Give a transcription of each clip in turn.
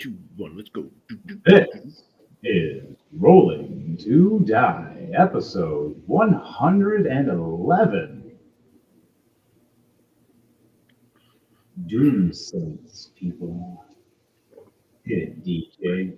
two, one, let's go. This is Rolling to Die, episode 111. Doom Saints, people. Hit it, DJ.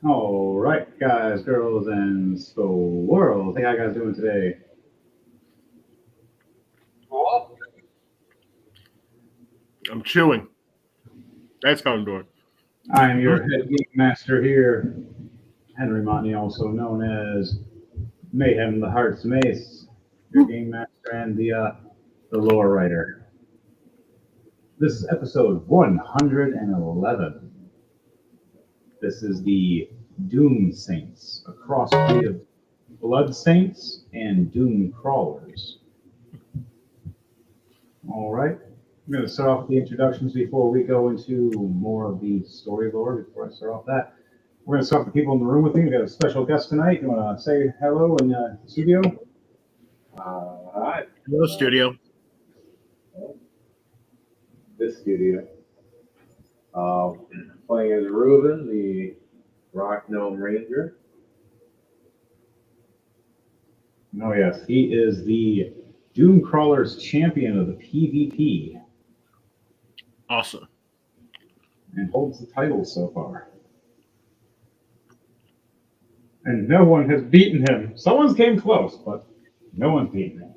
All right, guys, girls, and squirrels. Hey, how you guys doing today? I'm chewing. That's how I'm doing. I am your head game master here, Henry Montney, also known as Mayhem the Heart's Mace, your game master and the lore writer. This is episode 111. This is the Doom Saints, a crossbreed of Blood Saints and Doom Crawlers. All right. I'm going to start off with the introductions before we go into more of the story lore. Before I start off that, we're going to start with the people in the room with me. We've got a special guest tonight. You want to say hello in the studio? Hi, Hello, studio. this studio. Playing as Reuben, the Rock Gnome Ranger. Oh, yes. He is the Doom Crawlers champion of the PvP Awesome. and holds the title so far. And no one has beaten him. Someone's came close, but no one's beaten him.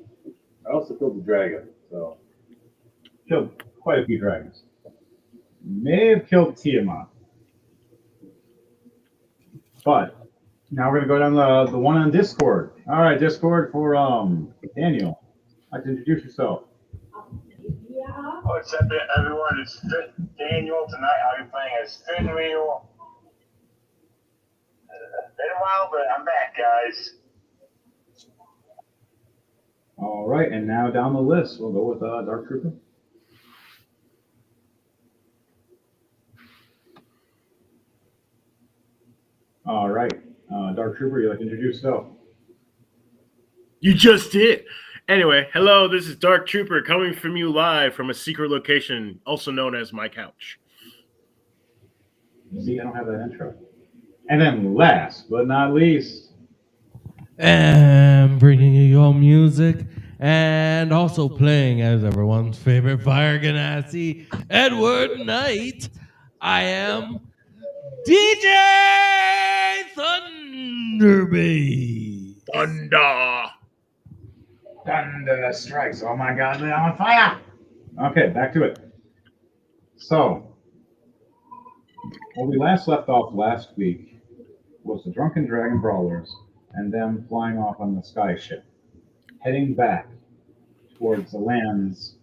I also killed the dragon, so Killed quite a few dragons. May have killed Tiamat. But now we're gonna go down the one on Discord. All right, Discord for Daniel. I'd like to introduce yourself. What's up, everyone? It's Daniel. Tonight I'll be playing as Finreal. Been a while, but I'm back, guys. All right, and now down the list, we'll go with Dark Trooper. All right, Dark Trooper, you'd like to introduce yourself. You just did. Anyway, hello, this is Dark Trooper coming from you live from a secret location, also known as my couch. See, I don't have that intro. And then last but not least, And bringing you your music and also playing as everyone's favorite fire ganassi, Edward Knight. I am DJ Thunderbee. Thunder. Thunder strikes. Oh my God, I'm on fire. Okay, back to it. So, where we last left off last week was the Drunken Dragon Brawlers and them flying off on the sky ship, heading back towards the lands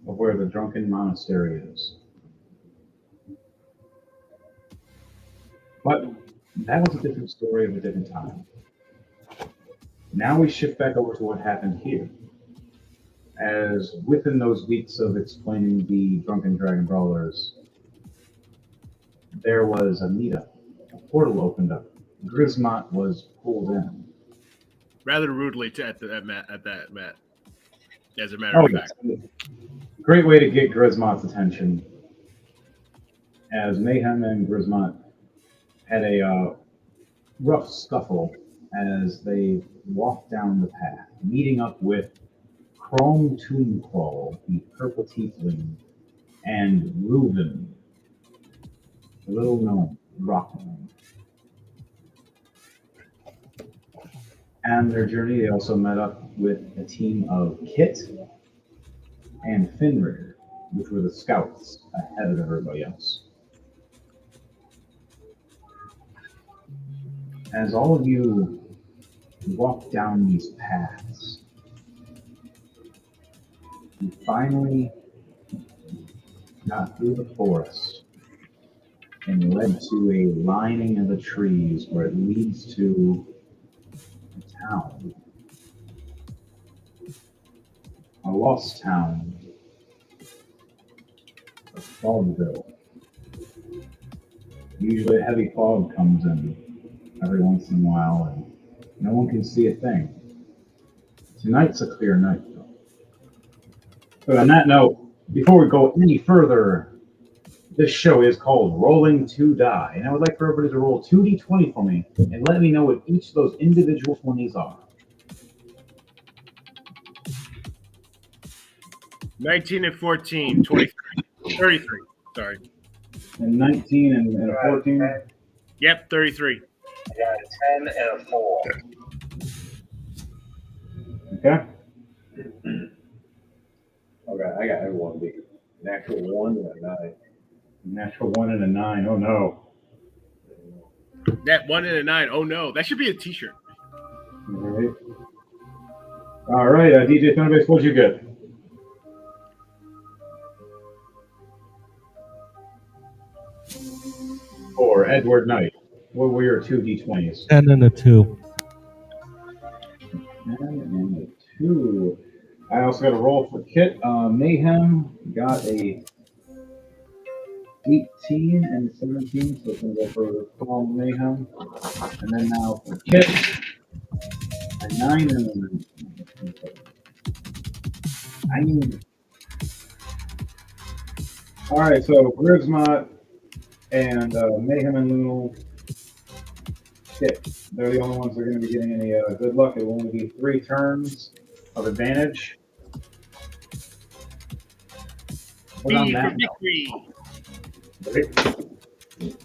of where the Drunken Monastery is. But that was a different story of a different time. Now we shift back over to what happened here. As within those weeks of explaining the Drunken Dragon Brawlers, there was a meetup. A portal opened up. Grismont was pulled in. Rather rudely at that Matt. As a matter of fact. Great way to get Grismont's attention. As Mayhem and Grismont had a rough scuffle as they walked down the path, meeting up with Chrome Tombcrawl, the purple tiefling, and Reuben, the little gnome, rock gnome. And their journey, they also met up with a team of Kit and Finrir, which were the scouts ahead of everybody else. As all of you walk down these paths, you finally got through the forest and led to a lining of the trees where it leads to a town. A lost town of Fogville. Usually a heavy fog comes in every once in a while and no one can see a thing. Tonight's a clear night though. But on that note, before we go any further, this show is called Rolling to Die, and I would like for everybody to roll 2d20 for me and let me know what each of those individual 20s are. 19 and 14, 23, 33. Sorry. And 19 and a 14? Yep, 33. I got a 10 and a 4. Okay. Okay, I got everyone beat. Natural 1 and a 9. Natural 1 and a 9. Oh no. That 1 and a 9. Oh no, that should be a T-shirt. All right, DJ Thunderbase, what'd you get? Or Edward Knight. What were your 2d20s? 10 and a 2. 10 and a 2. I also got a roll for Kit. Mayhem got a 18 and 17, so it's going to go for Calm Mayhem. And then now for Kit, a 9 and a 9. All right, so Grismont and Mayhem and Luno, Kit, they're the only ones that are going to be getting any good luck. It will only be 3 turns of advantage. But on B that for victory.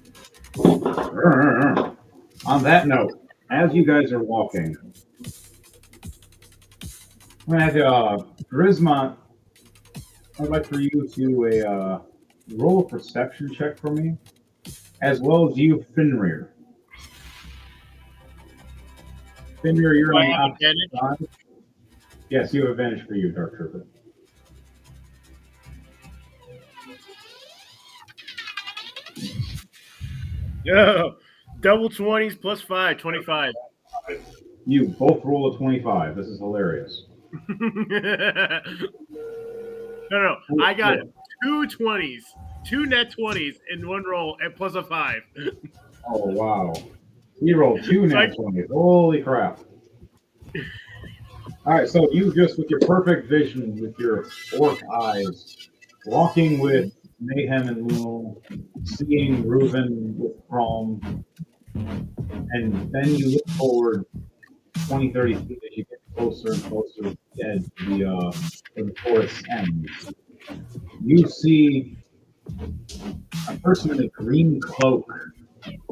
On that note, as you guys are walking, I'm going to have Grismont, I'd like for you to roll a perception check for me, as well as you, Finrir. Finrir, you're Do I on the have opposite advantage? side. Yes, you have advantage for you, Dark Trooper. Yo, double 20s plus 5, 25. You both roll a 25. This is hilarious. No, I got 2 20s, 2 net 20s in one roll, and plus a 5. Oh, wow. You rolled 2 nat 20s. Holy crap. All right, so you just, with your perfect vision, with your orc eyes, walking with Mayhem and Luno, seeing Reuben with Chrome, and then you look forward 20, 30 feet as you get closer and closer to the edge of the forest end. You see a person in a green cloak,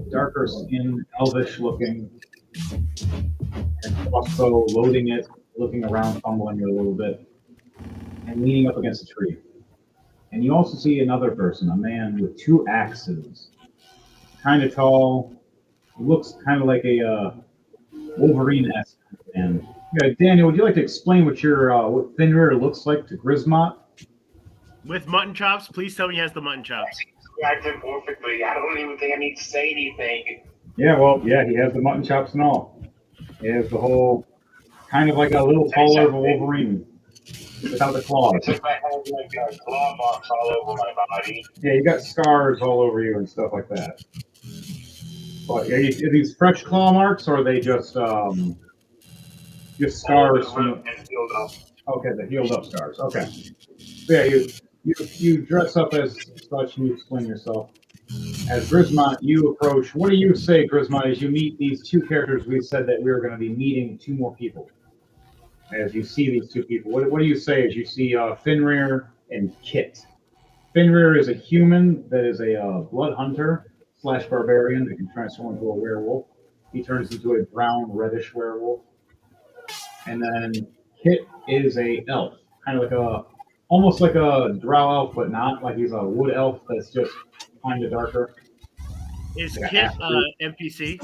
darker skin, elvish looking, and crossbow, loading it, looking around, fumbling it a little bit, and leaning up against a tree. And you also see another person, a man with 2 axes, kind of tall, looks kind of like a Wolverine-esque man. Okay, Daniel, would you like to explain what your what Finrir looks like to Grismont? With mutton chops, please tell me he has the mutton chops. Yeah, I did perfectly. I don't even think I need to say anything. Yeah, well, yeah, he has the mutton chops and all. He has the whole, kind of like a little taller Wolverine without the claws. Except I have like claw marks all over my body. Yeah, you got scars all over you and stuff like that. But are these fresh claw marks, or are they just scars from? And healed up. Okay, the healed up scars. Okay. So yeah, you dress up as such and you explain yourself. As Grismont, you approach. What do you say, Grismont, as you meet these two characters? We said that we were going to be meeting two more people. As you see these two people, what do you say as you see Fenrir and Kit? Fenrir is a human that is a blood hunter / barbarian that can transform into a werewolf. He turns into a brown reddish werewolf. And then Kit is a elf, kind of like almost like a drow elf, but not like he's a wood elf that's just kind of darker. Is Like Kit NPC?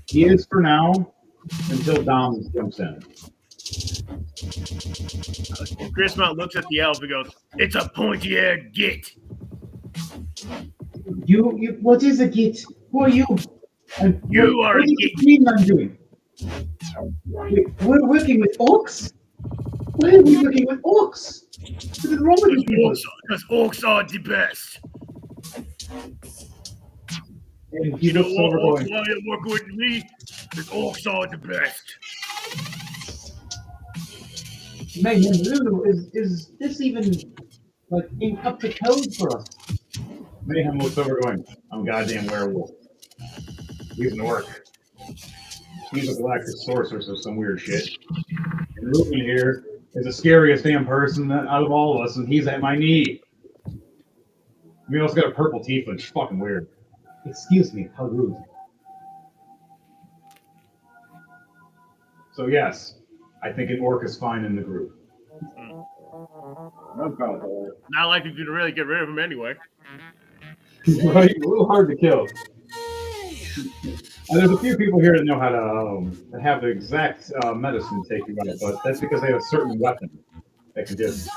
He is for now until Dom jumps in. Grismont looks at the elf and goes, "It's a pointy-eared git." You, what is a git? Who are you? And You are a what is git. Greenland doing? Wait, we're working with orcs? Why are we working with orcs? What is wrong with you people? Because orcs are the best. And he You know looks what? over Orcs going, want to work with me? Because orcs are the best. Mayhem Lulu, is this even like up to code for us? Mayhem looks over going, I'm a goddamn werewolf. He's an orc. He's a galactic sorceress or some weird shit. And Ruben here is the scariest damn person out of all of us, and he's at my knee. We also got a purple tiefling. It's fucking weird. Excuse me, how rude. So yes, I think an orc is fine in the group. I'm fine with that. Not like you can really get rid of him anyway. Right? A little hard to kill. And there's a few people here that know how to have the exact medicine take you out, but that's because they have a certain weapon that can just.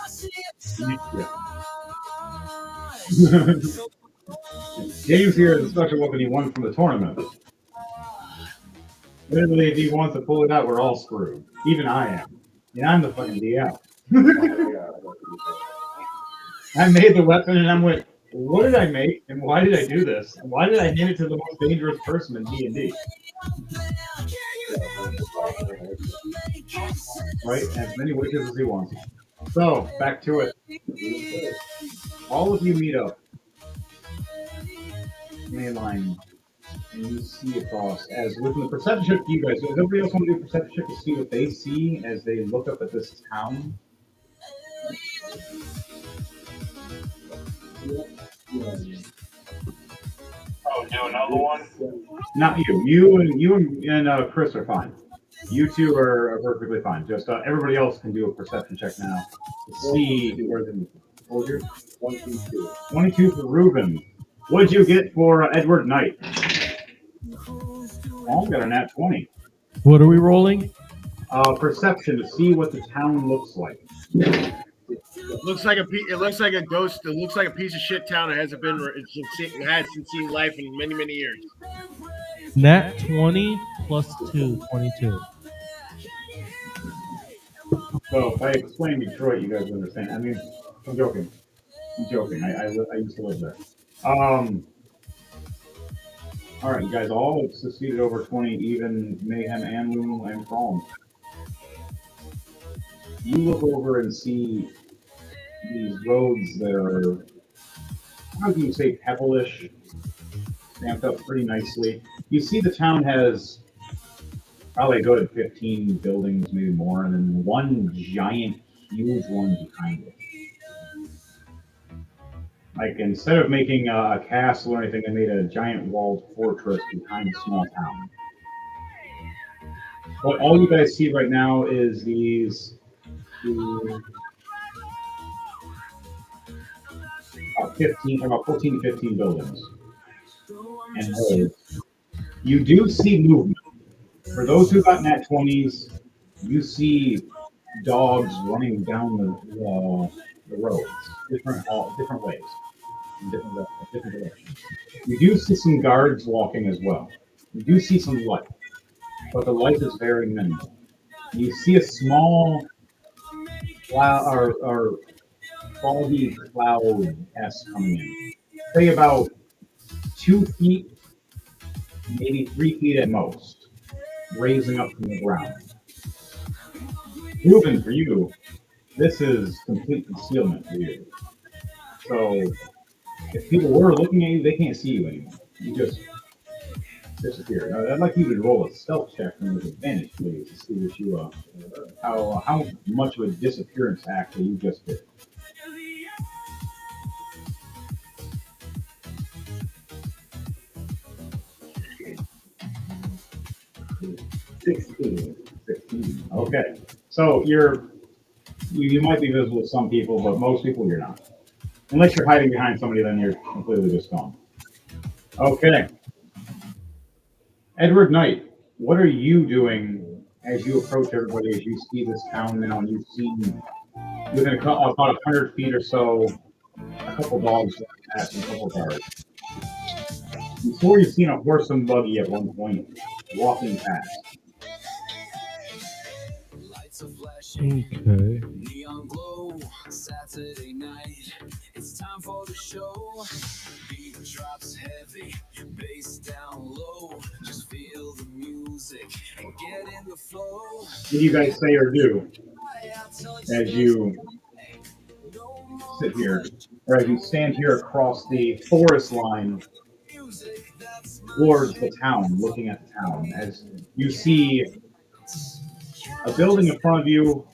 Yeah. James here is a special weapon he won from the tournament. Literally, if he wants to pull it out, we're all screwed. Even I am. Yeah, I'm the fucking DL. I made the weapon and I went, what did I make and why did I do this? And why did I hand it to the most dangerous person in D&D? Right? As many witches as he wants. So, back to it. All of you meet up. Mainline. And you see across as within the perception check for you guys. Does everybody else want to do a perception check to see what they see as they look up at this town? Oh, do another one? Not you. You and Chris are fine. You two are perfectly fine. Just everybody else can do a perception check now to see where the. What was your 22? 22 for Ruben. What'd you get for Edward Knight? Oh, I got a nat 20. What are we rolling? Perception to see what the town looks like. It looks like a ghost. It looks like a piece of shit town. It hasn't been. It hasn't seen life in many, many years. Nat 20 plus 2, 22. So if I explain Detroit, you guys understand. I mean, I'm joking. I used to live there. All right, you guys all succeeded over 20, even Mayhem and Loom and Calm. You look over and see these roads that are, how do you say, pebble-ish, stamped up pretty nicely. You see the town has probably a good 15 buildings, maybe more, and then one giant, huge one behind it. Like, instead of making a castle or anything, they made a giant walled fortress behind a small town. What all you guys see right now is these about 14 to 15 buildings and roads. You do see movement. For those who got nat 20s, you see dogs running down the roads, different ways, in different directions. You do see some guards walking as well. You do see some light, but the light is very minimal. You see a small cloud or foggy cloud S coming in. Say about 2 feet, maybe 3 feet at most, raising up from the ground. Proven for you, this is complete concealment for you. So if people were looking at you, they can't see you anymore. You just disappear. Now, I'd like you to roll a stealth check from with advantage, please, to see what you how much of a disappearance act that you just did. 16. Okay. So you might be visible to some people, but most people you're not. Unless you're hiding behind somebody, then you're completely just gone. Okay. Edward Knight, what are you doing as you approach everybody, as you see this town now, and you've seen within about 100 feet or so, a couple dogs pass and a couple guards. Before you've seen a horse and buggy at one point walking past. Okay. Neon glow, Saturday night. It's time for the show. Beat drops heavy, bass down low. Just feel the music and get in the flow. What do you guys say or do as you sit here, or as you stand here across the forest line towards the town, looking at the town, as you see a building in front of you,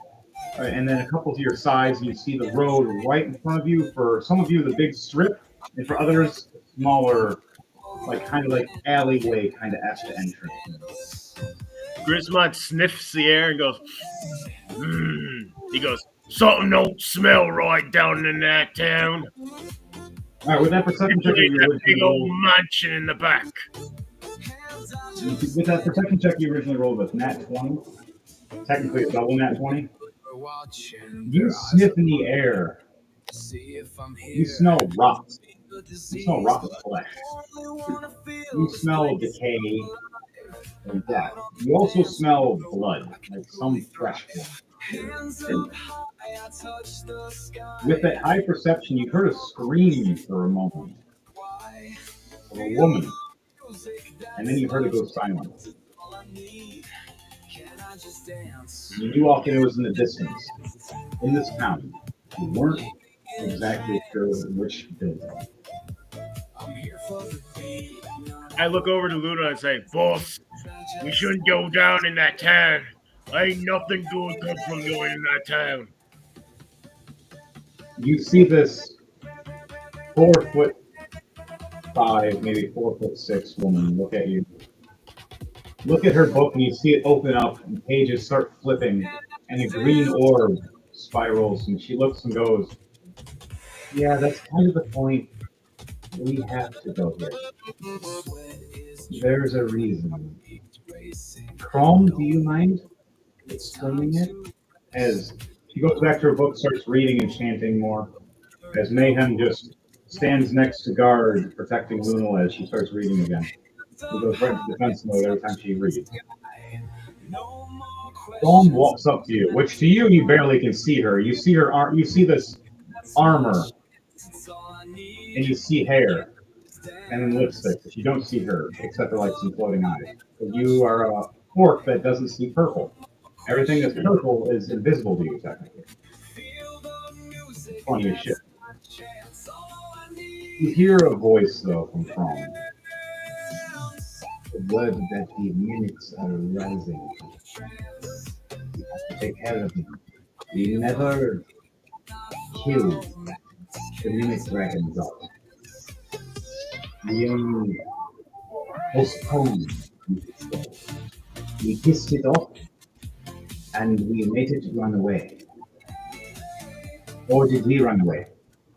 and then a couple to your sides, and you see the road right in front of you. For some of you, the big strip, and for others, smaller, kind of alleyway kind of esque entrance. Grismont sniffs the air and goes, He goes, something don't smell right down in that town. All right, with that perception check, That big old mansion in the back. with that perception check you originally rolled with nat 20, technically a double nat 20. You sniff in the air. You smell rot. You smell rotten flesh. You smell decay and death. You also smell blood, like some fresh blood. With that high perception, you heard a scream for a moment of a woman, and then you heard it go silent. You knew often it was in the distance, in this town. You weren't exactly sure which building. I look over to Luna and say, Boss, we shouldn't go down in that town. Ain't nothing good come from going in that town. You see this 4'5", maybe 4'6" woman look at you. Look at her book, and you see it open up, and pages start flipping, and a green orb spirals, and she looks and goes, yeah, that's kind of the point. We have to go here. There's a reason. Chrome, do you mind explaining it? As she goes back to her book, starts reading and chanting more, as Mayhem just stands next to guard, protecting Luna as she starts reading again. She goes right into defense mode every time she reads. Dawn walks up to you, which to you, you barely can see her. You see her, you see this armor, and you see hair, and then lipstick, but you don't see her, except for some floating eyes. But you are a orc that doesn't see purple. Everything that's purple is invisible to you, technically. Funny as shit. You hear a voice, though, from Chrome. The word that the mimics are rising. We have to take care of them. We never kill the mimic dragon god. We only postponed its death. We pissed it off, and we made it run away. Or did we run away?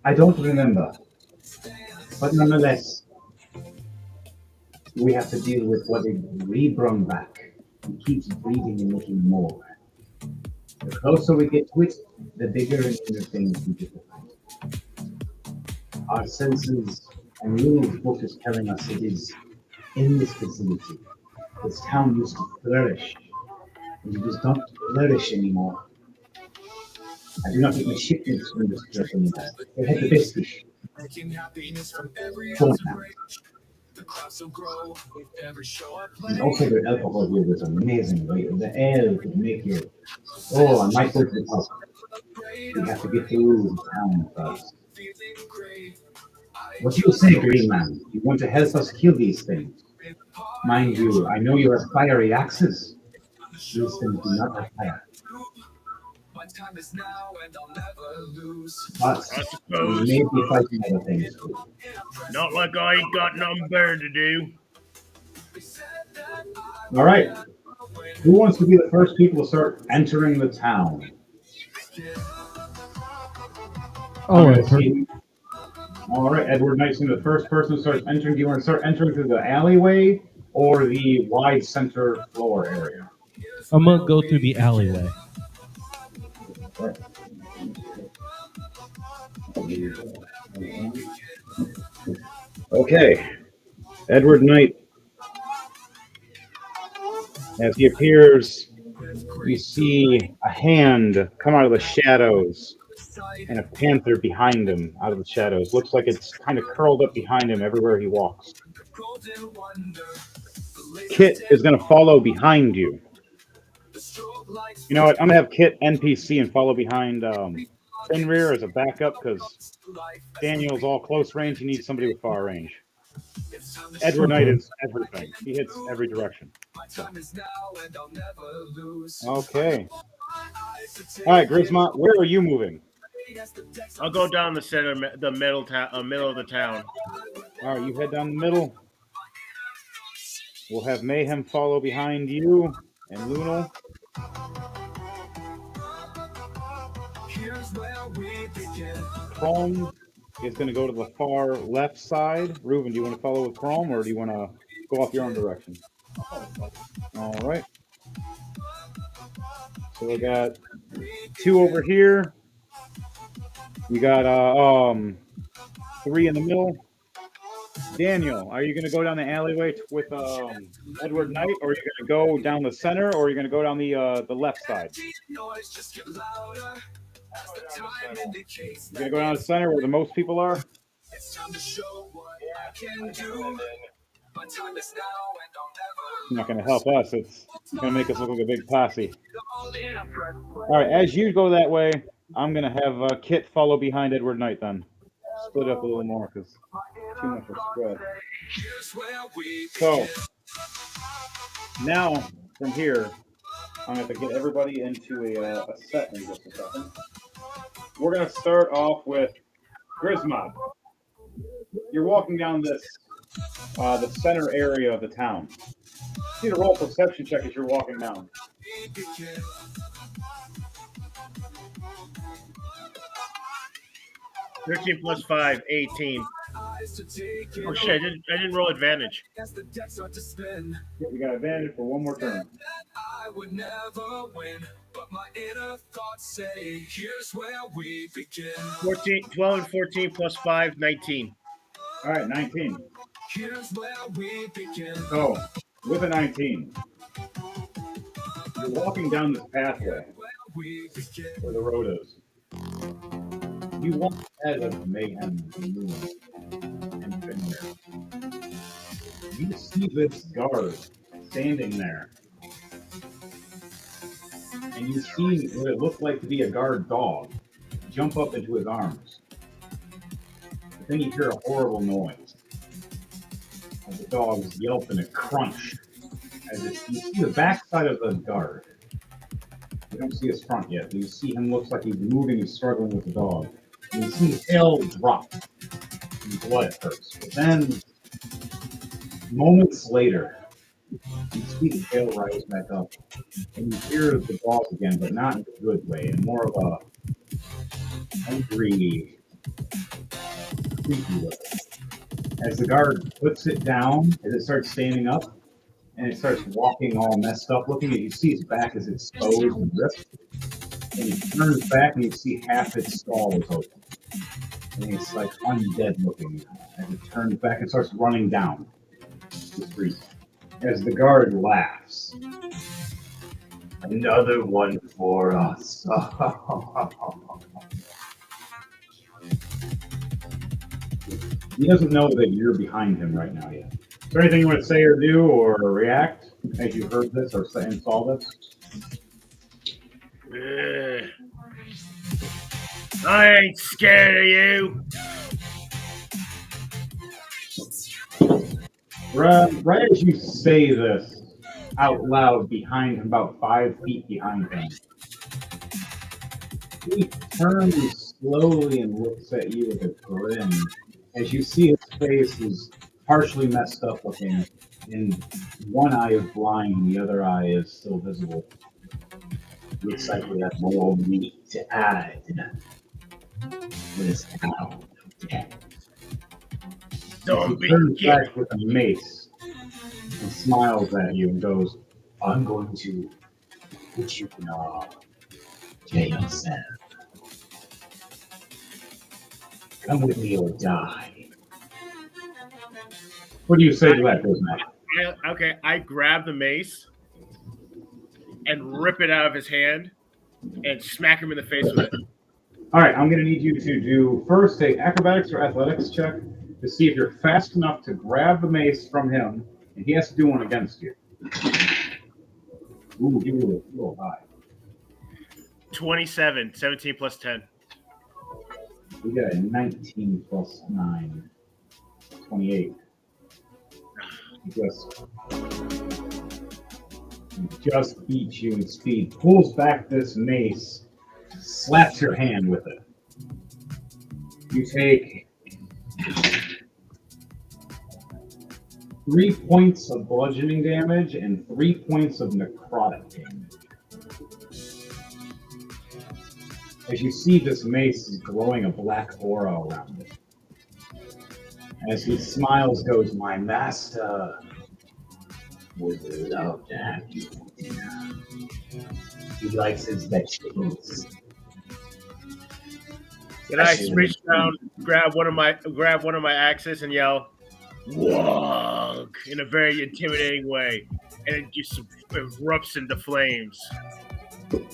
I don't remember. But nonetheless, we have to deal with what it rebrung back. It keeps breeding and making more. The closer we get to it, the bigger and bigger things we get to find. Our senses and Luna's book is telling us it is in this vicinity. This town used to flourish, and it does not flourish anymore. I do not think the shipments from this place anymore. They had the best fish. Making happiness from every Go on ounce of now. rage. The crowds will grow with every show I play. And also the alcohol here was amazing, right? The ale could make you. Oh, I might go to the pub. We have to get through the town first. Feeling great. What do you say, Green Man? You want to help us kill these things? Mind you, I know you have fiery axes. These things do not have fire. My time is now and I'll never lose. But I we suppose. may be fighting other things too. Not like I ain't got nothing better to do. All right. Who wants to be the first people to start entering the town? Oh, I'm gonna see. All right, Edward Knight's the first person who starts entering. Do you want to start entering through the alleyway or the wide center floor area? I'm gonna go through the alleyway. Okay. Edward Knight, as he appears, you see a hand come out of the shadows and a panther behind him out of the shadows. Looks like it's kind of curled up behind him everywhere he walks. Kit is going to follow behind you. You know what? I'm going to have Kit NPC and follow behind Fenrir as a backup because Daniel's all close range. He needs somebody with far range. Edward Knight is everything. He hits every direction. So. Okay. All right, Grisma, where are you moving? I'll go down the center, the middle of the town. All right, you head down the middle. We'll have Mayhem follow behind you and Lunal. Chrome is going to go to the far left side. Reuben, do you want to follow with Chrome or do you want to go off your own direction? All right. So we got 2 over here. We got 3 in the middle. Daniel, are you going to go down the alleyway with Edward Knight, or are you going to go down the center, or are you going to go down the left side? You're going to go down the center where the most people are? It's not going to help us. It's going to make us look like a big posse. All right, as you go that way, I'm going to have Kit follow behind Edward Knight then. Split up a little more because too much of a spread. So, now from here, I'm going to have to get everybody into a set in just a second. We're going to start off with Grisma. You're walking down this, the center area of the town. You need to roll a perception check as you're walking down. 13 plus 5, 18. Oh shit, I didn't roll advantage. You got advantage for one more turn. I would never win, but my inner thoughts say, here's where we begin. 12 and 14 plus 5, 19. All right, 19. Here's where we begin. So, with a 19, you're walking down this pathway where the road is. You walk ahead of Mayhem and Fenrir. You see this guard standing there. And you see what it looked like to be a guard dog jump up into his arms. But then you hear a horrible noise. As the dog's yelp and a crunch. You see the backside of the guard. You don't see his front yet, but you see him looks like he's moving and struggling with the dog. And you see tail drop. And blood hurts. But then, moments later, you see the tail rise back up. And you hear the dog again, but not in a good way, in more of a angry, creepy way. As the guard puts it down, as it starts standing up, and it starts walking all messed up looking, and you see his back is exposed and ripped. And he turns back and you see half its skull is open. And it's like undead looking. And it turns back and starts running down the street. As the guard laughs. Another one for us. He doesn't know that you're behind him right now yet. Is there anything you want to say or do or react as you heard this or saw this? I ain't scared of you. Right as you say this out loud behind him, about 5 feet behind him, he turns slowly and looks at you with a grin. As you see his face is partially messed up looking, and one eye is blind, the other eye is still visible. Looks like we have more meat to add. This cow. Don't He be turns scared. back with a mace and smiles at you and goes, I'm going to put you in a jail cell. Come with me or die. What do you say to that, Bismack? Okay, I grab the mace and rip it out of his hand and smack him in the face with it. All right, I'm going to need you to do first a acrobatics or athletics check to see if you're fast enough to grab the mace from him, and he has to do one against you. Ooh, you a little high. 27, 17 plus 10. We got a 19 plus 9, 28. He just beats you in speed, pulls back this mace, slaps your hand with it. You take 3 points of bludgeoning damage and 3 points of necrotic damage. As you see, this mace is glowing a black aura around it. As he smiles, goes, my master would love to have you for dinner. He likes his vegetables. Can I reach down, grab one of my axes and yell, "Wog!" in a very intimidating way, and it just erupts into flames.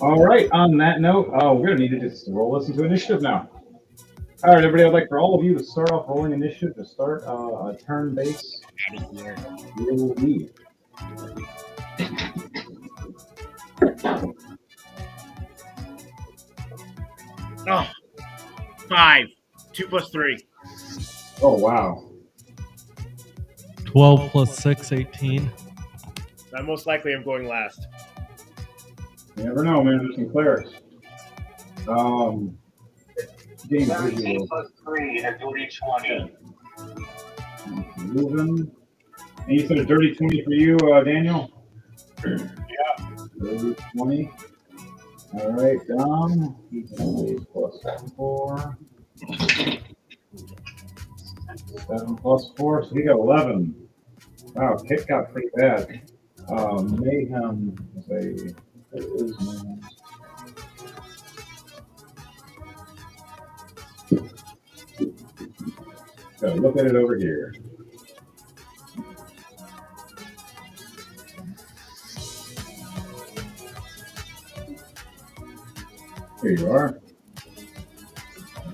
All right, on that note, we're going to need to just roll this into initiative now. All right, everybody, I'd like for all of you to start off rolling initiative to start a turn-based. You will lead. Oh, 5. 2 plus 3. Oh, wow. 12 plus 6, 18. I most likely am going last. You never know, man. There's some clerics. Game 17 visual. plus 3, a dirty 20. Moving. And you said a dirty 20 for you, Daniel? Yeah. Dirty 20. All right, Dom. He's plus 4. 7 plus 4, so he got 11. Wow, Kit got pretty bad. Mayhem is a. It is Mayhem. So look at it over here. Here you are.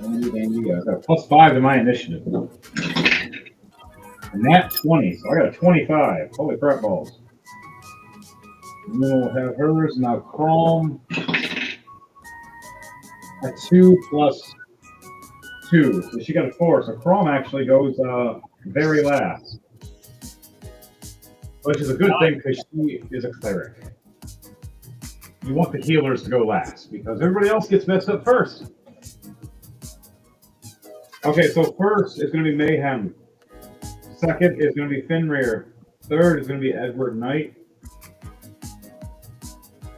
And I got plus 5 to my initiative. And that 20, so I got a 25. Holy crap balls. And then we'll have hers. Now Chrome. A 2 plus 2. So she got a 4. So Chrome actually goes very last. Which is a good thing because she is a cleric. You want the healers to go last because everybody else gets messed up first. Okay, so first is going to be Mayhem. Second is going to be Fenrir. Third is going to be Edward Knight.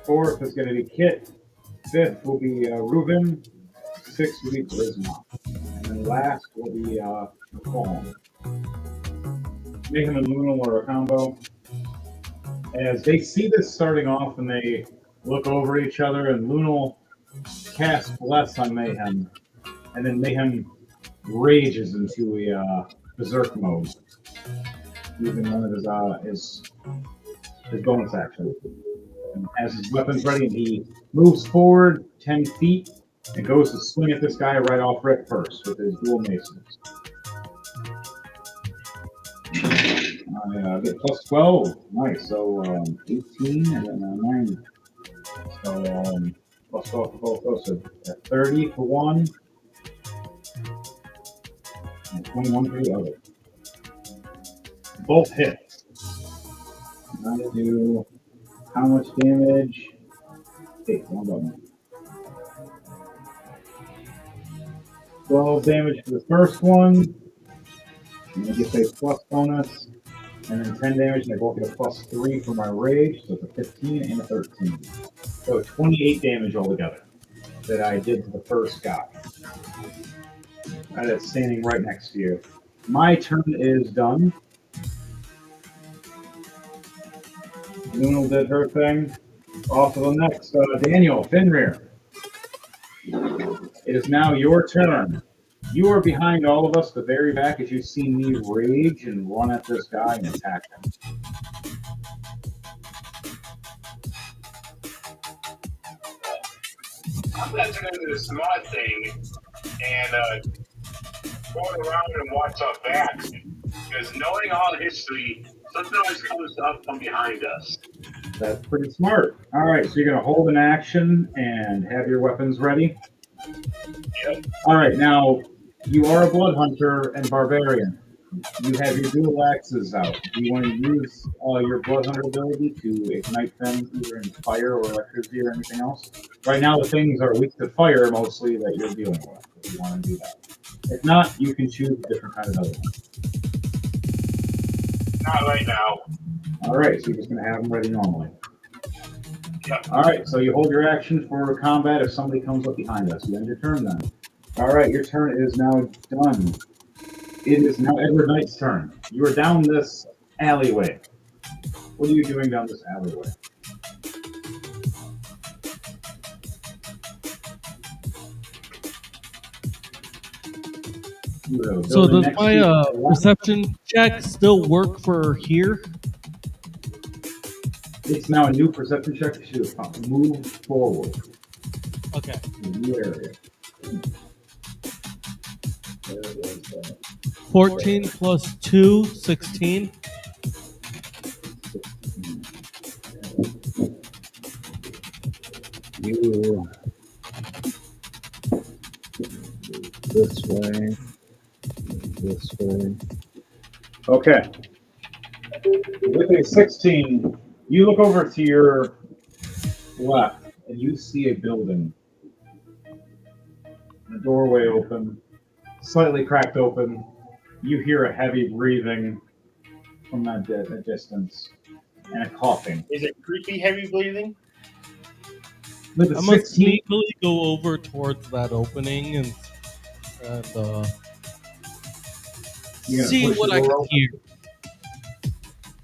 Fourth is going to be Kit. Fifth will be Reuben. Sixth will be Charisma. And then last will be Calm. Mayhem and Lunal are a combo. As they see this starting off and they look over each other, and Lunal cast Bless on Mayhem, and then Mayhem rages into a berserk mode, using one of his bonus actions. And has his weapons ready, and he moves forward 10 feet and goes to swing at this guy right off rip first with his dual masons. I get plus 12. Nice. So 18 and then 9. So plus 12 for both. So 30 for one and 21 for the other. Both hits. I'm going to do how much damage? Okay, one button. 12 damage for the first one. And I get a plus bonus. And then 10 damage, and I both get a plus 3 for my rage, so it's a 15 and a 13. So 28 damage altogether that I did to the first guy. That's standing right next to you. My turn is done. Luna did her thing. Off to the next. Daniel, Fenrir. It is now your turn. You are behind all of us, the very back, as you see me rage and run at this guy and attack him. I'm listening to the smart thing and going around and watch our backs. Because knowing all history, something always comes up from behind us. That's pretty smart. All right, so you're going to hold an action and have your weapons ready. Yep. All right, now you are a blood hunter and barbarian. You have your dual axes out. Do you want to use your blood hunter ability to ignite them either in fire or electricity or anything else? Right now, the things are weak to fire mostly that you're dealing with. If you want to do that. If not, you can choose a different kind of other one. Not right now. All right, so you're just going to have them ready normally. Yep. All right, so you hold your action for combat if somebody comes up behind us. You end your turn then. All right, your turn is now done. It is now Edward Knight's turn. You are down this alleyway. What are you doing down this alleyway? So does my perception check still work for here? It's now a new perception check to move forward. Okay. To a new area. 14 plus 2, 16. You this way. This way. Okay. With a 16, you look over to your left and you see a building. The doorway open, slightly cracked open. You hear a heavy breathing from that distance and a coughing. Is it creepy heavy breathing? With a I'm gonna 16, sneakily go over towards that opening and you're gonna see push what the I door can open? hear.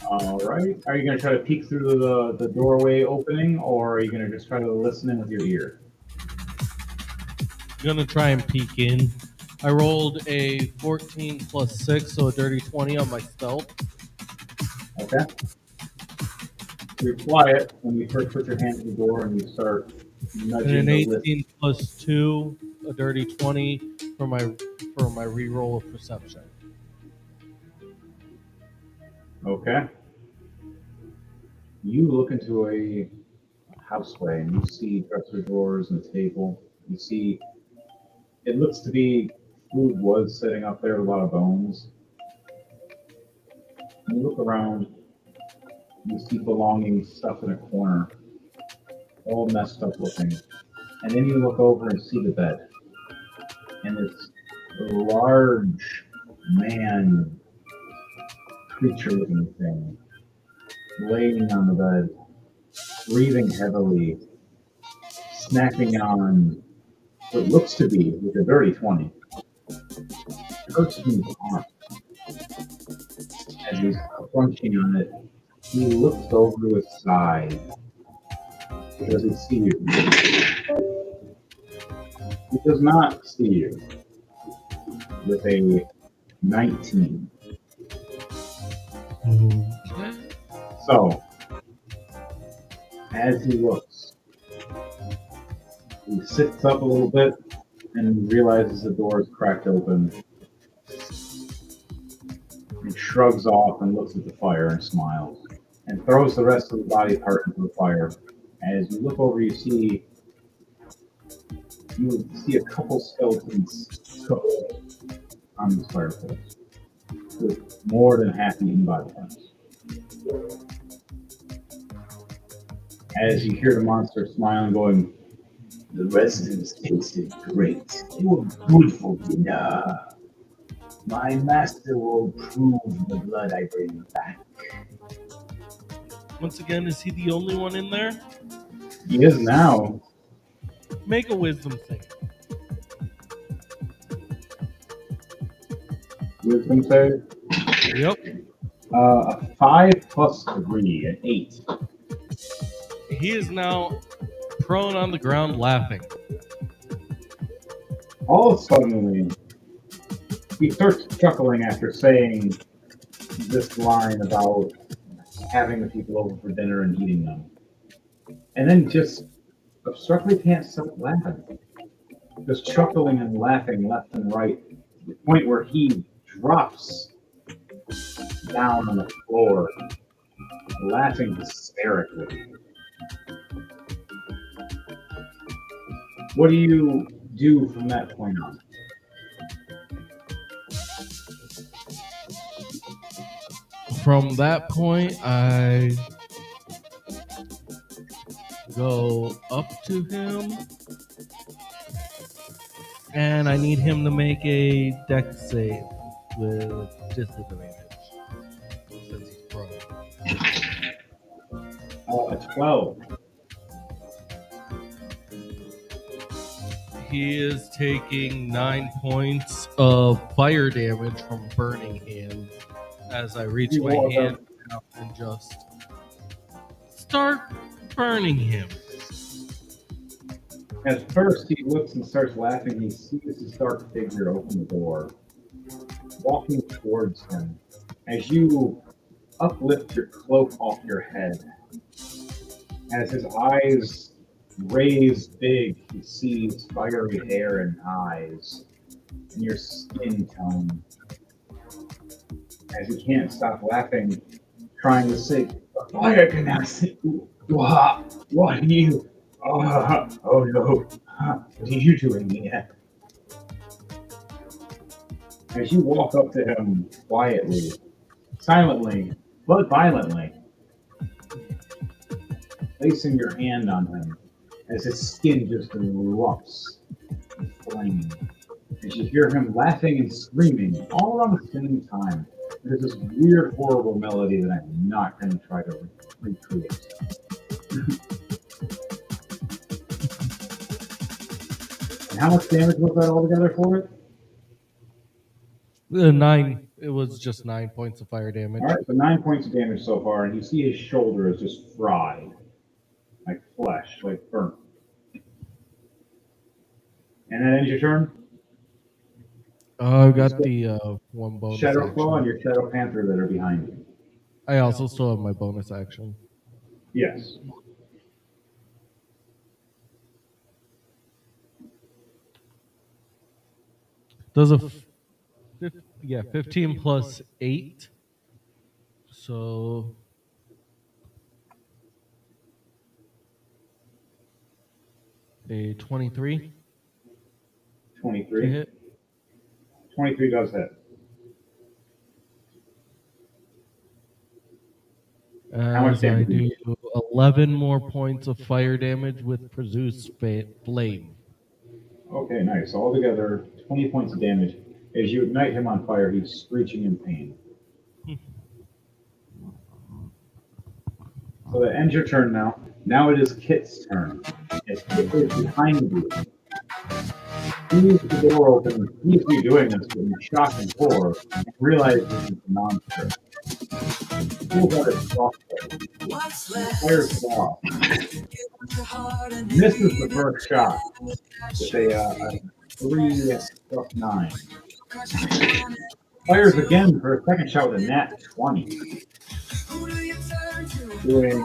All right. Are you going to try to peek through the doorway opening, or are you going to just try to listen in with your ear? I'm gonna try and peek in. I rolled a 14 plus 6, so a dirty 20 on my stealth. Okay. You're quiet when you first put your hand to the door and you start And nudging an the list. 18 plus 2, a dirty 20 for my reroll of perception. Okay. You look into a houseway and you see dresser drawers and a table. You see, it looks to be food was sitting up there, a lot of bones. And you look around, you see belongings stuff in a corner, all messed up looking. And then you look over and see the bed. And it's a large man, creature looking thing, laying on the bed, breathing heavily, snacking on what looks to be, with a dirty 20, a person's arm. As he's crunching on it, he looks over to his side. Does he see you? He does not see you with a 19. Okay. So, as he looks, he sits up a little bit and realizes the door is cracked open. He shrugs off and looks at the fire and smiles, and throws the rest of the body part into the fire. As you look over, you see a couple skeletons cooked on this fireplace, with more than half eaten by the flames. As you hear the monster smiling, going, "The residents tasted great. They were good for dinner. My master will prove the blood I bring back." Once again, is he the only one in there? He is now. Make a wisdom save. Wisdom save. Yep. A 5 plus 3, an 8. He is now prone on the ground laughing. All of a sudden, he starts chuckling after saying this line about having the people over for dinner and eating them. And then just obstructedly can't stop laughing. Just chuckling and laughing left and right to the point where he drops down on the floor, laughing hysterically. What do you do from that point on? From that point, I go up to him, and I need him to make a dex save with disadvantage since he's prone. A 12. He is taking 9 points of fire damage from burning hands as I reach You my walk hand out and just start burning him. At first, he looks and starts laughing. He sees this dark figure open the door, walking towards him. As you uplift your cloak off your head, as his eyes raise big, he sees fiery hair and eyes, and your skin tone. As he can't stop laughing, trying to say, "Fire Ganassi! What are you? Oh no, what are you doing here?" As you walk up to him quietly, silently, but violently, placing your hand on him as his skin just erupts in flame. As you hear him laughing and screaming all around the same time, there's this weird, horrible melody that I'm not going to try to recreate. And how much damage was that altogether for it? 9. It was just 9 points of fire damage. All right, so 9 points of damage so far, and you see his shoulder is just fried, like flesh, like burnt. And that ends your turn. I've got the one bonus Shadow action. Claw and your Shadow Panther that are behind you. I also still have my bonus action. Yes. Does a 15 plus 8. So a 23 to 23. hit. 23 does hit. much As I damage do do 11 more points of fire damage with Produce Flame. Okay, nice. So altogether, 20 points of damage. As you ignite him on fire, he's screeching in pain. So that ends your turn now. Now it is Kit's turn. As Kit is behind you. He leaves the door open. He's you doing this in shock and horror and realizes it's a monster. Pulls out his crossbow. Fires it off. Misses the first shot with a 3+9. Fires again for a second shot with a nat 20. Doing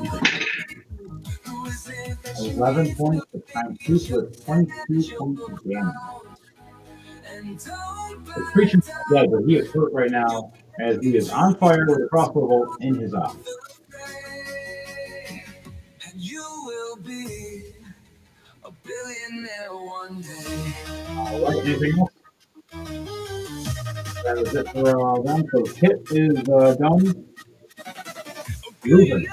11 points to times 2 for 22 points of damage. The creature's dead, but he is hurt right now as he is on fire with a crossbow bolt in his eye. You will be a billionaire one day. Alright, anything else? That is it for them. So Kit is done. Ruben,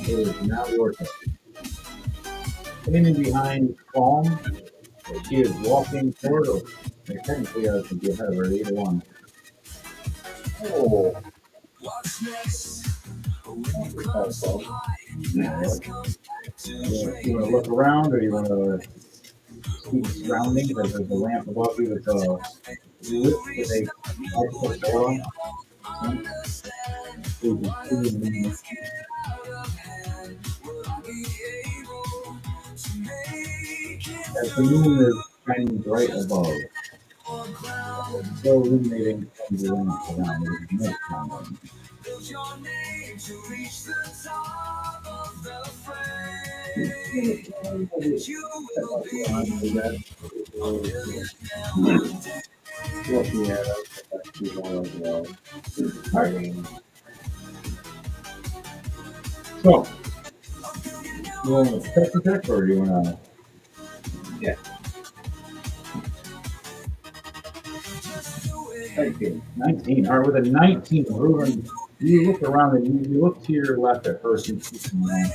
it is now your turn. Standing behind Calm, she is walking toward her. Technically, I should be ahead of her, either one. Oh. What's next? You want to look around, or you want to keep surrounding? Because there's a lamp above you that's lit with a light aura. As the moon is shining bright above, so illuminating from the lamp around, there is no sound. So, you want to test the check, or do you want to? Yeah. 19. All right, with a 19, Ruben, you look around and you look to your left at first and see some man.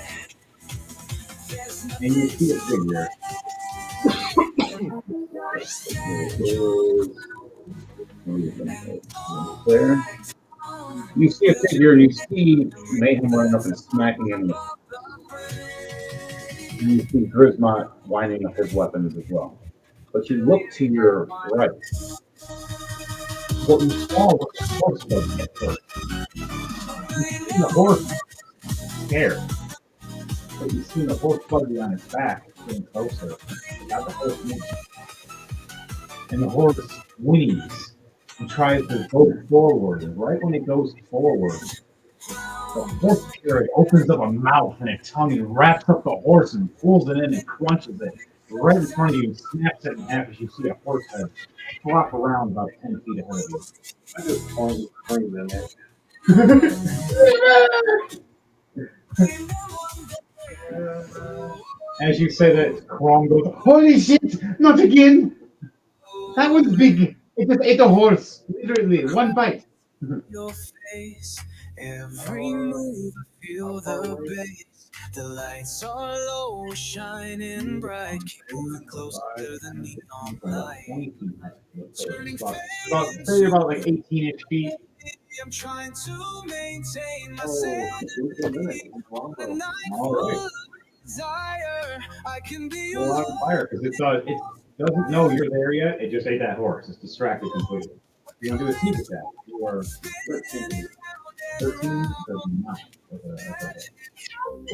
And you see a figure. There. You see a figure and you see Mayhem running up and smacking him. And you see Grismont winding up his weapons as well. But you look to your right. What you saw was the horse was at first. You see the horse scared. But you see the horse buggy on its back getting closer. You got the horse moving. And the horse whinnies and tries to go forward. And right when it goes forward, the horse spirit opens up a mouth and a tongue and wraps up the horse and pulls it in and crunches it right in front of you and snaps it in half as you see a horse head flop around about 10 feet ahead of you. I just want to scream in it. As you say that, Krom goes, "Holy shit! Not again! That was big! It just ate a horse! Literally, one bite!" Your face, every move, I feel the bass. The lights are low, shining bright. Keep moving closer to the neon light. About like 18-inch feet. I'm trying to maintain my sanity. When I All right. full of desire, I can be Go on fire, because it doesn't know you're there yet. It just ate that horse. It's distracted completely. You want to do a sneak attack. You are 13. 13 does not. Okay.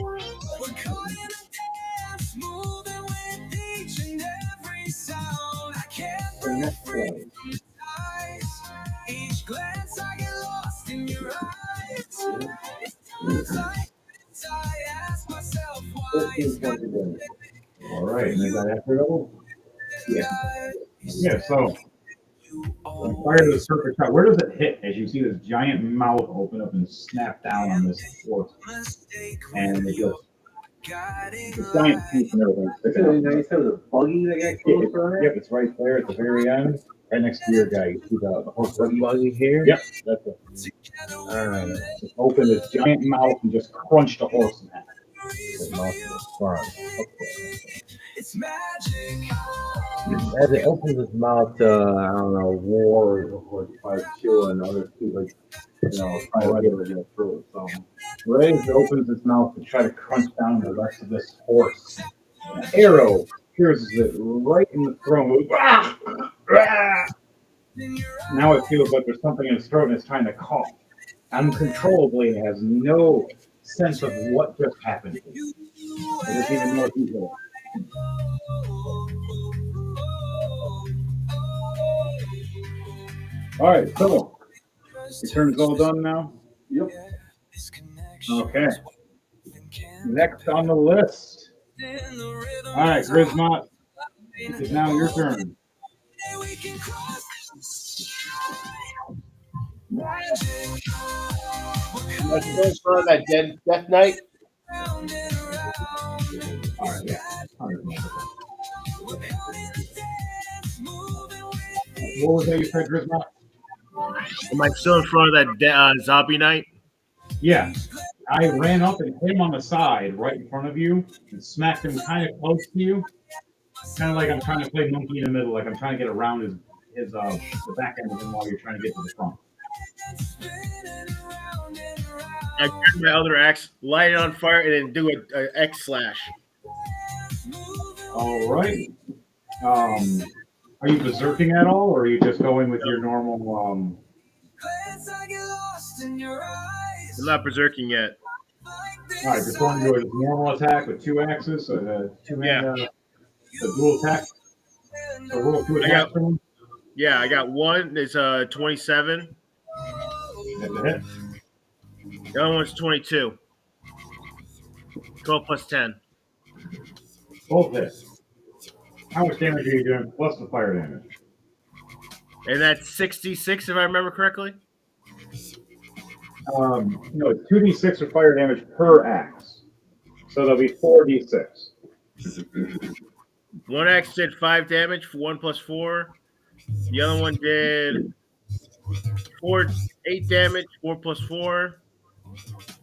We're caught in a dance, moving with each and every sound. I can't break free from the ties. Each glance I get lost in your eyes. It's like I ask myself why it's got All right, and is that after double? Yeah. Yeah, so fire to the surface shot. Where does it hit as you see this giant mouth open up and snap down on this horse? And it goes. It's giant teeth and everything. You said it was a buggy that got killed for it? Yep, it's right there at the very end, right next to your guy. You see the horse Buggy here? Yep, that's it. Alright, just opened its giant mouth and just crunched the horse in half. It's magic. As it opens its mouth to, I don't know, war or try to kill another people, like, try to get it through it. So, Right as it opens its mouth to try to crunch down the rest of this horse, an arrow pierces it right in the throat. Ah! Ah! Now it feels like there's something in its throat and it's trying to cough. uncontrollably and has no sense of what just happened. There's even more detail. All right, so your turn's all done now. Yep. Okay. Next on the list. All right, Grismont, it is now your turn. Let's go for that Death Knight. All right, yeah. 100%. What was that you said, Grismont? Am I still in front of that Zombie Knight? Yeah. I ran up and hit him on the side right in front of you and smacked him kind of close to you. Kind of like I'm trying to play monkey in the middle, like I'm trying to get around his the back end of him while you're trying to get to the front. I grab my other axe, light it on fire, and then do a X slash. All right. Are you berserking at all, or are you just going with your normal? I'm not berserking yet. All right, just going to do a normal attack with two axes, so the dual attack. So roll two attacks for him. Yeah, I got one. It's 27. That's a hit. The other one's 22. 12 plus 10. Both hits. How much damage are you doing plus the fire damage? And that's 66, if I remember correctly. No, it's 2d6 for fire damage per axe. So there'll be 4d6. One axe did 5 damage for 1 plus 4. The other one did 8 damage, 4 plus 4,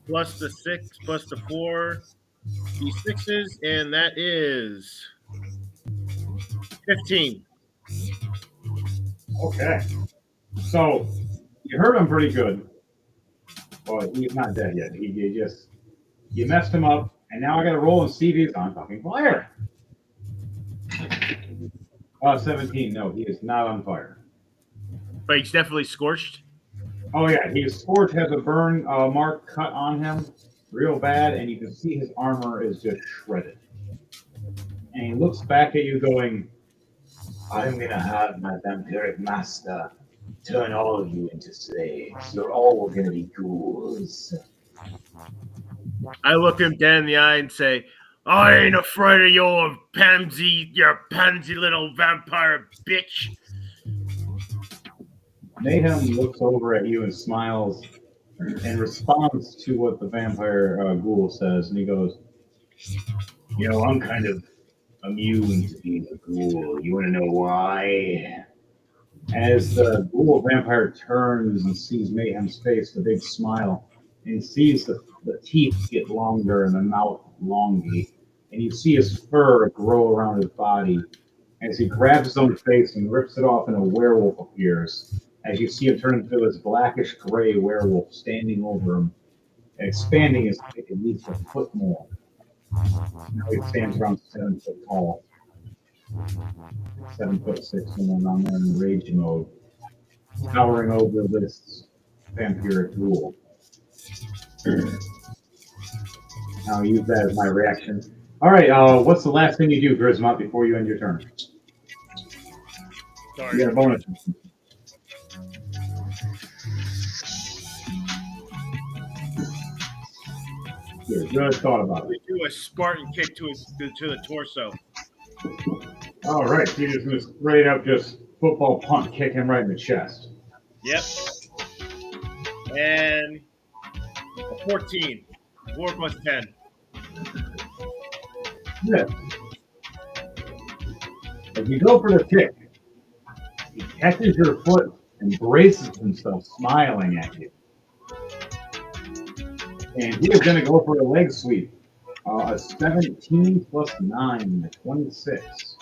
plus the 6, plus the 4, d6s, and that is 15. Okay. So you hurt him pretty good. Well, he's not dead yet. You messed him up, and now I got to roll and see if he's on fucking fire. 17. No, he is not on fire. But he's definitely scorched. Oh yeah, he is scorched, has a burn mark cut on him, real bad, and you can see his armor is just shredded. And he looks back at you, going, "I'm gonna have my vampiric master turn all of you into slaves. You're all gonna be ghouls." I look him dead in the eye and say, I ain't afraid of your pansy little vampire bitch. Mayhem looks over at you and smiles and responds to what the vampire ghoul says, and he goes, I'm kind of immune to being a ghoul. You want to know why? As the ghoul vampire turns and sees Mayhem's face, the big smile, and he sees the teeth get longer and the mouth elongate, and you see his fur grow around his body. As he grabs his own face and rips it off, and a werewolf appears. As you see him turn into this blackish gray werewolf standing over him and expanding his dick at least a foot more. Now he stands around 7 foot tall. 7'6", and then I'm in rage mode, towering over this vampiric ghoul. I'll use that as my reaction. All right, what's the last thing you do, Grismont, before you end your turn? Sorry. You get a bonus. Good thought about it. We do a Spartan kick to the torso. All right, so you're just going to straight up just football punt kick him right in the chest. Yep. And a 14. 4 plus 10. Yeah. As you go for the kick, he catches your foot and braces himself, smiling at you. And he is going to go for a leg sweep. A 17 plus 9, 26.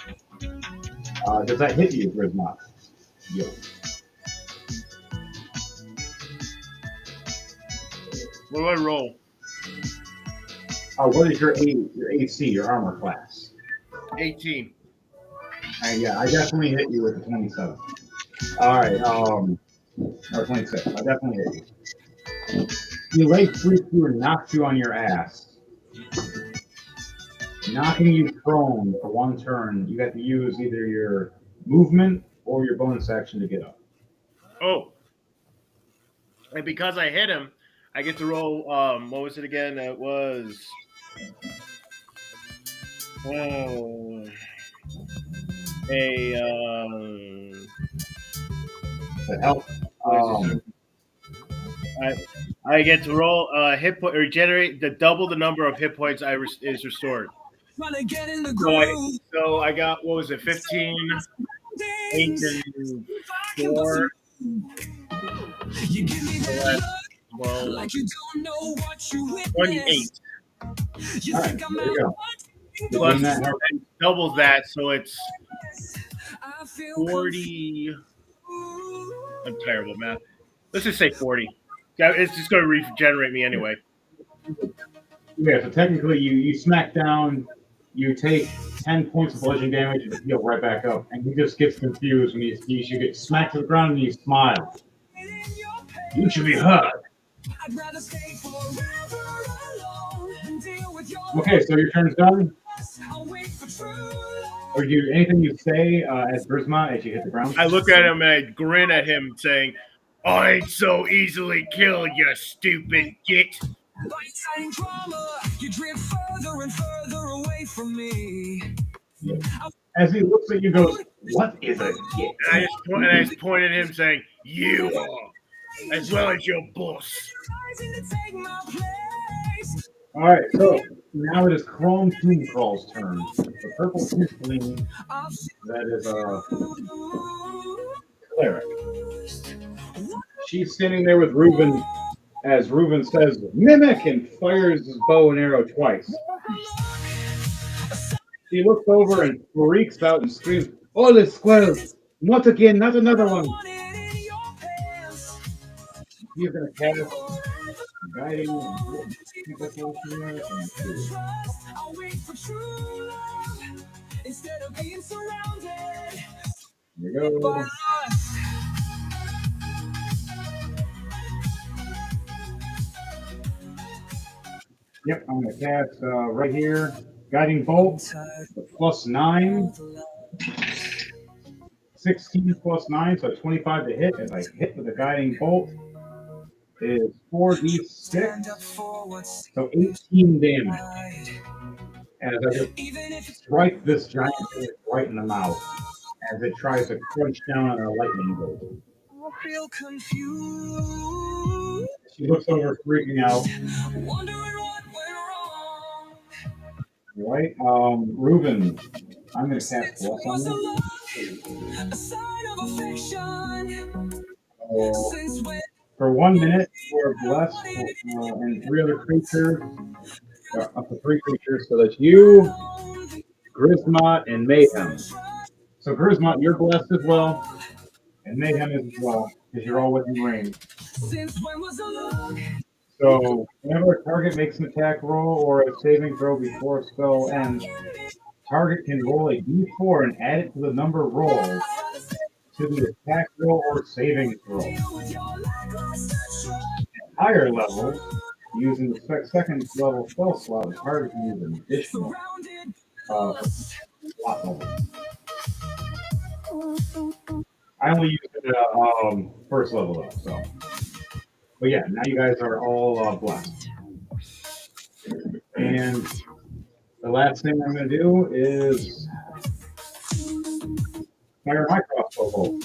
Does that hit you, Grismont? Yes. What do I roll? What is your AC, your armor class? 18. Yeah, I definitely hit you with the 27. All right, or 26. I definitely hit you. He leg sweeps you and knocks you on your ass, knocking you prone for one turn. You have to use either your movement or your bonus action to get up. Oh, and because I hit him, I get to roll. What was it again? It was. Oh, a To help. what is it? I get to roll hit point regenerate the double the number of hit points is restored. Tryna get in the So I got what was it 15, 8, and 4. You give me So that that's look 12, like you don't know what you 28. witnessed. You All right, think I'm there you out go. Plus That help? and doubles that, so it's I feel 40. I'm terrible at math. Let's just say 40. Yeah, it's just going to regenerate me anyway. Yeah, so technically you smack down, you take 10 points of bludgeoning damage and heal right back up. And he just gets confused when he sees you get smacked to the ground and he smiles. You should be hurt. I'd rather stay forever alone and deal with your Okay, so your turn's done. I'll wait for true love. Or do anything you say as Brisma as you hit the ground? I look at him and I grin at him, saying, "I ain't so easily killed, you stupid git." By inciting drama, you drift further and further away from me. As he looks at you, goes, "What is a git?" And I just point at him, saying, "You are, as well as your boss." Rising to take my place. All right, so now it is Chrome Tomb Crawl's turn. The purple tiefling, I'll that is cleric. She's standing there with Reuben as Reuben says, "Mimic," and fires his bow and arrow twice. She looks over and freaks out and screams, "All is squirrels! Not again, not another one!" want it in your pants. He's gonna cast guiding Trust, I'll wait for true love instead of being surrounded There we by go. lust. Yep, I'm gonna cast right here. Guiding bolt, +9. 16 plus 9, so 25 to hit. As I hit with the guiding bolt, is 4d6, Stand up for what's so 18 damage. right. As I just Even if it's strike this giant fish right in the mouth as it tries to crunch down on a lightning bolt. I feel confused, She looks over, freaking out. wondering what went wrong. Right? Reuben, I'm gonna cast Bless Was a on you. look, a sign of affection. So, Since when for 1 minute, we're blessed, and 3 other creatures, up to 3 creatures, so that's you, Grismot, and Mayhem. So Grismot, you're blessed as well, and Mayhem is as well, because you're all within range. since when was a look? So whenever a target makes an attack roll or a saving throw before a spell ends, target can roll a d4 and add it to the number rolled to the attack roll or saving throw. At higher levels, using the second level spell slot, the target can use an additional slot level. I only use it at first level though, so. But yeah, now you guys are all blessed. And the last thing I'm going to do is fire my crossbow bolt.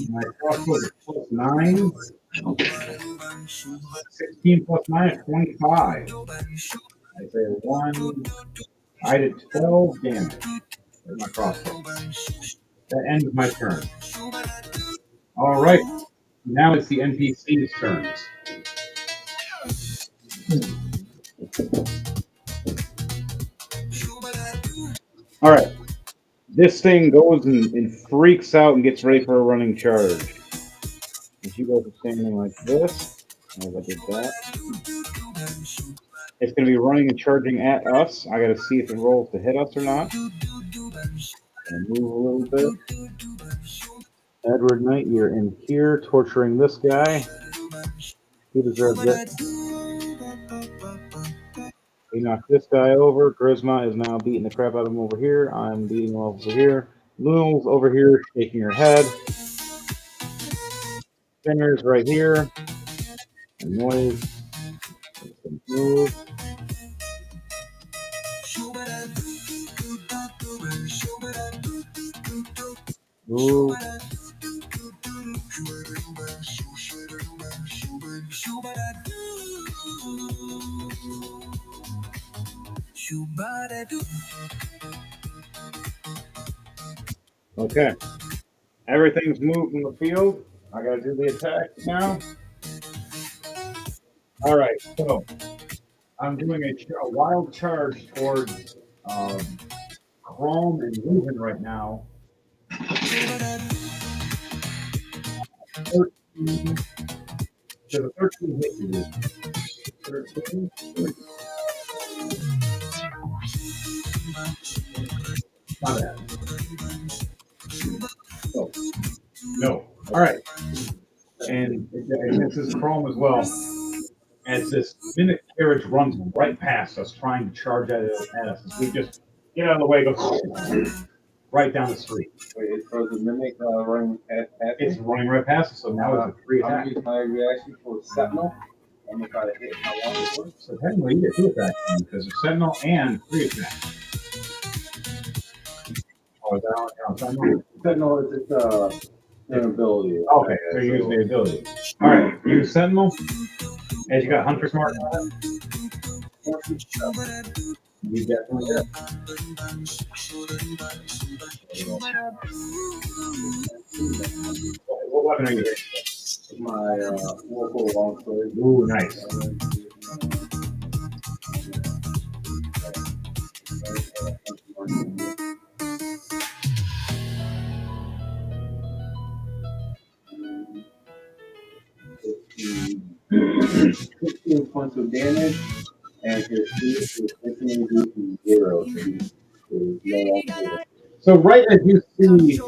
My crossbow is +9. 16 plus 9 is 25. I say 1. I did 12 damage with my crossbow. That ends my turn. All right. Now it's the NPC's turns. All right. This thing goes and freaks out and gets ready for a running charge. And she goes standing like this. As I did that. It's going to be running and charging at us. I got to see if it rolls to hit us or not. Gonna move a little bit. Edward Knight, you're in here torturing this guy. He deserves it. We knocked this guy over. Charisma is now beating the crap out of him over here. I'm beating him over here. Loon's over here shaking her head. Spinner's right here. And noise. Move. Move. Okay. Everything's moved in the field. I gotta do the attack now. All right, so I'm doing a wild charge towards Chrome and Leuven right now. 13. So the 13 hit you. 13. Not bad. Oh. No. All right. And this is Chrome as well. As this mimic carriage runs right past us, trying to charge at us. We just get out of the way, go right down the street. Wait, so the mimic running past It's running right past us, so now it's a free I'm attack. using my reaction for Sentinel. I'm gonna try to hit how long it works. So technically, you get 2 attacks because it's Sentinel and 3 attacks. Oh, is that on Sentinel? Sentinel is its an ability. Okay, so you're using the ability. All right, use Sentinel. As you got Hunter's Mark on it. You definitely get. What weapon are you hitting? My local longsword. Ooh, nice. Fifteen points of damage, and his speed is instantly reduced to 0. So he's no longer. So right as you see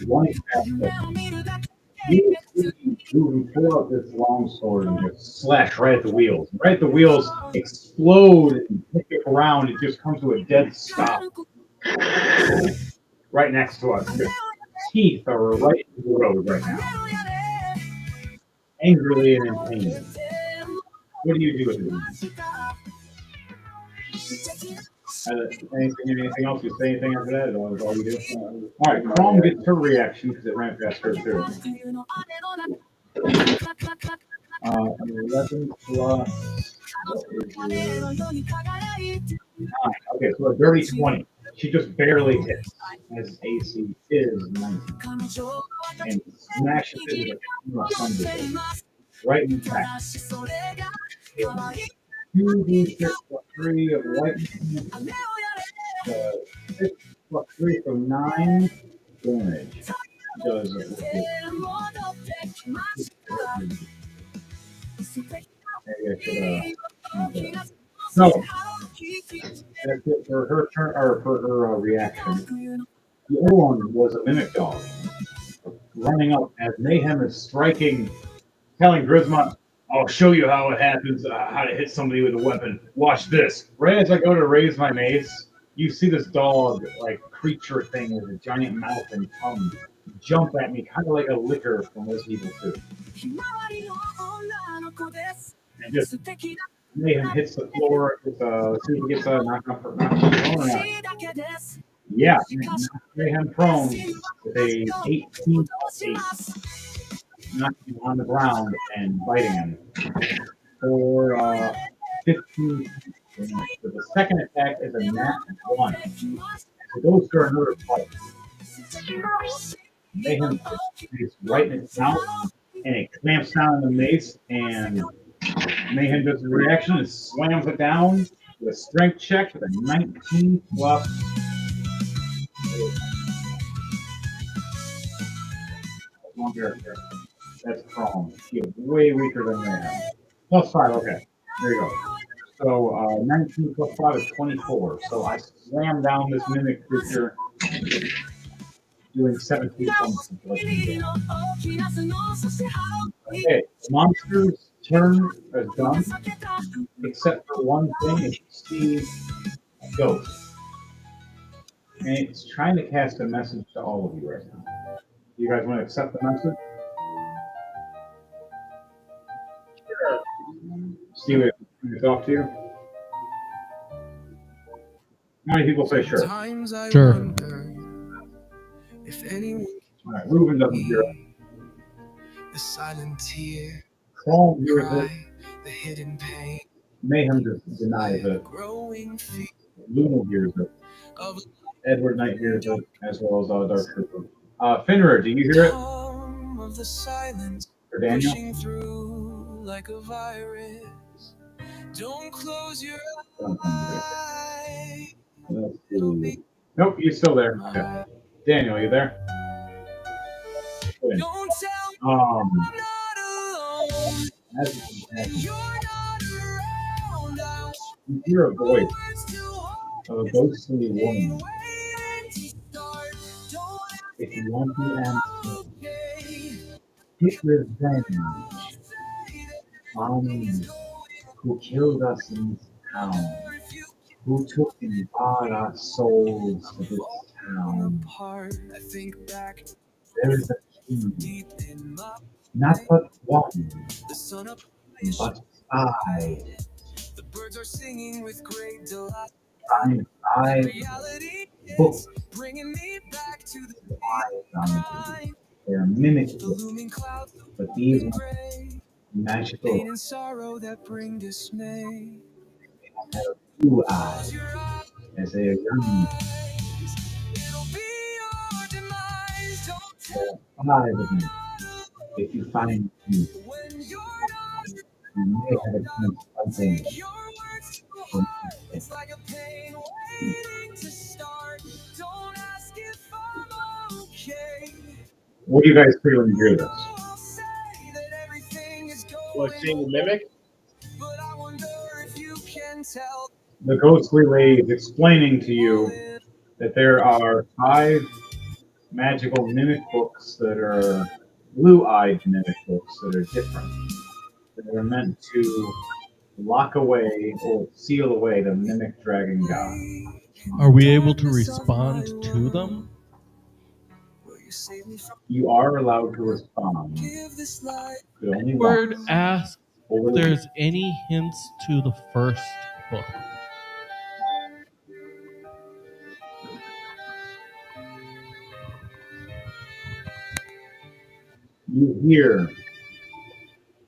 one aspect, you see Leuven pull out this long sword and just slash right at the wheels. Right at the wheels explode and kick it around. It just comes to a dead stop. Right next to us. His teeth are right in the road right now. Angrily and in pain. What do you do with it? Anything else? You say anything after that? Or is all you do? All right, Chrome gets her reaction because it ran past her too. 11 plus. Okay, so a dirty 20. She just barely hits, as AC is 19. And smashes it with a thunder. Right in the back. 2d6 plus 3 of lightning. 6 plus 3 for 9 damage. Does it? So that's it for her turn or for her reaction. The other one was a mimic dog running up as Mayhem is striking, telling Grisma, "I'll show you how it happens, how to hit somebody with a weapon. Watch this." Right as I go to raise my mace, you see this dog, like creature thing with a giant mouth and tongue, jump at me, kind of like a licker from Resident Evil 2. And just Mayhem hits the floor. See if he gets knocked off or not. Yeah, Mayhem prone with a 18 8, knocking him on the ground and biting him for 15. So the second attack is a nat 1. So those are another fight. Mayhem is right in its mouth, and it clamps down on the mace, and Mayhem does a reaction and slams it down with a strength check with a 19 plus. That's Chrome. She's way weaker than Mayhem. Plus 5, okay. There you go. So 19 plus 5 is 24. So I slam down this mimic creature, doing 17 points of bludgeoning damage. Okay, monster's turn is done, except for one thing. If you see a ghost, and it's trying to cast a message to all of you right now. You guys want to accept the message? Sure. Steve, can I talk to you? How many people say sure? All Sometimes I Sure. wonder if anyone right, Ruben doesn't hear it. the silent tear, Chrome hears it. cry, the hidden pain, Mayhem denies it. growing fear Luna hears it. of Edward Knight hears it, as well as Dark Trooper. Fenrir, do you hear it? hum of the silence Or Daniel? pushing through like a virus. Don't close your eyes. Let's see. Nope, you're still there. Okay. Daniel, you there? Good. Don't tell me I'm not alone. As it happens, You're not around. I you hear a voice want words to hold. of a ghostly woman. Waiting to start. Don't If you want the answer, okay. take revenge on me, who killed us in this town, who took and brought our souls to this town. Apart. I think back There is a king, deep in my not but one, the sun up. but five. The birds are singing with great delight. Five Reality books is bringing me back to the on they're mimicked, the looming clouds but these of ones gray. Pain magical and sorrow that bring dismay. have blue Close eyes your eyes. as they are young. It'll be your demise. Don't There tell are five of them. If you find me, when you're not. you may have a chance of something. Take your words to heart. It's like a pain waiting to start. Don't ask if I'm okay. What do you guys feel when you hear this? I'll say that everything is What, going seeing the mimic? but I wonder if you can tell. The ghostly lady is explaining to you that there are five magical mimic books that are blue-eyed mimic books that are different. That are meant to lock away or seal away the mimic dragon god. Are we able to respond to them? Will you save me from You are allowed to respond, give this life? but only Word once. asks Over if the there's any hints to the first book. you hear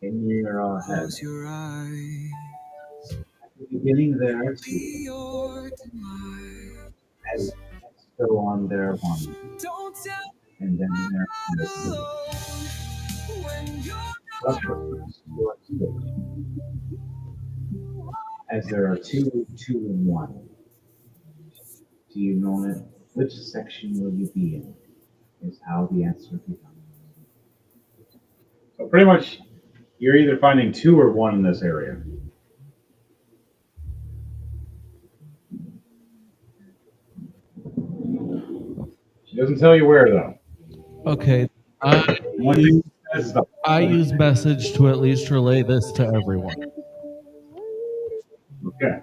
in your head. Close your eyes. At the beginning there Be too, your demise. as go on there one, Don't tell and then there me two. alone when you're Plus reference to our six. As there are two, two, and one. Do you know it? Which section will you be in? Is how the answer becomes. So pretty much, you're either finding two or one in this area. She doesn't tell you where though. Okay. One thing she says is the I use message to at least relay this to everyone. okay.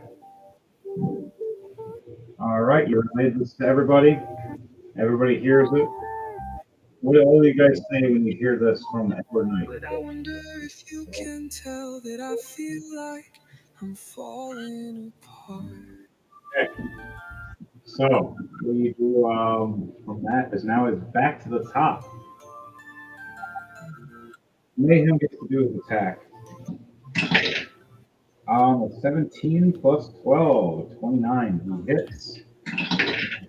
All right, you relayed this to everybody. Everybody hears it. What do you guys say when you hear this from Edward Knight? I wonder if you can tell that I feel like I'm falling apart. Okay. So what you do from that is now is back to the top. Mayhem gets to do his attack. 17 plus 12, 29. He hits.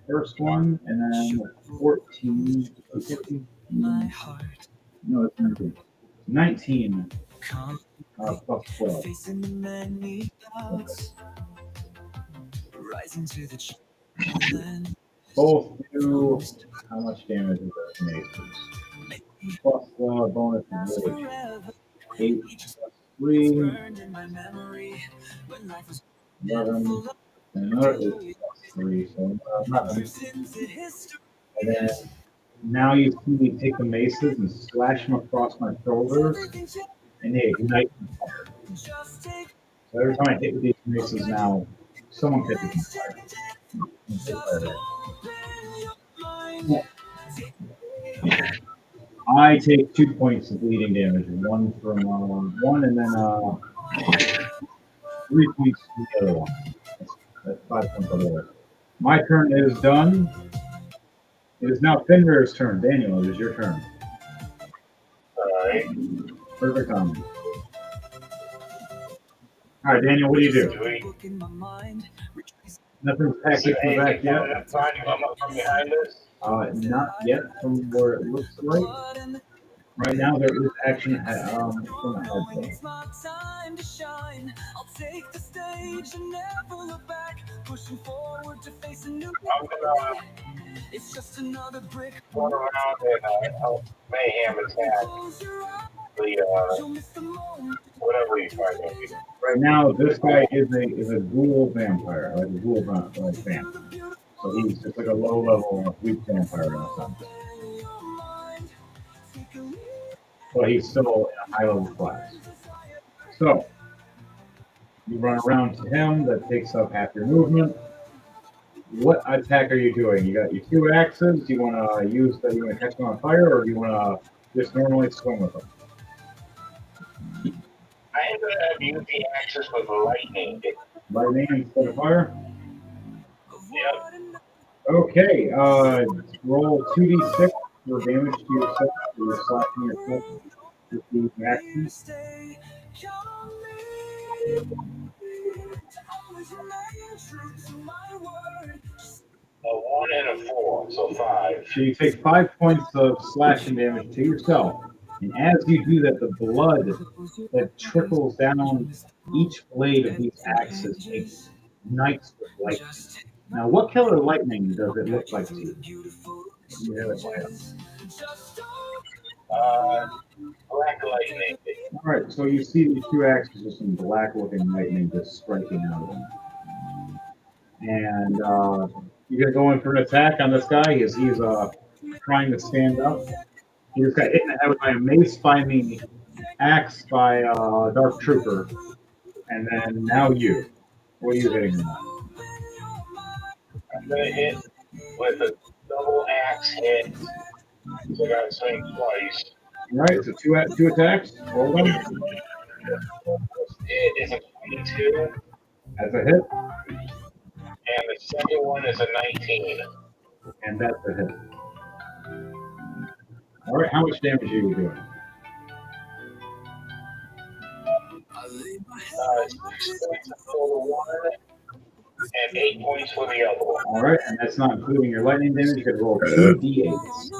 First one, and then 14. 15. My heart No, it's 19. 19 come plus 12. facing the many doubts. Rising to the challenge. Both do how much damage is that mace? Plus bonus is rage. 8 plus 3. Burned in my memory when life was 11, and another 8 plus 3, so 11. And then now you see me take the maces and slash them across my shoulders, and they ignite on fire. So every time I hit with these maces now, someone catches on fire. I take 2 points of bleeding damage, one from one, and then 3 points from the other one. That's 5 points otherwise. My turn is done. It is now Fenrir's turn. Daniel, it is your turn. Alright. Perfect timing. All right, Daniel, what do you do? Do we Nothing's see packaged in the back anything coming yet. up behind you, up from behind us? Not yet from where it looks like. Right now, there is action from the head. It's my time to shine. I'll take the stage and never look back. Pushing forward to face a new I'm gonna It's just another brick. run around and help Mayhem attack Close your eyes, the, you'll miss the moment. whatever you find out. Right now, this guy is a ghoul vampire, like a ghoul vamp. So he's just like a low level, weak vampire in a sense. But he's still in a high level class. So you run around to him. That takes up half your movement. What attack are you doing? You got your 2 axes. Do you want to use that? You want to catch them on fire, or do you want to just normally swing with them? I am gonna have used the axis with lightning. Lightning instead of fire. Yep. Okay. Roll 2d6 for damage to yourself. You're slashing yourself with the action. A 1 and a 4, so 5. So you take 5 points of slashing damage to yourself. And as you do that, the blood that trickles down each blade of these axes ignites with lightning. Now, what color lightning does it look like to you? You have it light up. Black lightning. All right, so you see these 2 axes with some black-looking lightning just striking out of them. And you're gonna go in for an attack on this guy. He's trying to stand up. He just got hit in the head by a mace by me, axe by Dark Trooper, and then now you. What are you hitting him at? I'm gonna hit with a double axe hit. So I gotta swing twice. All right, so two attacks. Roll them. It is a 22, That's a hit, and the second one is a 19. and that's a hit. All right, how much damage are you doing? 6 points for the one, and 8 points for the other one. All right, and that's not including your lightning damage. You could roll 2d8s.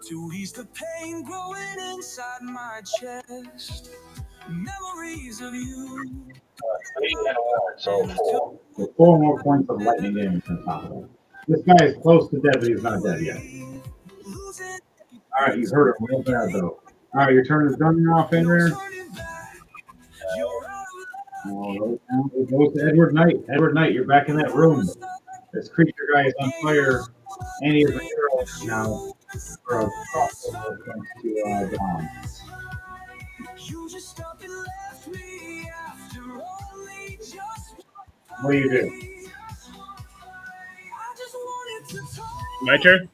To ease the pain growing inside my chest. Memories of you. 3 and a 1, so 4. So 4 more points of lightning damage on top of that. This guy is close to death, but he's not dead yet. All right, you hurt him real bad, though. All right, your turn is done now, Fenrir. All right, now it goes to Edward Knight. Edward Knight, you're back in that room. This creature guy is on fire, and he is a hero now for a crossover thanks to Dom. What do you do? My turn.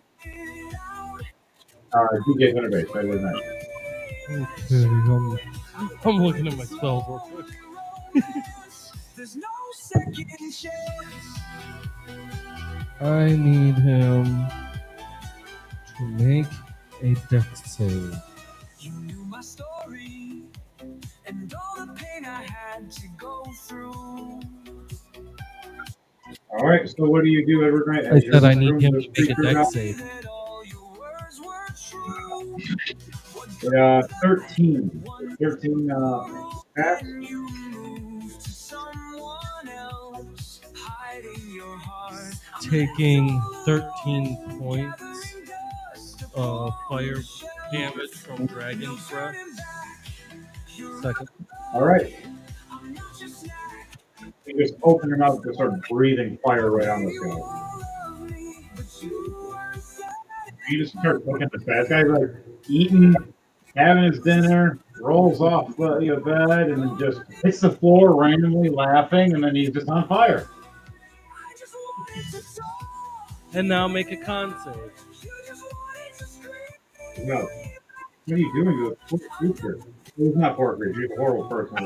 DJ Thunderbase, Edward Knight. Okay, I'm looking at my spells real quick. There's no second chance. I need him to make a dex save. You knew my story and all the pain I had to go through. All right, so what do you do, Edward Knight? I said I need him to make a dex save. That all your words were true. 13. 13 pass. You moved to someone else, hiding your heart. Taking 13 points of fire damage from Dragon's Breath. Second. All right. He just opened your mouth and started breathing fire right on this guy. He just starts looking at this guy. This guy's like eating, having his dinner, rolls off the bed, and then just hits the floor randomly, laughing, and then he's just on fire. And now make a con save. No. What are you doing to a poor creature? He's not poor creature. He's a horrible person.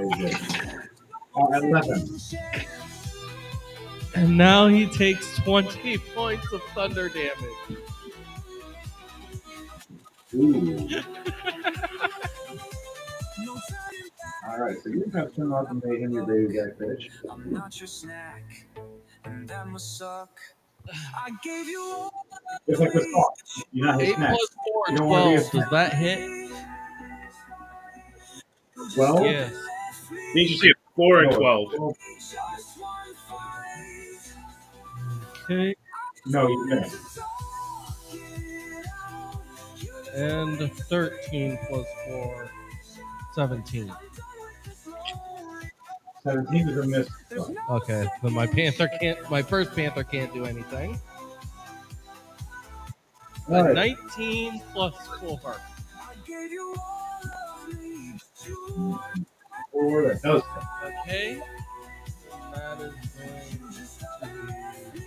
At 11. And now he takes 20 points of thunder damage. Ooh. All right, so you have turned off and made him your baby back bitch. I'm not your snack, and that must suck. I gave you all Just like the song. You're not his 8 snack. plus 4, You don't want to be 12. Does that hit? Well, Yes. Did you see 4 and 12? Okay. No, you missed. And 13 plus 4, 17. 17 is a miss. Okay, then my first panther can't do anything. All right. 19 plus 4. Four, that does. Okay. And that is going to be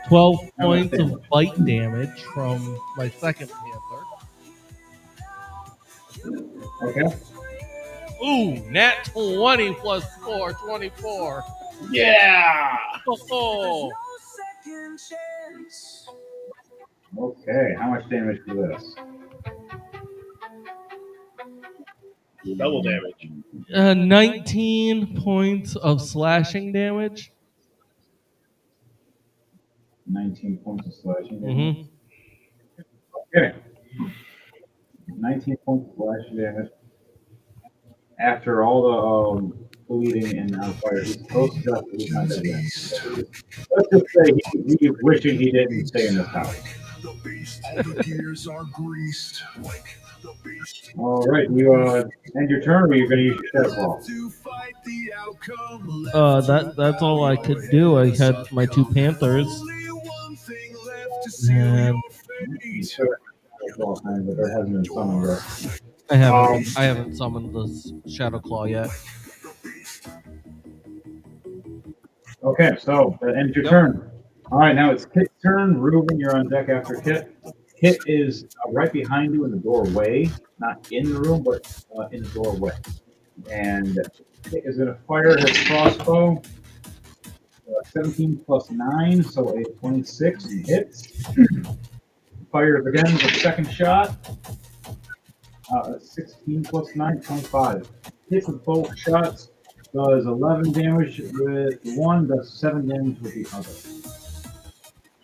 12 points of bite damage from my second panther. Okay. Ooh, nat 20 plus 4, 24. Yeah! Oh, Okay, how much damage for this? Double damage. 19 points of slashing damage. 19 points of slashing damage. Mm-hmm. Okay. 19 points of slashing damage. After all the bleeding and on fire, he's close to death. He's not dead yet. Let's just say he's wishing he didn't stay in this house. The beast, all the gears are greased. Like the beast. All right, you end your turn, or are you going to use your shadow claw? To fight the outcome. That's all I could do. I had my 2 panthers. Only one thing left to seal And You should have shadow claw time, but there hasn't been summoned yet. I haven't summoned the Shadow Claw yet. Okay, so that ends your turn. All right, now it's Kit's turn. Reuben, you're on deck after Kit. Kit is right behind you in the doorway, not in the room, but in the doorway. And Kit is going to fire his crossbow. 17 plus 9, so a 26 hits. Fires again with the second shot. 16 plus 9, 25. Hits with both shots. Does 11 damage with one, does 7 damage with the other.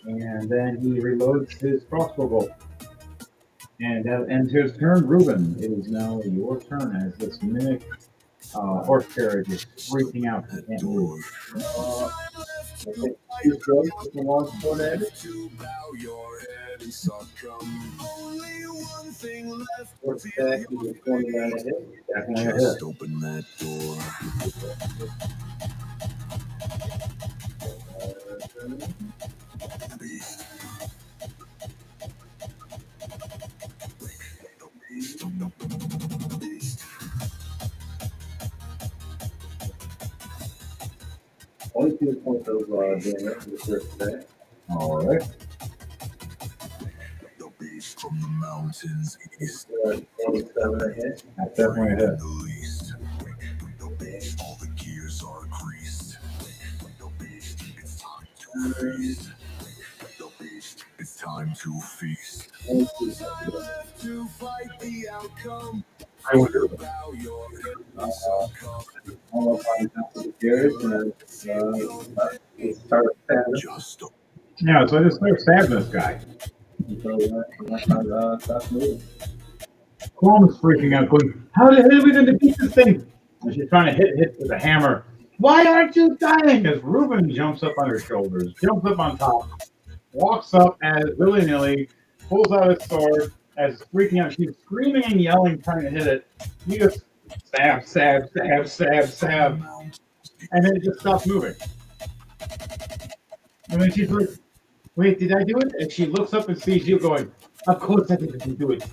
And then he reloads his crossbow bolt. And that ends his turn. Reuben, it is now your turn as this mimic horse carriage is freaking out and can't move. Two strokes with the long sword at it. to bow your head and succumb. Only one thing left. First attack is a 29 to hit. Definitely a hit. Just open that door. Beast. Beast. 22 points of damage for the first attack. All right. The beast from the mountains east. 27 to hit. That's definitely a hit. The least. The beast, all the gears are greased. The beast, it's time to feast. The beast, it's time to feast. To fight the outcome. I would do it. Bow your head and succumb. All of my gears and then start stabbing. Just a Yeah, so I just started stabbing this guy. Until stop moving. Clone is freaking out, going, how the hell are we going to beat this thing? And she's trying to hit with a hammer. Why aren't you dying? As Reuben jumps up on her shoulders, jumps up on top, walks up as willy-nilly, pulls out his sword, as it's freaking out. She's screaming and yelling, trying to hit it. He just Stab, stab, stab, stab, stab. And then it just stops moving. And then she's like, wait, did I do it? And she looks up and sees you going, of course I didn't do it.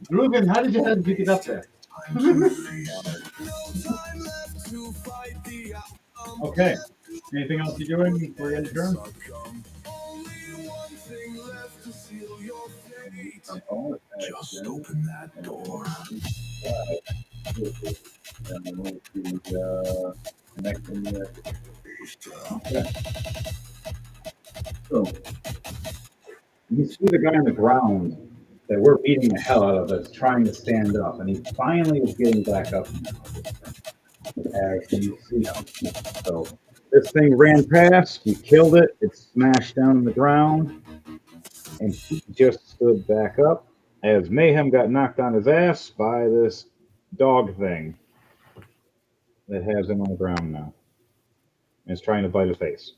Ruben, how did you have to get up there? Okay. Anything else you're doing before you end the turn? Just open that door. So, you see the guy on the ground that we're beating the hell out of that's trying to stand up, and he finally is getting back up as you see him. So this thing ran past, you killed it, it smashed down on the ground, and he just stood back up as Mayhem got knocked on his ass by this dog thing that has him on the ground now. And is trying to bite his face.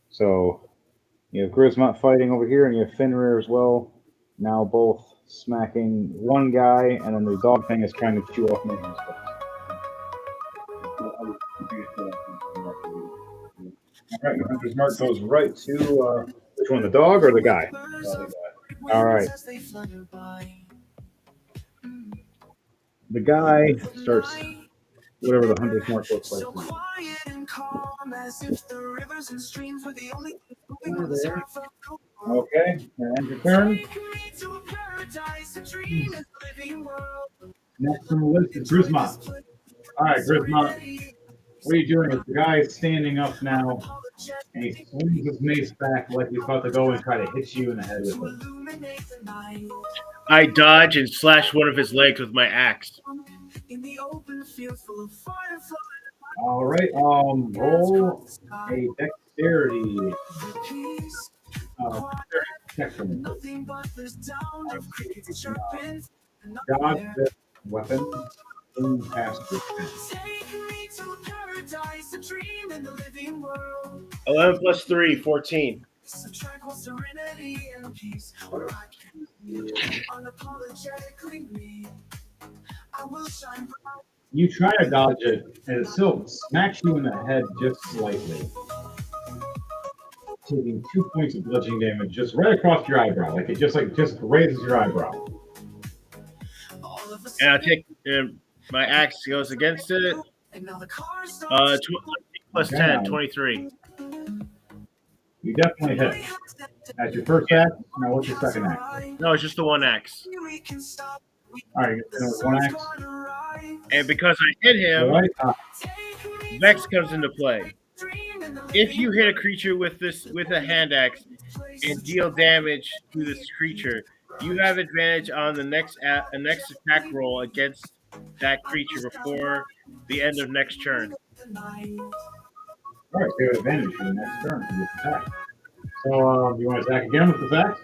So you have Grismont fighting over here, and you have Fenrir as well. Now both smacking one guy, and then the dog thing is trying to chew off Mayhem's face. All right, your Hunter's Mark goes right to which one, the dog or the guy? All right. The guy starts whatever the Hunter's Mark looks like. Okay, and your turn. Next on the list is Grismont. All right, Grismont. What are you doing? The guy is standing up now, and he swings his mace back like he's about to go and try to hit you in the head with it. I dodge and slash one of his legs with my axe. All right, roll a dexterity check for me. Dodge this weapon in past your turn. 11 plus 3, 14. You try to dodge it, and it still smacks you in the head just slightly, taking 2 points of bludgeoning damage just right across your eyebrow. Like it just raises your eyebrow. And I'll take my axe goes against it. plus 10, 23. You definitely hit. That's your first axe. Now what's your second axe? No, it's just the one axe. All right, one axe. And because I hit him, All right. Vex comes into play. If you hit a creature with a hand axe and deal damage to this creature, you have advantage on the next attack roll against that creature before the end of next turn. All right, so you have advantage for the next turn for this attack. So you want to attack again with this axe?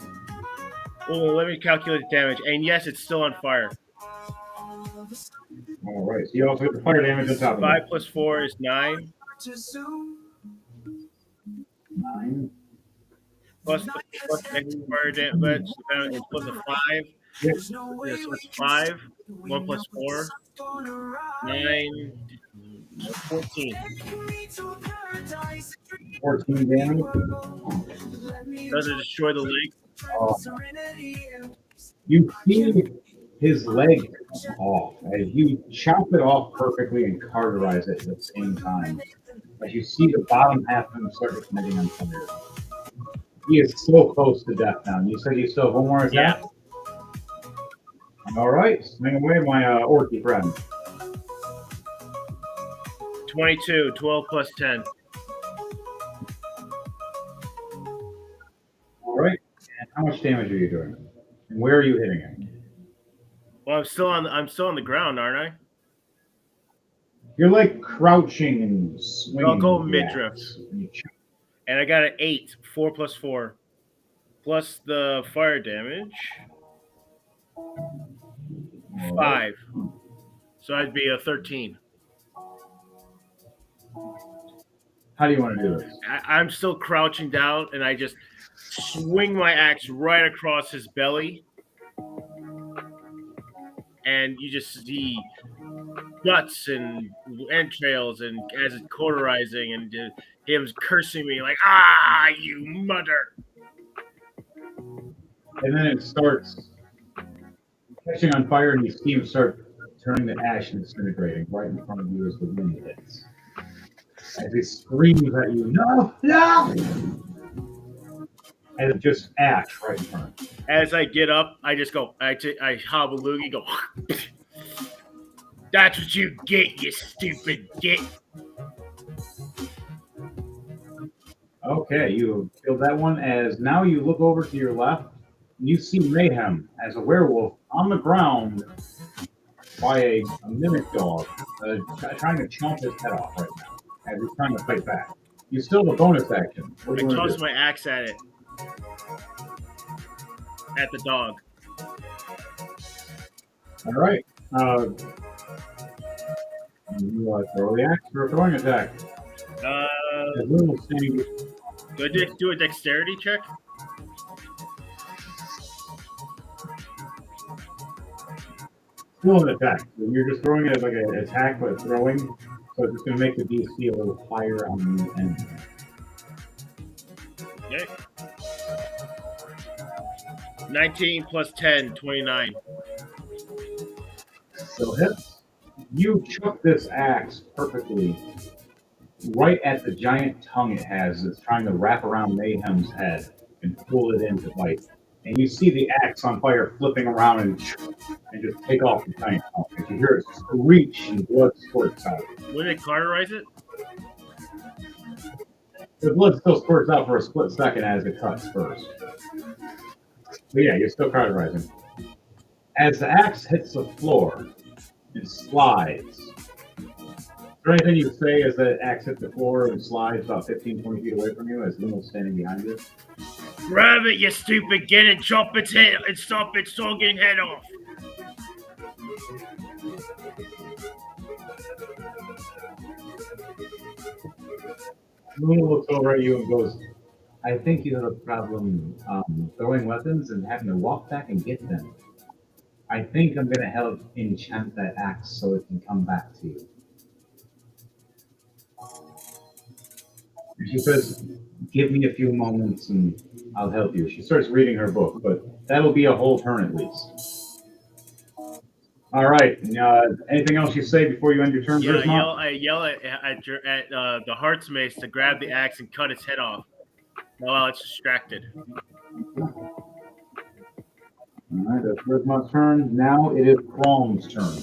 Well, let me calculate the damage. And yes, it's still on fire. All right, so you also get the fire damage on top of 5 it. plus 4 is 9. 9. Plus any fire damage, it's plus a 5. Yes. So it's 5. 1 plus 4. 9. 14. 14 damage. Does it destroy the leg? You see his leg off as you chop it off perfectly and cauterize it at the same time. As you see the bottom half of him start igniting on fire. He is so close to death now. You said you still have one more attack? All right, swing away, my orky friend. 22, 12 plus 10. All right, and how much damage are you doing? And where are you hitting it? Well, I'm still on the ground, aren't I? You're like crouching and swinging. I'll go the midriff. axe. And I got an 8, 4 plus 4. Plus the fire damage. 5. So I'd be a 13. How do you want to do this? I'm still crouching down, and I just swing my axe right across his belly. and you just see guts and entrails, and as it's cauterizing, and him cursing me like, "Ah, you mother!" And then it starts catching on fire, and you see him start turning to ash and disintegrating right in front of you as the wind hits. As he screams at you, "No, no!" And it's just ash right in front of you. As I get up, I just go, I hobble loogie, go. That's what you get, you stupid git. Okay, you killed that one. As now you look over to your left, you see Mayhem as a werewolf on the ground by a mimic dog, trying to chomp his head off right now as he's trying to fight back. You still have a bonus action. What I do you want toss to do? my axe at it. At the dog. All right. You throw the axe for a throwing attack. The little thing, Do I do a dexterity check? still an attack. So you're just throwing it as like an attack, but throwing. So it's just going to make the DC a little higher on the end. Okay. 19 plus 10, 29. So hits. You chuck this axe perfectly right at the giant tongue it has that's trying to wrap around Mayhem's head and pull it in to bite. And you see the axe on fire flipping around and just take off the giant tongue. And you hear it screech and blood squirts out. When they cauterize it? The blood still squirts out for a split second as it cuts first. But yeah, you're still cauterizing. As the axe hits the floor, it slides. Is there anything you say as the axe hits the floor and slides about 15, 20 feet away from you as Limo's standing behind you? Grab it, you stupid git, and chop its head and stop its sogging head off. Limo looks over at you and goes, I think you have a problem throwing weapons and having to walk back and get them. I think I'm going to help enchant that axe so it can come back to you. She says, give me a few moments and I'll help you. She starts reading her book, but that'll be a whole turn at least. All right. Anything else you say before you end your turn, Yeah, Grisma? I yell at the Heart's Mace to grab the axe and cut its head off. While it's distracted. All right, that's Grisma's turn. Now it is Chrome's turn.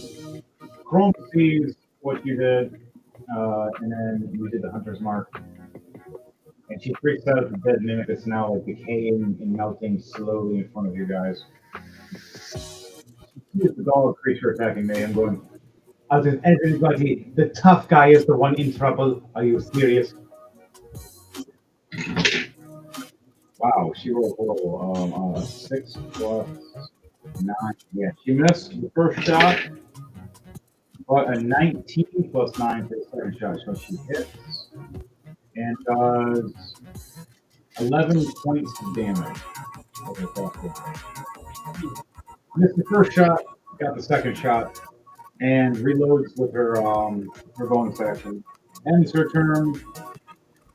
Chrome sees what you did, and then you did the Hunter's Mark. And she freaks out at the dead mimic that's now like decaying and melting slowly in front of you guys. She sees the dog creature attacking me. I'm going, out of everybody, the tough guy is the one in trouble. Are you serious? Wow, she rolled horrible. 6 plus 9. Yeah, she missed the first shot, but a 19 plus 9 for the second shot, so she hits and does 11 points of damage. Missed the first shot, got the second shot, and reloads with her bonus action. Ends her turn.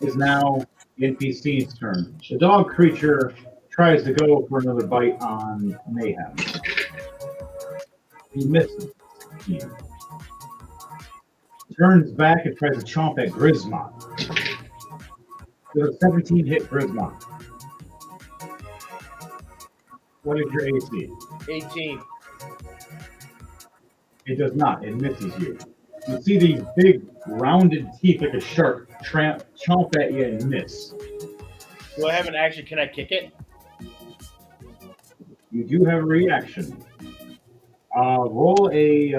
Is now the NPC's turn. The dog creature tries to go for another bite on Mayhem. He misses. Turns back and tries to chomp at Grisma. There's a 17 hit Grisma. What is your AC? 18. It does not. It misses you. You see these big rounded teeth like a shark chomp at you and miss. Do I have an action? Can I kick it? You do have a reaction. Roll a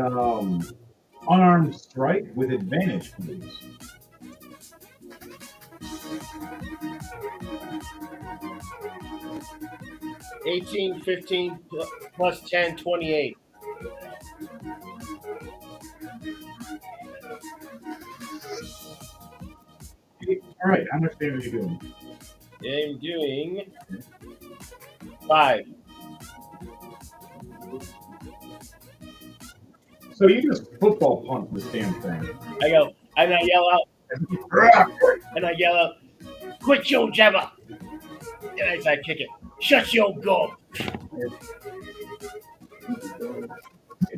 unarmed strike with advantage, please. $18, 15 plus 10, 28. All right, how much damage are you doing? I'm doing 5. So you just football punt this damn thing. I go, and I yell out, quit your jabber. And I try to kick it. Shut your gob.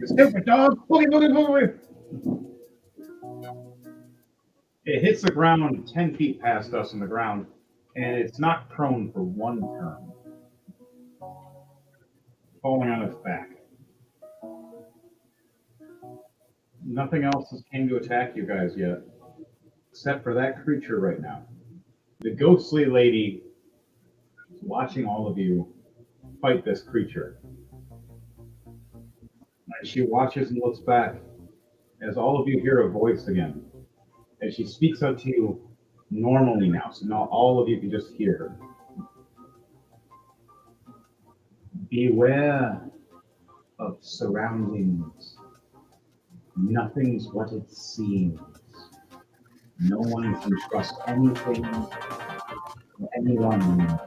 Stupid dog! Boogie, boogie, boogie! It hits the ground 10 feet past us on the ground, and it's knocked prone for one turn, falling on its back. Nothing else has came to attack you guys yet, except for that creature right now. The ghostly lady is watching all of you fight this creature. As she watches and looks back, as all of you hear a voice again, as she speaks out to you normally now, so now all of you can just hear her. Beware of surroundings. Nothing's what it seems. No one can trust anything or anyone.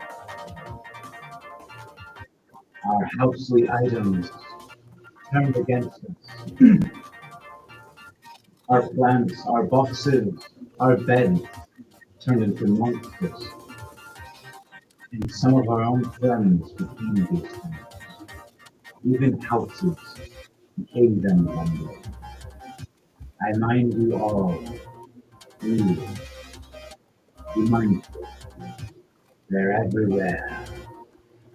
Our housely items turned against us. Our plants, our boxes, our beds turned into monsters. And some of our own friends became these things. Even houses became them one day. I mind you all, please, be mindful. They're everywhere.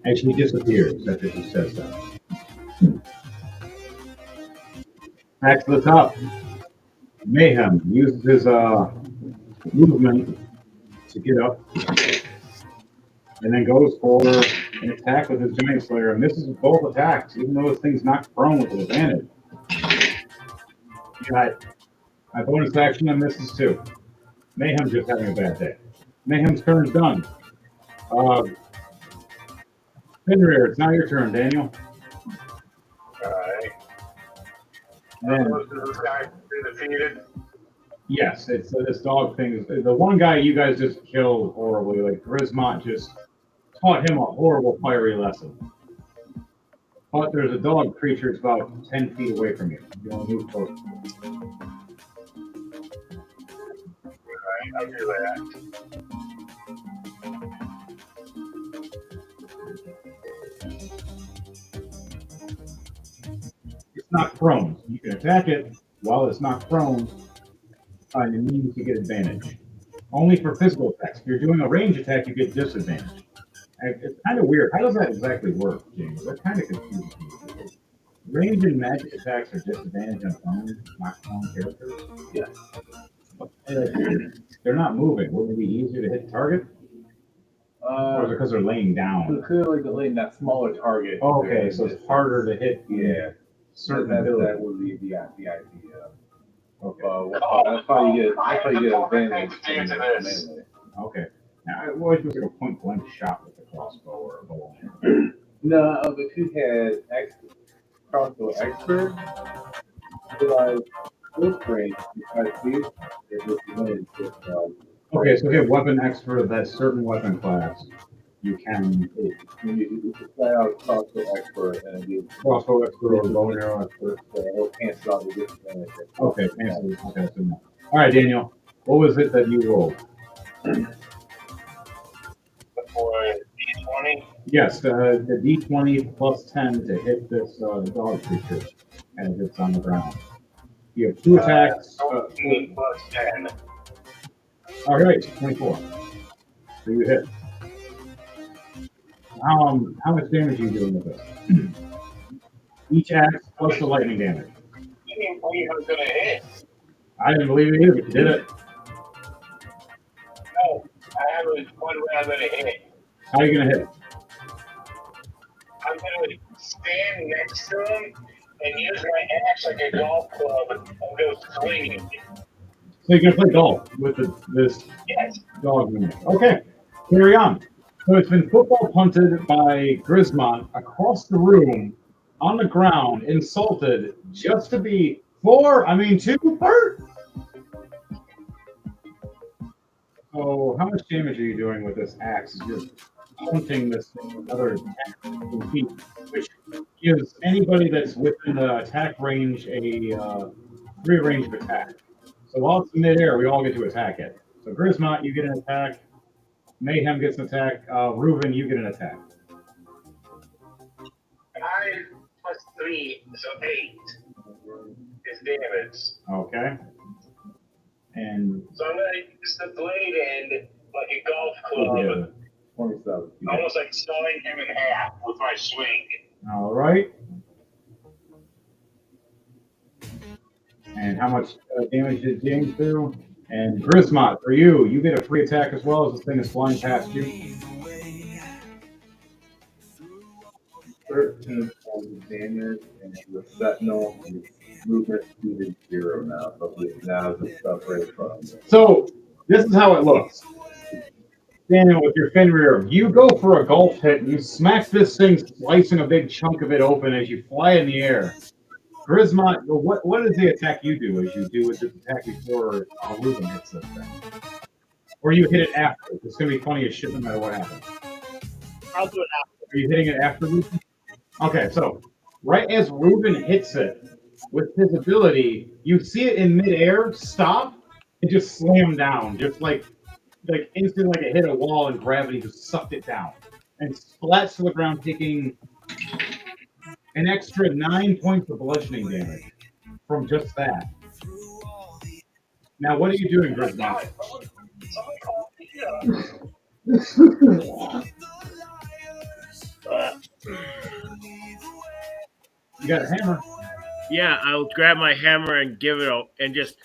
And she disappears after she says that. Back to the top. Mayhem uses his movement to get up and then goes for an attack with his Giant Slayer and misses both attacks, even though this thing's knocked prone with an advantage. Got my bonus action and misses too. Mayhem's just having a bad day. Mayhem's turn's done. Fenrir, it's now your turn, Daniel. Alright. And Most of those guys have been defeated. yes, it's this dog thing. The one guy you guys just killed horribly, like Grismont just taught him a horrible fiery lesson. But there's a dog creature that's about 10 feet away from you. You want to move close. Alright, I'll do that. It's not prone. You can attack it while it's not prone, and it means you get advantage. Only for physical attacks. If you're doing a range attack, you get disadvantage. And it's kind of weird. How does that exactly work, James? That kind of confuses me. Range and magic attacks are disadvantage on prone, not prone characters. Yeah. But, they're not moving. Wouldn't it be easier to hit target? Or is it because they're laying down? Clearly delaying that smaller target. Okay, so it's harder to hit Yeah. certain that abilities. would be the idea. Okay. That's how you get advantage. Into this. Mainly. Okay. Now, what if it was like a point blank shot with a crossbow or a bow and arrow? No, but if you had crossbow expert, realize this range, because these it was limited to Okay, so if you have weapon expert of that certain weapon class, you can you can fly out crossbow expert and you crossbow expert or bow and arrow expert. it'll cancel out the disadvantage. Okay, fancy. Okay, so no. All right, Daniel. What was it that you rolled? For D20. Yes, the D20 plus 10 to hit this dog creature as it's on the ground. You have two attacks. 14 plus 10. All right, 24. So you hit. How much damage are you doing with this? Each axe plus the lightning damage. You didn't believe I was going to hit. I didn't believe it either, but you did it. No, I have one way I'm going to hit. How are you going to hit? I'm going to stand next to him and use my axe like a golf club and go swinging. So you're going to play golf with this Yes. dog unit. Okay, carry on. So it's been football punted by Grismont across the room, on the ground, insulted, just to be two hurt. So how much damage are you doing with this axe? You're taunting this thing with another attack, which gives anybody that's within the attack range a free range of attack. So while it's in midair, we all get to attack it. So Grismont, you get an attack. Mayhem gets an attack. Reuben, you get an attack. 5 plus 3, so 8 is damage. Okay. And So I'm gonna use the blade end like a golf club, 27. almost like sawing him in half with my swing. all right. And how much damage did James do? And Grismont, for you, you get a free attack as well as this thing is flying past you. 13 points of damage, and the Sentinel is movement speed 0 now. So now the stuff right from. So this is how it looks. Daniel, with your Fenrir, you go for a golf hit and you smack this thing, slicing a big chunk of it open as you fly in the air. Grismont, what is the attack you do as you do with this attack before Reuben hits this thing? Or you hit it after? It's going to be funny as shit no matter what happens. I'll do it Are you hitting it after Reuben? Okay, so right as Reuben hits it with his ability, you see it in midair stop and just slam down, just like instantly like it hit a wall and gravity just sucked it down and splats to the ground, taking an extra 9 points of bludgeoning damage from just that. Now, what are you doing, Grismont? Somebody call me. You got a hammer. Yeah, I'll grab my hammer and give it a and just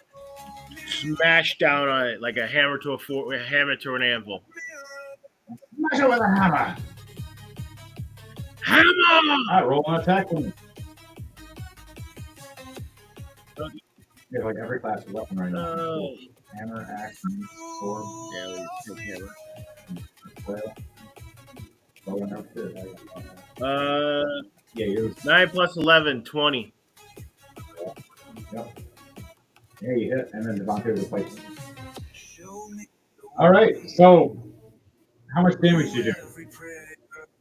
smash down on it like a hammer to a hammer to an anvil. Smash it with a hammer. Hammer! All right, roll an attack with me. You have like every class of weapon right now. Hammer, axe, sword, Yeah, we take hammer. flail. Bow and arrow. Yeah, yours. 9 plus 11, 20. Yep. Yeah, you hit, and then Devontae was fight. All right, so how much damage did you do?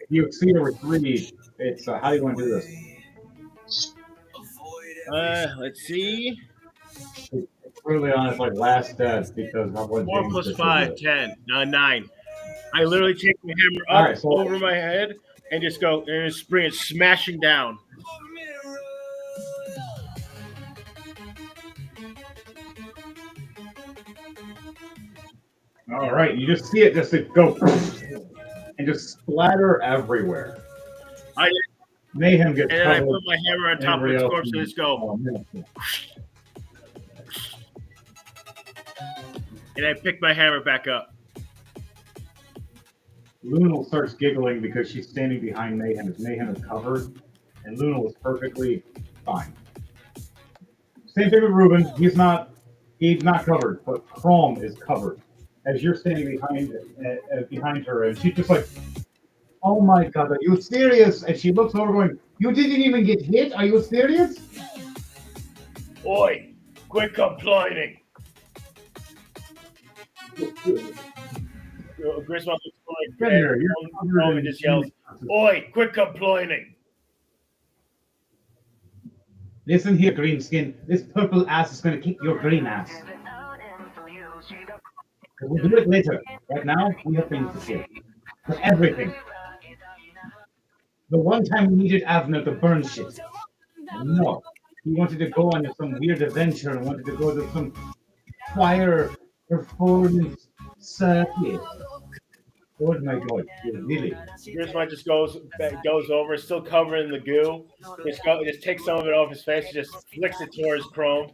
If you exceed over 3, it's how do you want to do this? Let's see. It's clearly on its like last death because of what 4 James plus just 5, did. 10. 9. I literally take my hammer up All right, so- over my head and just go and just bring it smashing down. All right, you just see it just go and just splatter everywhere. I Mayhem gets And then I covered. put my hammer on top of Everybody its else corpse and can- just go. Oh, man. And I pick my hammer back up. Luna starts giggling because she's standing behind Mayhem. As Mayhem is covered, and Luna was perfectly fine. Same thing with Reuben. He's not covered, but Chrome is covered. As you're standing behind her, and she's just like, "Oh my God, are you serious?" And she looks over, going, "You didn't even get hit? Are you serious?" Oi, quit complaining. Griswold looks like Fenrir, you're Chrome and just yells, "Oi, quit complaining." Listen here, Greenskin. This purple ass is going to kick your green ass. We'll do it later. Right now, we have things to say. For everything. The one time we needed Avner to burn shit. No. He wanted to go on some weird adventure and wanted to go to some fire performance circuit. Oh my God, really? Griswold just goes over, still covered in the goo. Just takes some of it off his face, and just flicks it towards Chrome.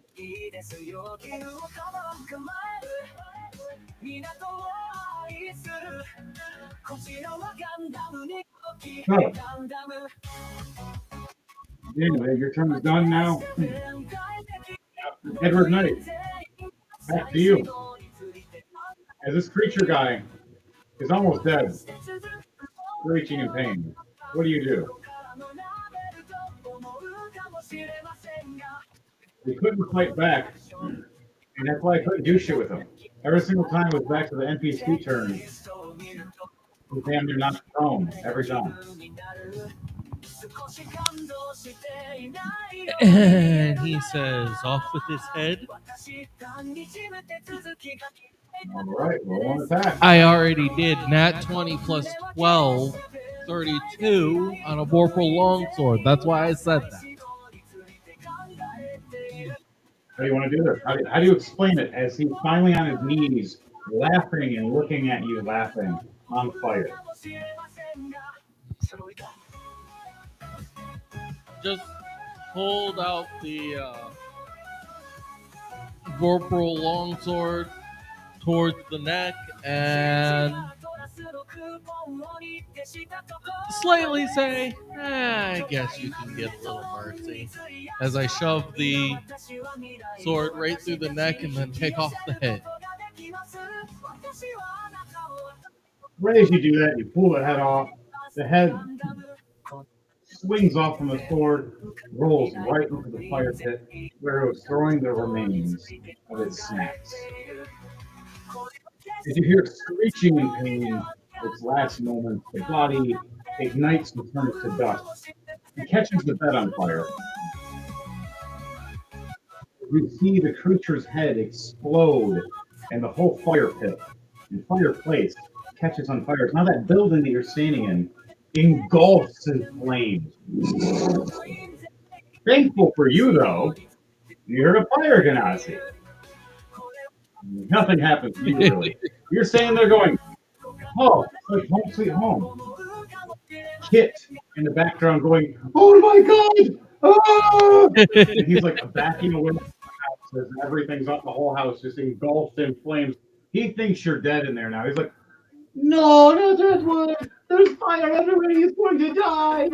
So, anyway, your turn is done now. Edward Knight, back to you. As this creature guy is almost dead, screeching in pain, what do you do? We couldn't fight back, and that's why I couldn't do shit with him. Every single time it was back to the NPC turn. He's damn near not prone every time. And he says, off with his head. All right, roll on attack. I already did. Nat 20 plus 12, 32 on a Vorpal Longsword. That's why I said that. What do you want to do there? How do you explain it as he's finally on his knees, laughing and looking at you, laughing, on fire? Just hold out the Vorpal Longsword towards the neck and slightly say, I guess you can get a little mercy. As I shove the sword right through the neck and then take off the head. Right as you do that, you pull the head off. The head swings off from the sword, rolls right into the fire pit, where it was throwing the remains of its snacks. As you hear screeching in pain, its last moments, the body ignites and turns to dust. It catches the bed on fire. You see the creature's head explode, and the whole fire pit and fireplace catches on fire. Now that building that you're standing in engulfs in flames. Thankful for you, though, you're a fire ganassi. Nothing happens to you, really. You're standing there going, oh, it's like home sweet home. Kit in the background going, oh my god! Ah! And he's like backing away from the house as everything's up, the whole house just engulfed in flames. He thinks you're dead in there now. He's like, no, not Redwood! There's fire everywhere, he's going to die!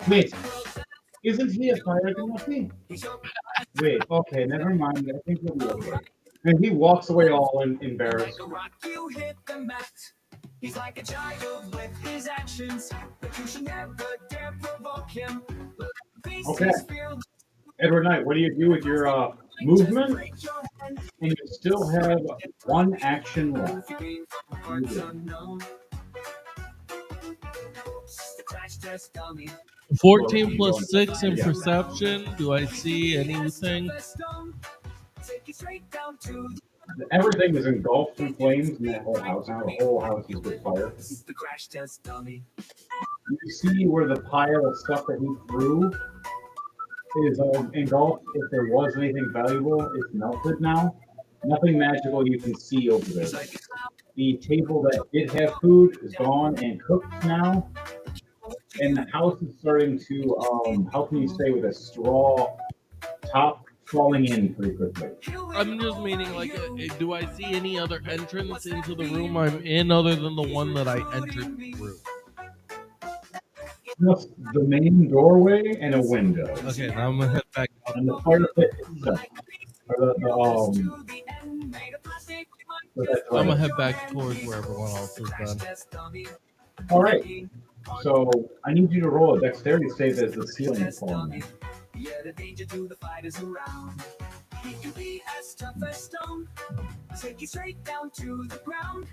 Wait, isn't he a fire ganassi? Wait, okay, never mind. I think we'll be okay. And he walks away all embarrassed. He's like a child with his actions, but you should never dare provoke him. Okay. Edward Knight, what do you do with your movement? And you still have one action left. 14 plus 6 in perception. Do I see anything? Everything is engulfed in flames in that whole house. Now the whole house is with fire. You see where the pile of stuff that he threw is engulfed. If there was anything valuable, it's melted now. Nothing magical you can see over there. The table that did have food is gone and cooked now. And the house is starting to, how can you say, with a straw top falling in pretty quickly. I'm just meaning, like, do I see any other entrance into the room I'm in other than the one that I entered through? Just the main doorway and a window. Okay, now I'm gonna head back. And the fire pit itself. I'm gonna head back towards where everyone else is done. All right. So I need you to roll a dexterity save as the ceiling is falling in. Yeah, the danger to the fight is around. He can be as tough as stone. Take you straight down to the ground.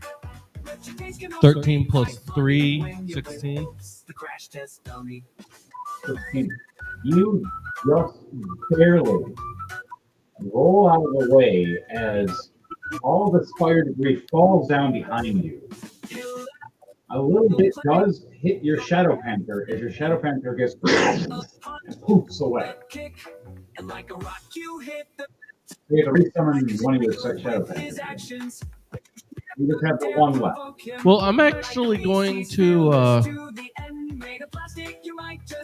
13 plus 3, 16. The crash test dummy. 16. You just barely roll out of the way as all this fire debris falls down behind you. A little bit does hit your Shadow Panther as your Shadow Panther gets poofs away. You have to resummon one of your Shadow Panthers. You just have the one left. Well, I'm actually going to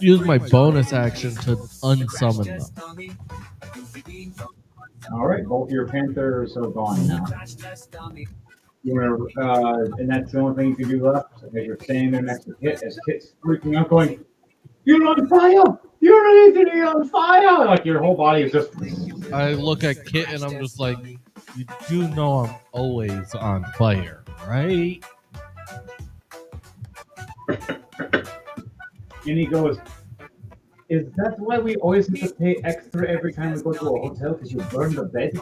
use my bonus action to unsummon them. All right, both your Panthers are gone now. You want and that's the only thing you can do left as you're standing there next to Kit, as Kit's freaking out, going, "You're on fire! You're Anthony on fire!" Like your whole body is just. I look at Kit and I'm just like, you do know I'm always on fire, right? And he goes, Is that why we always have to pay extra every time we go to a hotel? Because you burn the bed?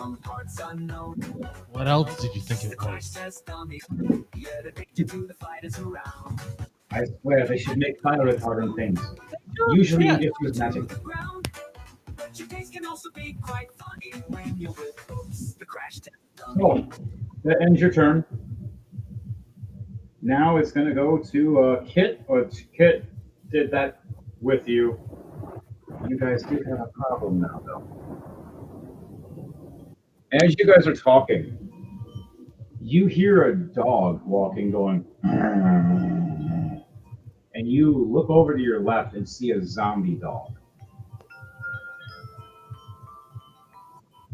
What else did you think it was? I swear they should make fire retardant things. Usually Yeah. you just use magic. So, that ends your turn. Now it's going to go to Kit, or Kit did that with you. You guys do have a problem now, though. As you guys are talking, you hear a dog walking, going, and you look over to your left and see a zombie dog.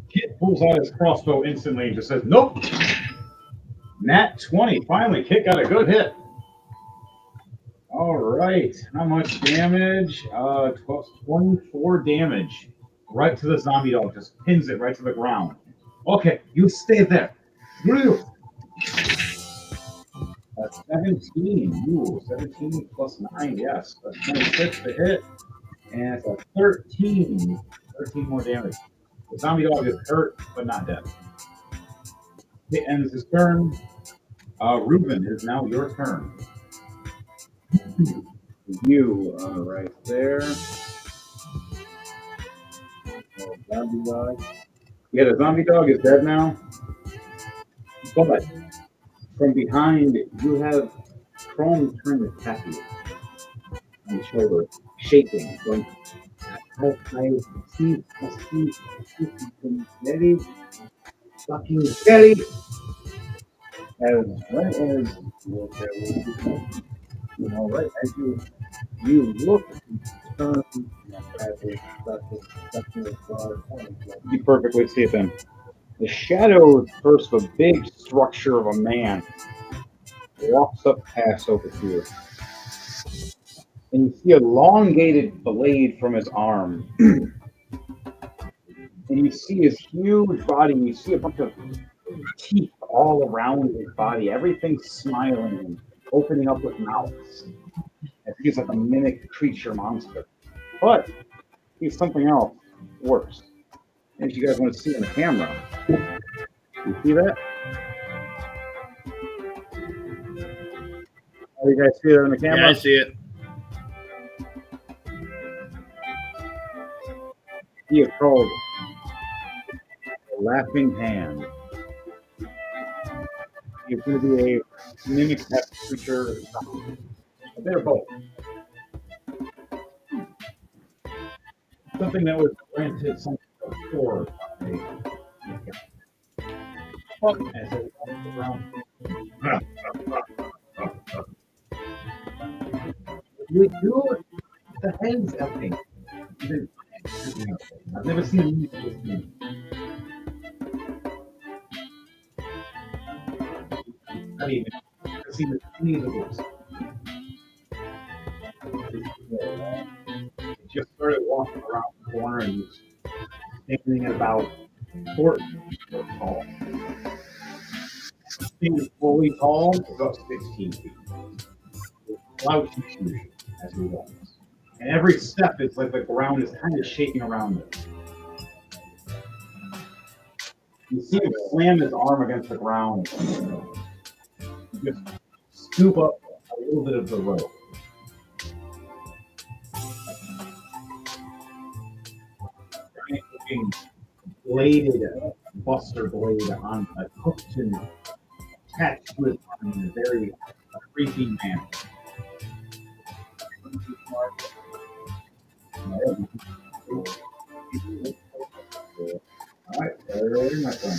Kit pulls out his crossbow instantly and just says, "Nope." Nat 20. Finally, Kit got a good hit. All right. How much damage? 24 damage. Right to the zombie dog. Just pins it right to the ground. Okay, you stay there. 17. Ooh, 17 plus 9. Yes. That's 26 to hit. And it's a 13. 13 more damage. The zombie dog is hurt, but not dead. It ends his turn. Reuben, it is now your turn. You are right there. Zombie dog. Yeah, the zombie dog is dead now. But from behind, you have Chrome trying to tap you on the shoulder, shaking, going, I see, ready, fucking steady. As right as right as you look, turn, you perfectly see it then. The shadow first of a big structure of a man walks up past over here. And you see a elongated blade from his arm. And you see his huge body, and you see a bunch of teeth all around his body. Everything's smiling and opening up with mouths. I think he's like a mimic creature monster. But he's something else worse. And if you guys want to see it on the camera, you see that? Oh, you guys see it on the camera? Yeah, I see it. He is called the Laughing Hand. He's going to be a mimic type creature. They're both. Something that was granted something before. As it walks around. We do the hands thing. I've never seen a movie like this. Not even. I've seen any of the books. It just started walking around the corner and was standing at about 4 feet tall. Being fully tall, about 16 feet. Slouching shoes as he walks. And every step is like the ground is kind of shaking around it. You see him slam his arm against the ground. Just scoop up a little bit of the rope. Giant looking bladed buster blade on a hook to attached to his arm in a very creepy manner. All right, very much fun.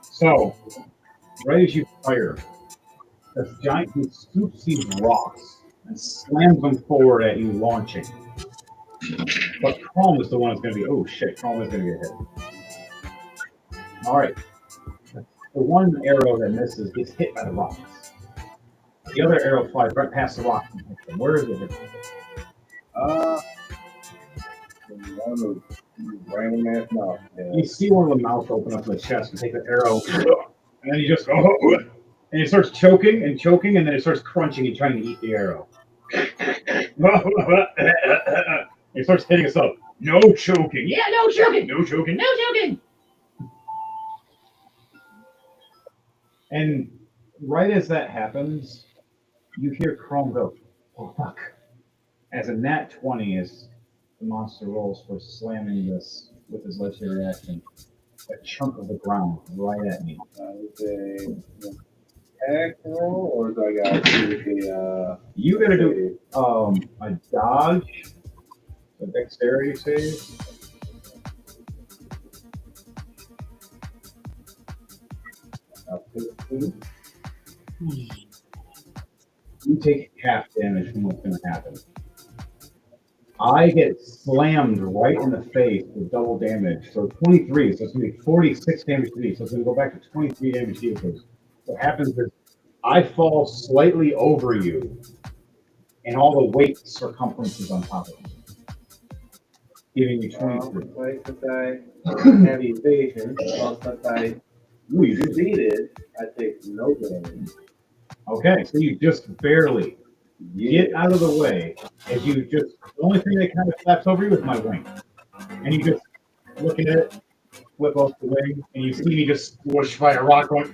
So, right as you fire, this giant who scoops these rocks and slams them forward at you, launching. But Chrome is the one that's going to be, oh shit, Chrome is going to get hit. All right. The one arrow that misses gets hit by the rocks. The other arrow flies right past the rocks and hits them. Where is it hitting? One of random ass mouth. Yeah. You see one of the mouths open up in the chest and take the arrow, and then he just and he starts choking, and then it starts crunching and trying to eat the arrow. He starts hitting us up. No choking. Yeah, no choking. No choking. No choking. And right as that happens, you hear Chrome go, "Oh fuck!" As a nat 20 is the monster rolls for slamming this with his legendary action. A chunk of the ground right at me. Is a attack roll, or do I got to do You gotta do a dodge, a dexterity save. a 15? You take half damage from what's gonna happen. I get slammed right in the face with double damage. So 23, so it's gonna be 46 damage to me. So it's gonna go back to 23 damage to you. Because what happens is I fall slightly over you, and all the weight circumference is on top of you, giving you 23. Like, since I have evasion, since I Ooh, you just- succeeded, I take no damage. Okay, so you just barely get out of the way as you just, the only thing that kind of flaps over you is my wing. And you just look at it, flip off the wing, and you see me just squished by a rock going,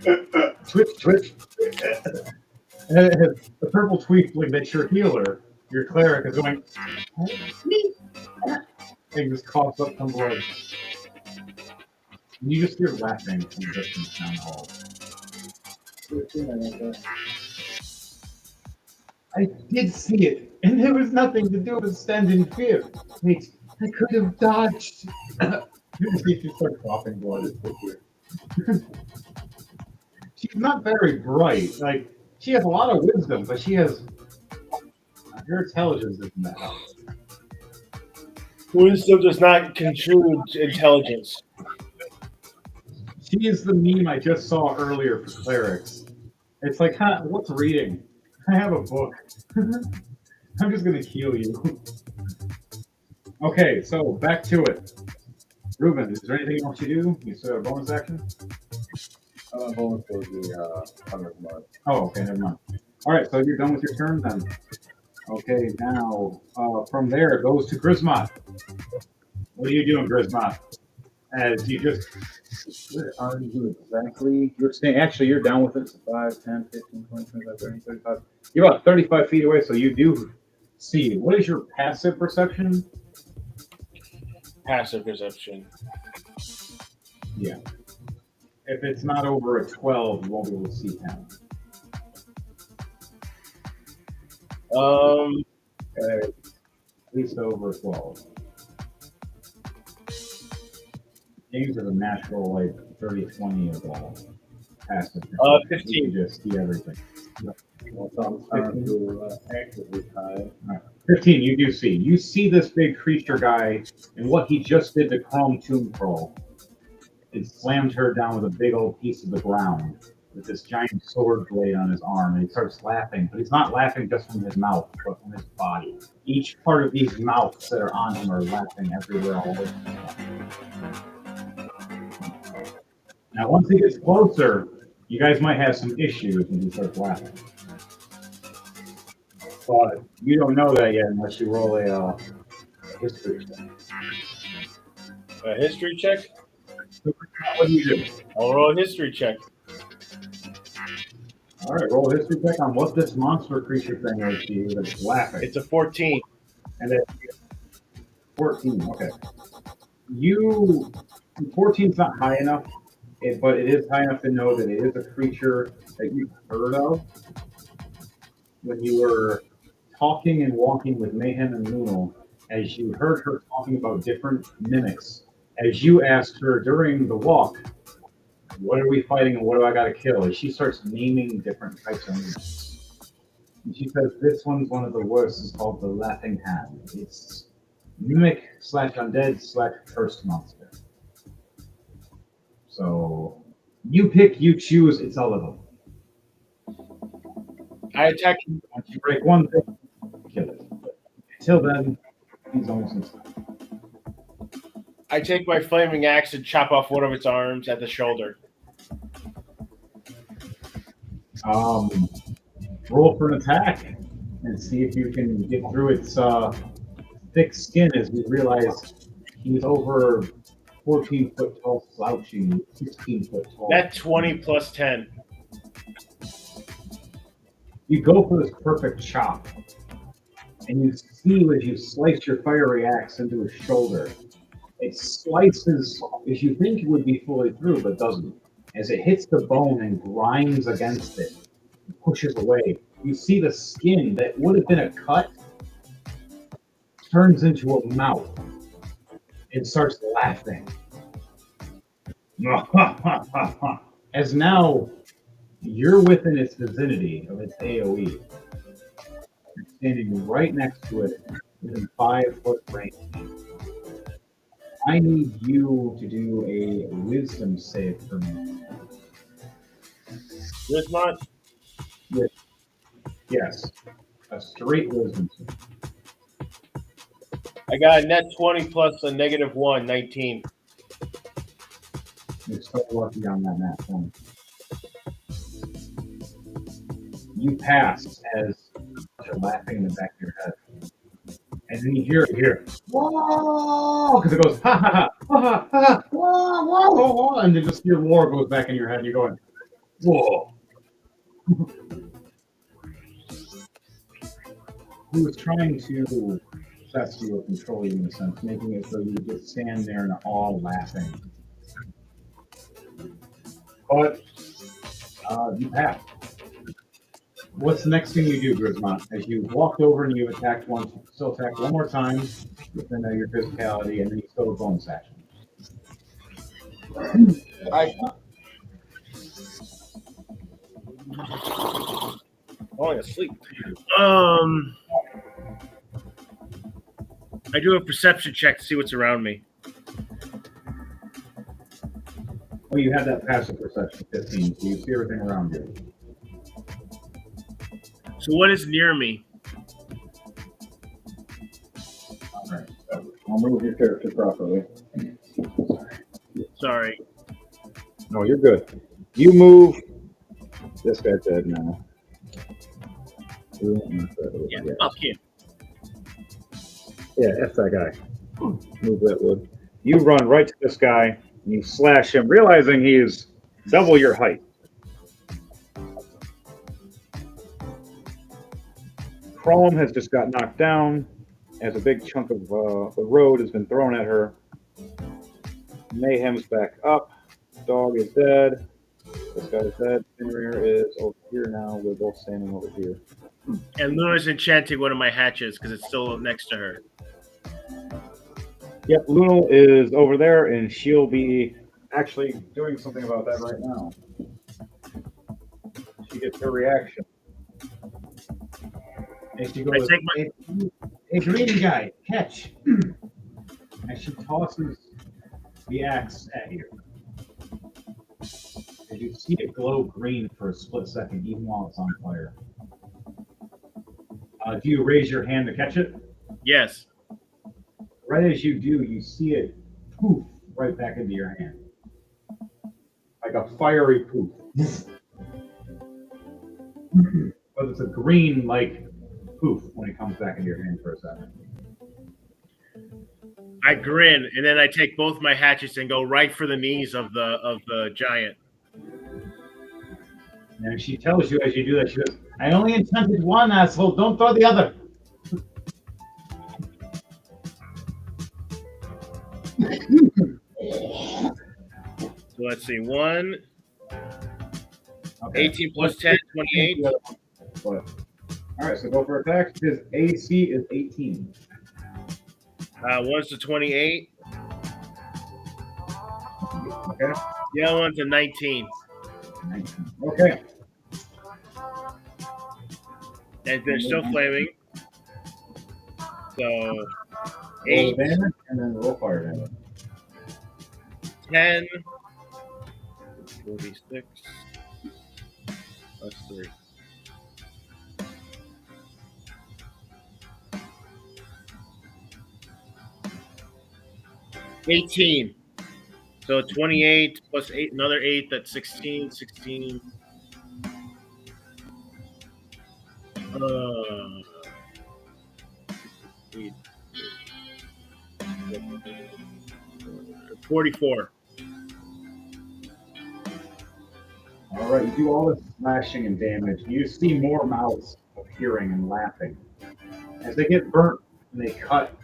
twitch, twitch. And the purple tweakling that's your healer, your cleric, is going, and just coughs up some blood. And you just hear laughing from the distance down the hall. I did see it, and there was nothing to do but stand in fear. Wait, I could have dodged. You see she starts coughing blood. She's not very bright. Like, she has a lot of wisdom, but she has her intelligence isn't that high. Wisdom does not contribute to intelligence. She is the meme I just saw earlier for clerics. It's like, huh, what's reading? I have a book. I'm just gonna heal you. Okay, so back to it. Ruben, is there anything else you do? You still have a bonus action? I'm going for the 100 mark. Oh, okay, never mind. All right, so you're done with your turn then. Okay, now from there it goes to Grismot. What are you doing, Grismot? As you just Where are you exactly? You're staying, actually, you're down with it. So 5, 10, 15, 20, 25, 30, 35. you're about 35 feet away, so you do see. What is your passive perception? Passive perception. Yeah. If it's not over a 12, you won't be able to see him. At least over a 12. James is a natural, like, 30, 20 of passive. 15. You just see everything. Well, so I'm trying to actively time. 15, you do see. You see this big creature guy, and what he just did to Chrome Tomb Pearl. It slammed her down with a big old piece of the ground with this giant sword blade on his arm, and he starts laughing. But he's not laughing just from his mouth, but from his body. Each part of these mouths that are on him are laughing everywhere all over. Now, once he gets closer, you guys might have some issues when he starts laughing. But you don't know that yet unless you roll a history check. A history check? What do you do? I'll roll a history check. All right, roll a history check on what this monster creature thing is to you that's laughing. It's a 14. And then 14, okay. 14's not high enough, but it is high enough to know that it is a creature that you've heard of when you were talking and walking with Mayhem and Lunal, as you heard her talking about different mimics. As you asked her during the walk, what are we fighting and what do I got to kill? As she starts naming different types of mimics. And she says, this one's one of the worst. It's called the Laughing Hand. It's mimic / undead / cursed monster. So you pick, you choose, it's all of them. I attack. Once you break one thing, kill it. Until then, he's almost inside. I take my flaming axe and chop off one of its arms at the shoulder. Roll for an attack and see if you can get through its thick skin. As we realize he's over 14 foot tall, slouching, 16 foot tall. That 20 plus 10. You go for this perfect chop, and you see as you slice your fiery axe into his shoulder, it slices as you think it would be fully through, but doesn't. As it hits the bone and grinds against it, pushes away. You see the skin that would have been a cut turns into a mouth and starts laughing. As now you're within its vicinity of its AoE. You're standing right next to it within 5 foot range. I need you to do a wisdom save for me. Wismont? Yes. A straight wisdom save. I got a net 20 plus a negative 1, 19. You're so lucky on that nat 20. You pass as you're laughing in the back of your head. And then you hear, whoa, because it goes, ha ha ha, ha ha ha, whoa, whoa, whoa, and then just your roar goes back in your head, and you're going, whoa. He was trying to test you or control you in a sense, making it so you would just stand there in awe laughing. But you pass. What's the next thing you do, Grismont? As you walked over and you attacked once, you still attack one more time within your physicality, and then you still have a bonus action. Falling asleep. I do a perception check to see what's around me. Well, you have that passive perception 15, so you see everything around you. So what is near me? All right. I'll move your character properly. Sorry. No, you're good. You move. This guy's dead now. Yeah, up here. Yeah, F that guy. Move that wood. You run right to this guy and you slash him, realizing he is double your height. Chrome has just got knocked down as a big chunk of the road has been thrown at her. Mayhem's back up. Dog is dead. This guy's dead. Fenrir is over here now. We're both standing over here. And Luna's enchanting one of my hatches because it's still next to her. Yep, Luna is over there, and she'll be actually doing something about that right now. She gets her reaction. And she I goes, take my- hey, green guy, catch. And she tosses the axe at you. And you see it glow green for a split second, even while it's on fire. Do you raise your hand to catch it? Yes. Right as you do, you see it poof right back into your hand. Like a fiery poof. But it's a green, like, poof when it comes back into your hand for a second. I grin, and then I take both my hatchets and go right for the knees of the giant. And she tells you as you do that, she goes, I only intended one, asshole. Don't throw the other. So let's see. 1, Okay. 18 plus 10, 28. All right, so go for attacks. His AC is 18. One's to 28. Okay. The other one's a 19. 19. Okay. And they're still flaming. So Roll 8, damage and then roll fire damage. 10, 46, plus 3. 18. So 28 plus 8, another 8, that's 16. 16. Uh, 44. All right, you do all this slashing and damage. You see more mouths appearing and laughing. As they get burnt and they cut,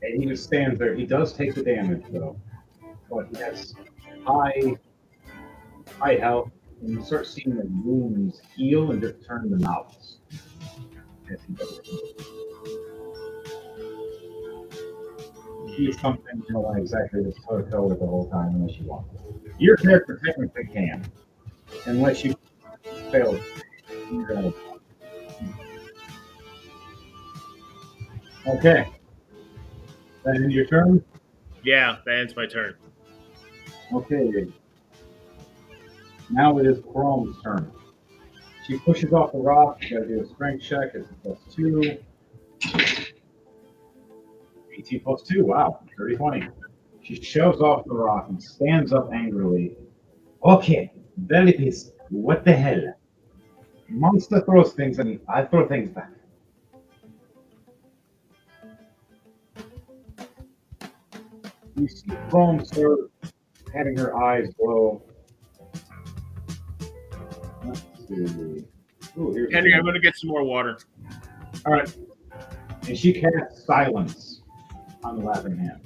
and he just stands there. He does take the damage though, but he has high health, and you start seeing the wounds heal and just turn to mouths. As he goes. He's something you don't want exactly this toe to toe with the whole time unless you want. Your character technically can, unless you fail. Okay. Then your turn. Yeah, that ends my turn. Okay. Now it is Chrome's turn. She pushes off the rock. You gotta do a strength check. It's +2. 18 +2. Wow. 30, 20. She shoves off the rock and stands up angrily. Okay, there it is. What the hell? Monster throws things and I throw things back. You see Chrome start having her eyes glow. Let's see. Ooh, here's Henry, I'm going to get some more water. All right. And she casts silence on the laughing hand.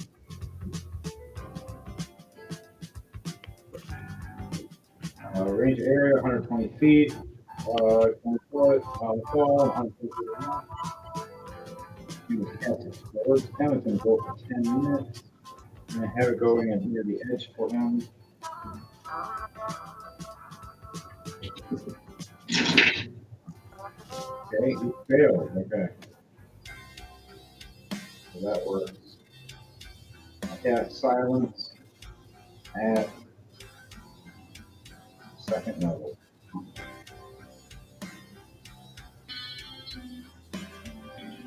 Range area 120 feet. 20 foot. Fall. 150 feet. She was casting spells. It's going to go for 10 minutes. I'm going to have it going at near the edge for him. Okay, he failed. Okay. So that works. I cast silence at second level.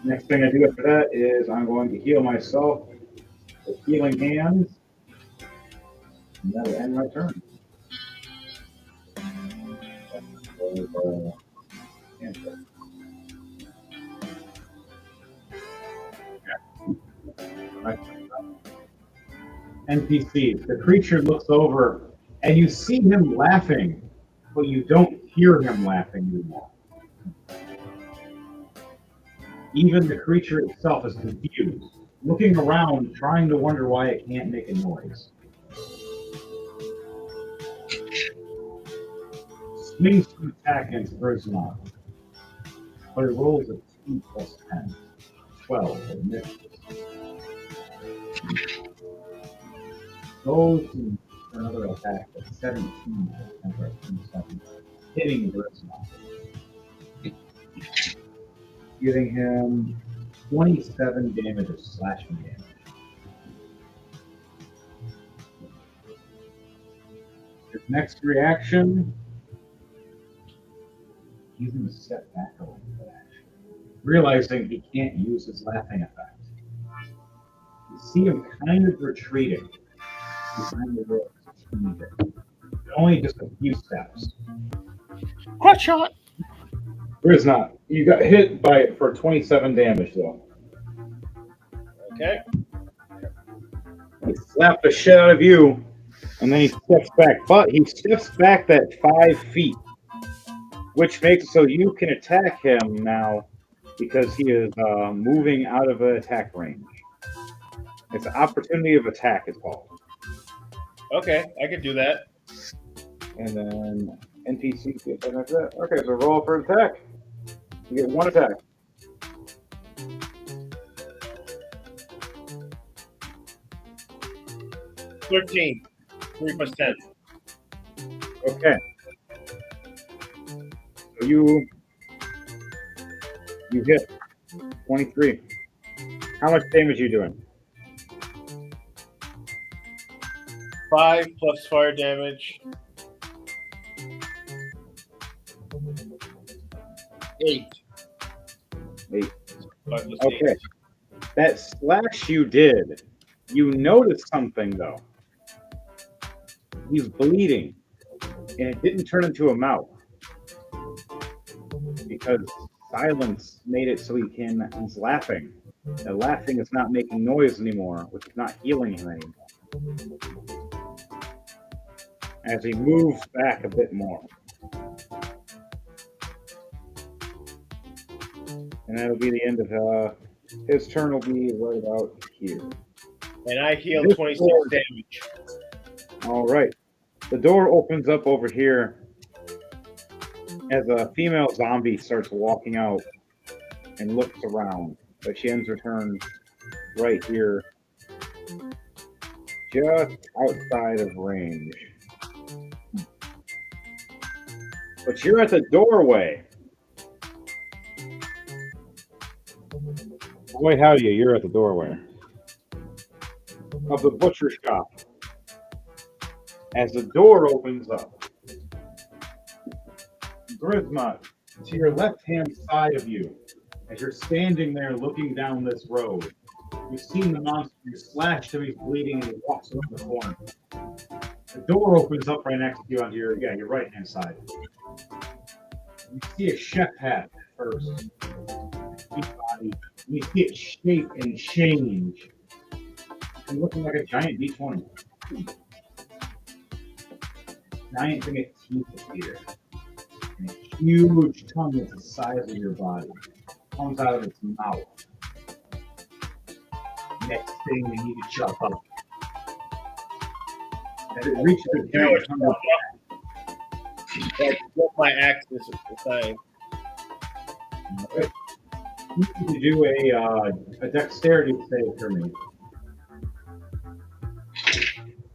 Next thing I do after that is I'm going to heal myself with healing hands. And that'll end my turn. NPC. The creature looks over and you see him laughing, but you don't hear him laughing anymore. Even the creature itself is confused, looking around, trying to wonder why it can't make a noise. Swings to attack against Brismont, but it rolls a 2 plus 10. 12. It misses. Goes for another attack at 17, hitting Brismont. Giving him 27 damage of slashing damage. His next reaction, he's going to step back a little bit, actually, realizing he can't use his laughing effect. You see him kind of retreating behind the ropes. Only just a few steps. Crutch shot. There's not. You got hit by it for 27 damage, though. Okay. He slapped the shit out of you, and then he steps back. But he steps back that 5 feet, which makes it so you can attack him now because he is moving out of an attack range. It's an opportunity of attack, it's called. Okay, I could do that. And then NPC get that like that. Okay, so roll for attack. You get 1 attack. $13. 3 plus 10. Okay. So you hit 23. How much damage are you doing? 5 plus fire damage. 8. 8. 5 plus Okay. 8. That slash you did You notice something though. He's bleeding, and it didn't turn into a mouth because silence made it so he's laughing. And laughing is not making noise anymore, which is not healing him anymore. As he moves back a bit more. And that'll be the end of his turn will be right about here. And I heal This 26 door- damage. All right. The door opens up over here as a female zombie starts walking out and looks around. But she ends her turn right here, just outside of range. But you're at the doorway. Boy, howdy, you're at the doorway of the butcher shop. As the door opens up, Grisma, to your left-hand side of you, as you're standing there looking down this road, you've seen the monster, you slashed him, he's bleeding, and he walks around the corner. The door opens up right next to you on your right-hand side. You see a chef hat first. Body. You see it shape and change. And looking like a giant D20. Giant thing of teeth appear. And a huge tongue that's the size of your body comes out of its mouth. Next thing we need to chop up. As it reaches the giant tongue, That's what my axe is saying. you need to do a dexterity save for me.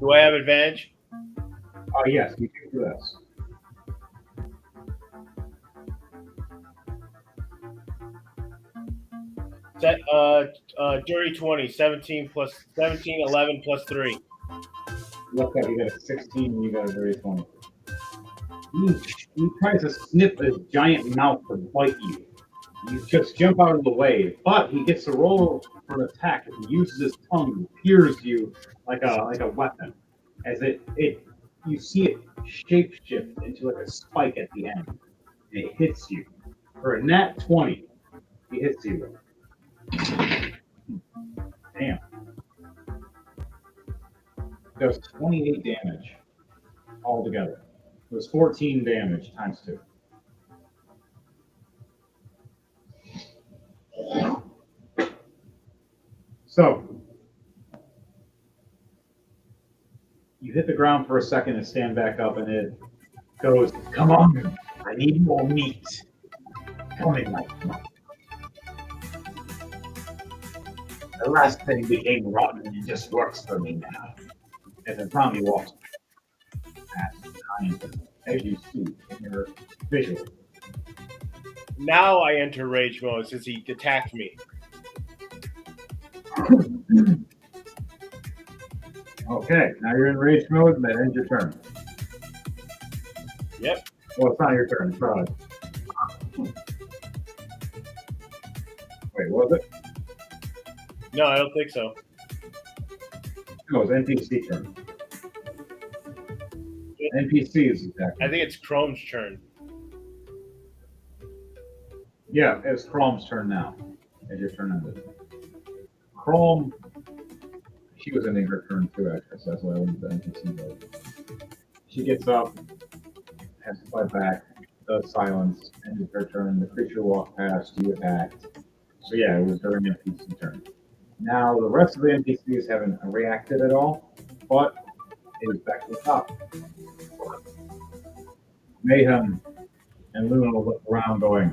Do I have advantage? Yes, you can do this. Set, dirty 20, 17 plus 17, 11 plus 3. Look at you got a 16 and you got a very 20. He tries to snip his giant mouth to bite you. You just jump out of the way, but he gets to roll for an attack. He uses his tongue to pierce you like a weapon. As you see it shape shift into like a spike at the end. And it hits you. For a nat 20, he hits you. Damn. Does 28 damage altogether. It was 14 damage times 2. So, you hit the ground for a second and stand back up, and it goes, "Come on, I need more meat. Come in, my son." The last thing became rotten and it just works for me now. As the zombie walks past behind him, as you see in your visual. Now I enter rage mode since he attacked me. Okay, now you're in rage mode, and that ends your turn. Yep. Well, it's not your turn, it's probably. Wait, was it? No, I don't think so. No, it's NPC turn. NPC is exactly. I think it's Chrome's turn. Yeah, it's Chrome's turn now. As your turn ended. Chrome, she was ending her turn too, actually, so that's why I went to NPC mode. She gets up, has to fight back, does silence, ended her turn. The creature walked past, you attacked. So yeah, it was her NPC turn. Now, the rest of the NPCs haven't reacted at all, but it is back to the top. Mayhem and Luna will look around going,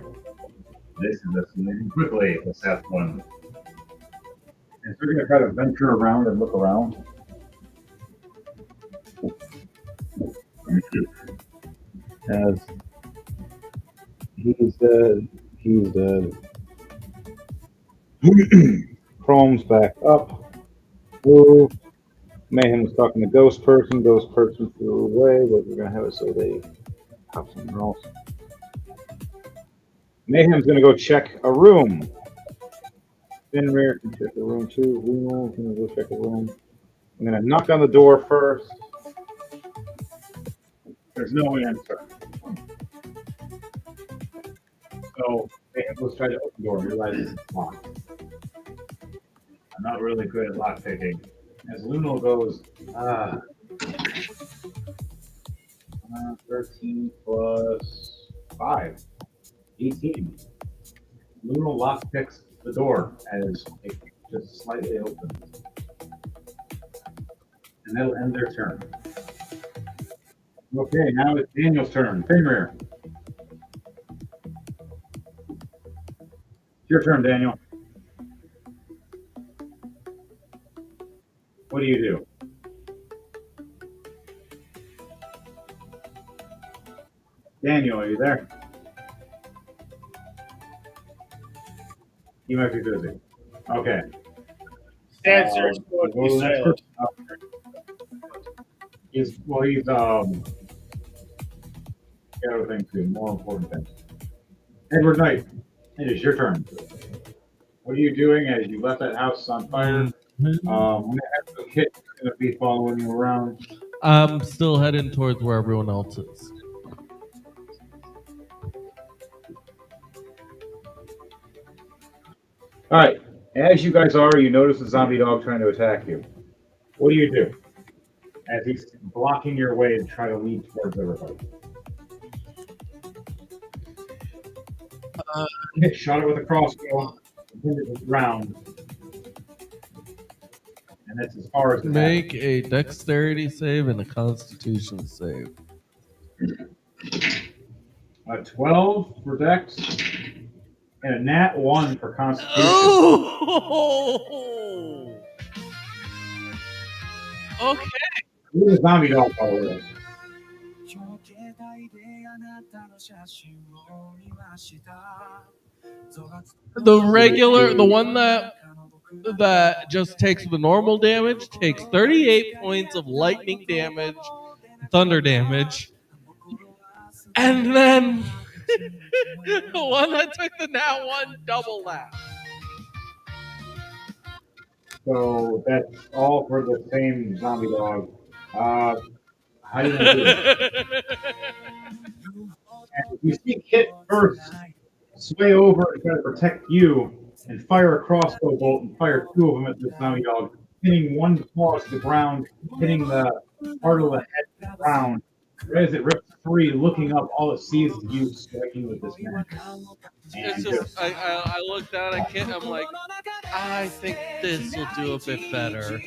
"This is escalating quickly, the Seth one." And so we're going to try to venture around and look around. As he's dead, he's dead. Chrome's back up. Move. Mayhem's talking to Ghost Person. Ghost Person flew away, but we're going to have it so they pop somewhere else. Mayhem's going to go check a room. Fenrir can check the room too. Luno can go check the room. I'm gonna knock on the door first. There's no answer. So let's try to open the door. Realize it's locked. I'm not really good at lock picking. As Luno goes, 13 plus 5, 18. Luno lock picks the door as it just slightly opens. And that'll end their turn. Okay, now it's Daniel's turn. Fenrir. It's your turn, Daniel. What do you do? Daniel, are you there? He might be busy. Okay. Answer. Well, the next person up he's the other thing too, more important thing. Edward Knight, it is your turn. What are you doing as you left that house on fire? The kid's gonna be following you around. I'm still heading towards where everyone else is. All right. As you guys are, you notice the zombie dog trying to attack you. What do you do? As he's blocking your way to try to lead towards everybody. Shot it with a crossbow, hit it with the ground. And that's as far as Make a dexterity save and a constitution save. A 12 for dex and a nat 1 for constitution. Oh! Okay. Look at the zombie dog follow us. The one that just takes the normal damage takes 38 points of lightning damage, thunder damage, and then the one that took the nat 1 double that. So that's all for the same zombie dog. How do you do it? And you see Kit first sway over and try to protect you and fire a crossbow bolt and fire 2 of them at this zombie dog, hitting one claw to the ground, hitting the part of the head to the ground. Right as it rips free, looking up, all it sees is you striking with this man. It's just, I looked down at Kit, I'm like, I think this will do a bit better.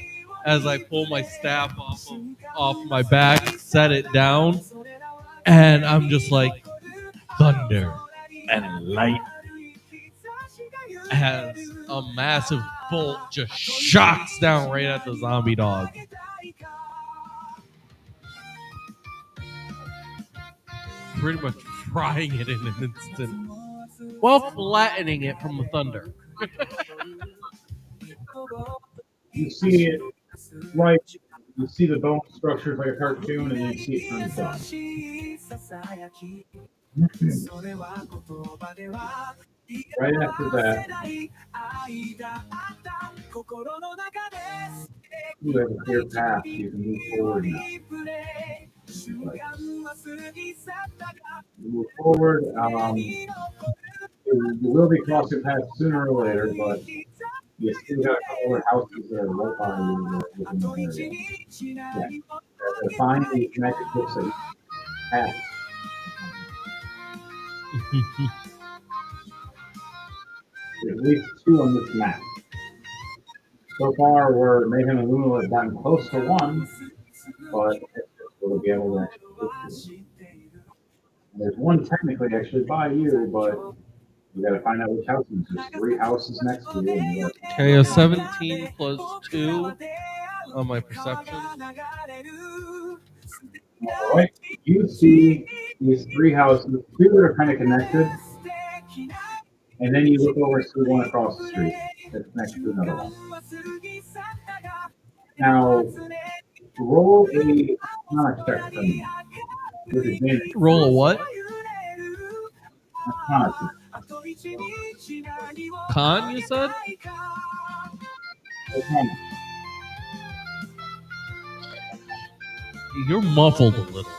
As I pull my staff off my back, set it down, and I'm just like, thunder and light. As a massive bolt just shocks down right at the zombie dog. Pretty much frying it in an instant. While flattening it from the thunder. You see it right, you see the bone structures like a cartoon, and then you see it turn to dust. Right after that, you have a clear path. You can move forward now. You move forward. You will be crossing paths sooner or later, but you still got a couple of houses that are right by you within the area. Yeah. To find the magic books that you have. There's at least 2 on this map. So far, where Mayhem and Luno have gotten close to 1, but we'll be able to actually get to. There's 1 technically actually by you, but you got to find out which house. There's 3 houses next to you. Okay, a 17 plus 2 on my perception. All right. You see these 3 houses, 2 that are kind of connected, and then you look over and see one across the street that's next to another one. Now, roll a Arcana check for me. With advantage. Roll a what? Arcana check. Con, you said? You're muffled a little.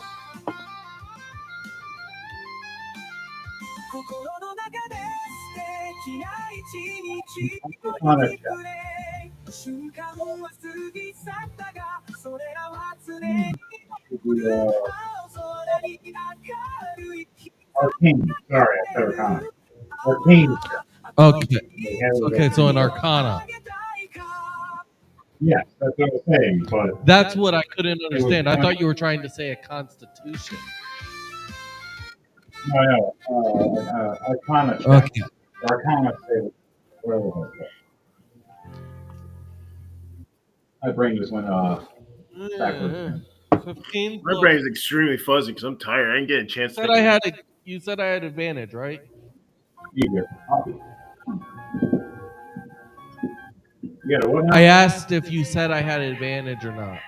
Arcane. Sorry, I said Arcana. Arcane. Okay. They have it Okay, as- so an Arcana. Yes, that's what I was saying, but That's what I couldn't understand. I thought you were trying to say a constitution. no. Arcana check. Okay. Arcana say where was it? My brain just went backwards. 15 My plus- brain is extremely fuzzy because I'm tired. I didn't get a chance. You said I had advantage, right? Easier. Copy. You got a what now? I asked if you said I had advantage or not.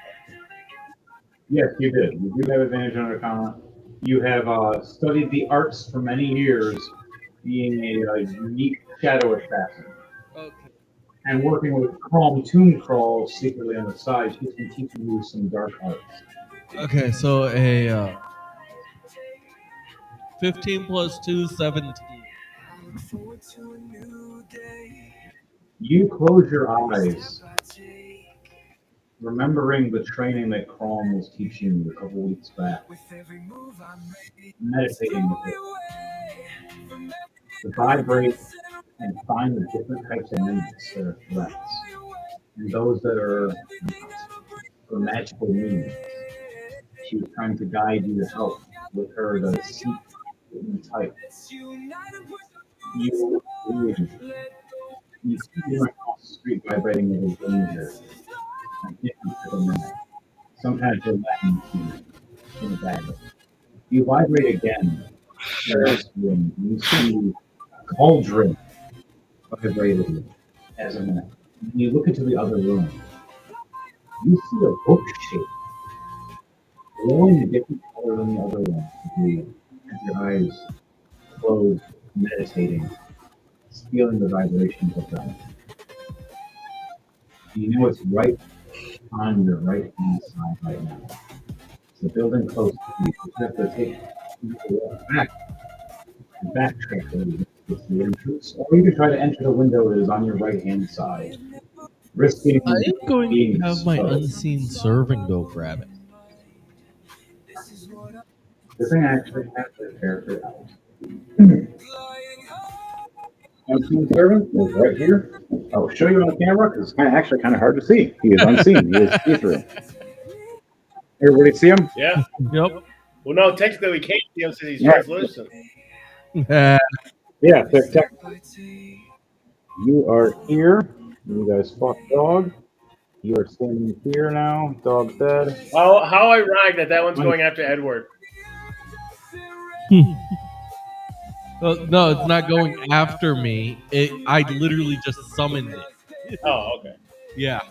Yes, you did. You do have advantage on Arcana. You have studied the arts for many years, being a unique shadow assassin. Okay. And working with Chrome Tomb Crawl secretly on the side, he's been teaching you some dark arts. Okay, so a 15 plus 2, 17. You close your eyes, remembering the training that Chrome was teaching you a couple weeks back. Meditating with it. To vibrate and find the different types of mimics that are threats. And those that are for magical means. She was trying to guide you to help with her to seek the type. You see you across the street vibrating with a danger. Some kind of Latin in the bag. You vibrate again. You see cauldron vibrated as a minute. You look into the other room. You see a book shape glowing a different color than the other one. You have your eyes closed, meditating, feeling the vibrations of them. You know it's right on your right hand side right now. It's the building close to you. You have to take back and backtrack a little bit to the entrance. Or you can try to enter the window that is on your right hand side. Risking I am going being to have my exposed. unseen servant go grab it. This thing actually has their character out. Unseen servant is right here. I'll show you on the camera because it's actually kind of hard to see. He is unseen. He is see-through. Everybody see him? Yeah. Yep. Well, no, technically we can't see him since he's Yeah. translucent. Yeah, you are here. You guys fuck dog. You are standing here now. Dog's dead. Oh, how ironic that one's going after Edward. No, it's not going after me. I literally just summoned it. Oh, okay. Yeah.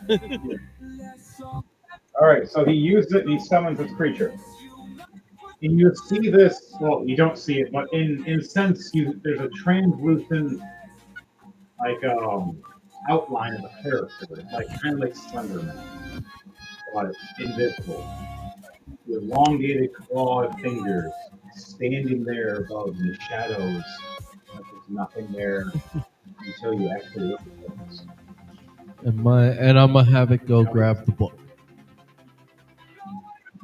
All right, so he used it. He summons this creature. And you see this. Well, you don't see it, but in sense, there's a translucent, like outline of a character, like kind of like Slenderman, but invisible, with elongated clawed fingers, standing there above the shadows. Like there's nothing there until you actually look at this. And I'm gonna have it go grab the book.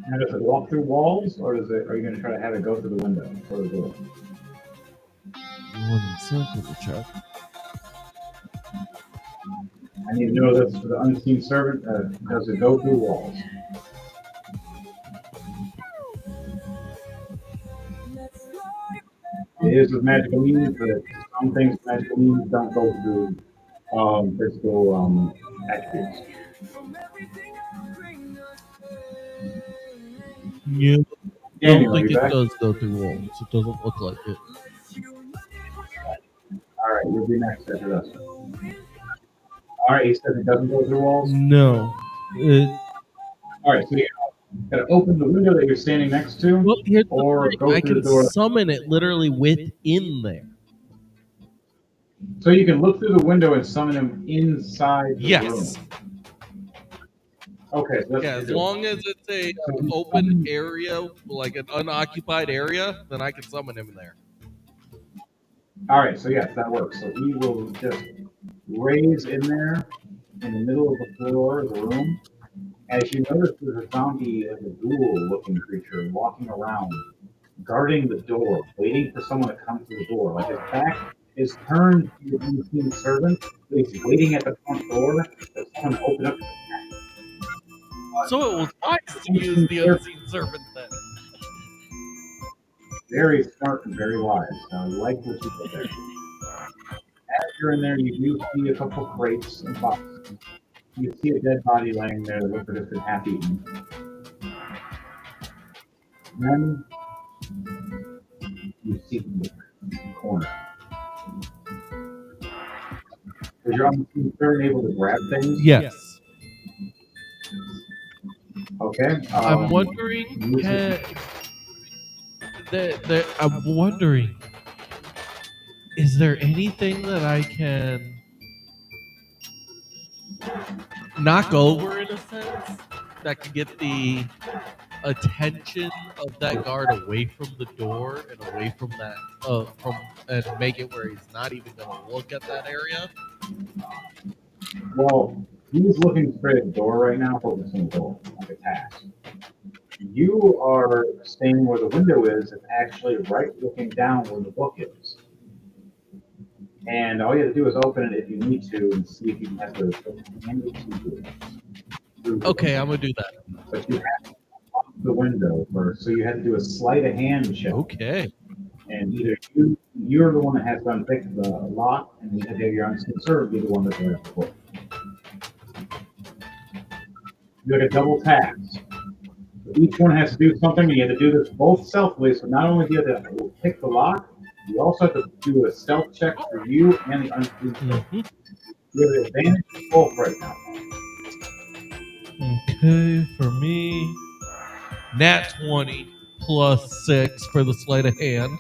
Now, does it walk through walls, or are you going to try to have it go through the window or the door? One second to check. I need to know this for the unseen servant. Does it go through walls? It is with magical means, but some things with magical means don't go through physical attributes. Yeah. I Daniel, don't think are you it back? does go through walls. It doesn't look like it. All right, you'll be next after this. All right, he said it doesn't go through walls. No. All right, so you gotta open the window that you're standing next to. Well, here's the Or thing. go I through can the door. summon it literally within there. So you can look through the window and summon him inside the Yes. room. Okay, so that's Yeah, what as you're doing. long as it's a open area, like an unoccupied area, then I can summon him there. All right, so yes, that works. So he will just raise in there in the middle of the floor of the room. As you notice, there's a zombie, like a ghoul-looking creature, walking around, guarding the door, waiting for someone to come through the door. Like his back is turned to your unseen servant, but he's waiting at the front door for someone to open up. So it was wise to use the unseen servant then. Very smart and very wise. I like what you did there. As you're in there, you do see a couple crates and boxes. You see a dead body laying there that looks as if it's half eaten. Then you see the corner. Is your unseen servant able to grab things? Yes. Okay. I'm wondering. I'm wondering. Is there anything that I can knock over in a sense that can get the attention of that guard away from the door and away from that and make it where he's not even going to look at that area? Well, he's looking straight at the door right now, focusing on the door, like a task. You are staying where the window is and actually right looking down where the book is. And all you have to do is open it if you need to and see if you can have the hand it to you. Okay, I'm going to do that. But you have to off the window first, so you have to do a sleight of hand check. Okay. And either you're the one that has to unpick the lock, and you have to have your unseen servant be the one that grabs the book. You have a double task. Each one has to do something, and you have to do this both stealthily. So not only do you have to pick the lock, you also have to do a stealth check for you and the unseen servant. Mhm. You have an advantage in both right now. Okay, for me, nat 20 plus 6 for the sleight of hand.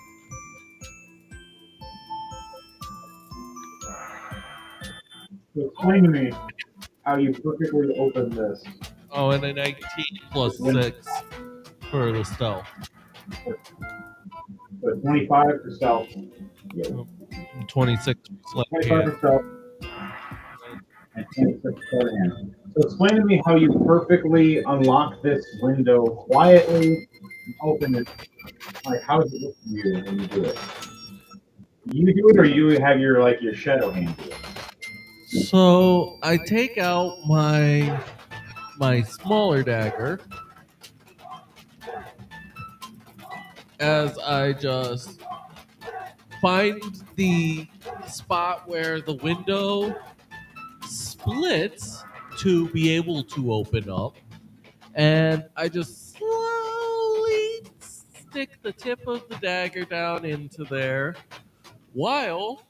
So explain to me how you perfectly open this. Oh, and a 19 plus 6 for the stealth. So 25 for stealth. Yeah. 26 for sleight of 25 hand. for stealth. And 26 for sleight of hand. So explain to me how you perfectly unlock this window quietly and open it. Like, how does it look to you when you do it? You do it, or you have your shadow hand do it? So I take out my smaller dagger as I just find the spot where the window splits to be able to open up, and I just slowly stick the tip of the dagger down into there while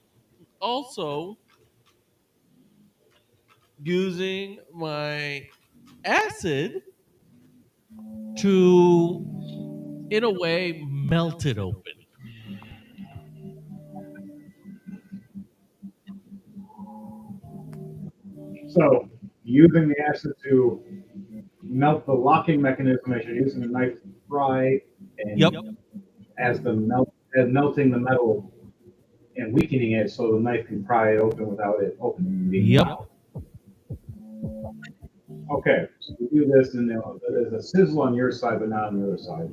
also using my acid to, in a way, melt it open. So using the acid to melt the locking mechanism as you're using the knife to pry, and Yep. as melting the metal and weakening it so the knife can pry it open without it opening and being Yep. loud. Okay, so we do this, and there's a sizzle on your side, but not on the other side.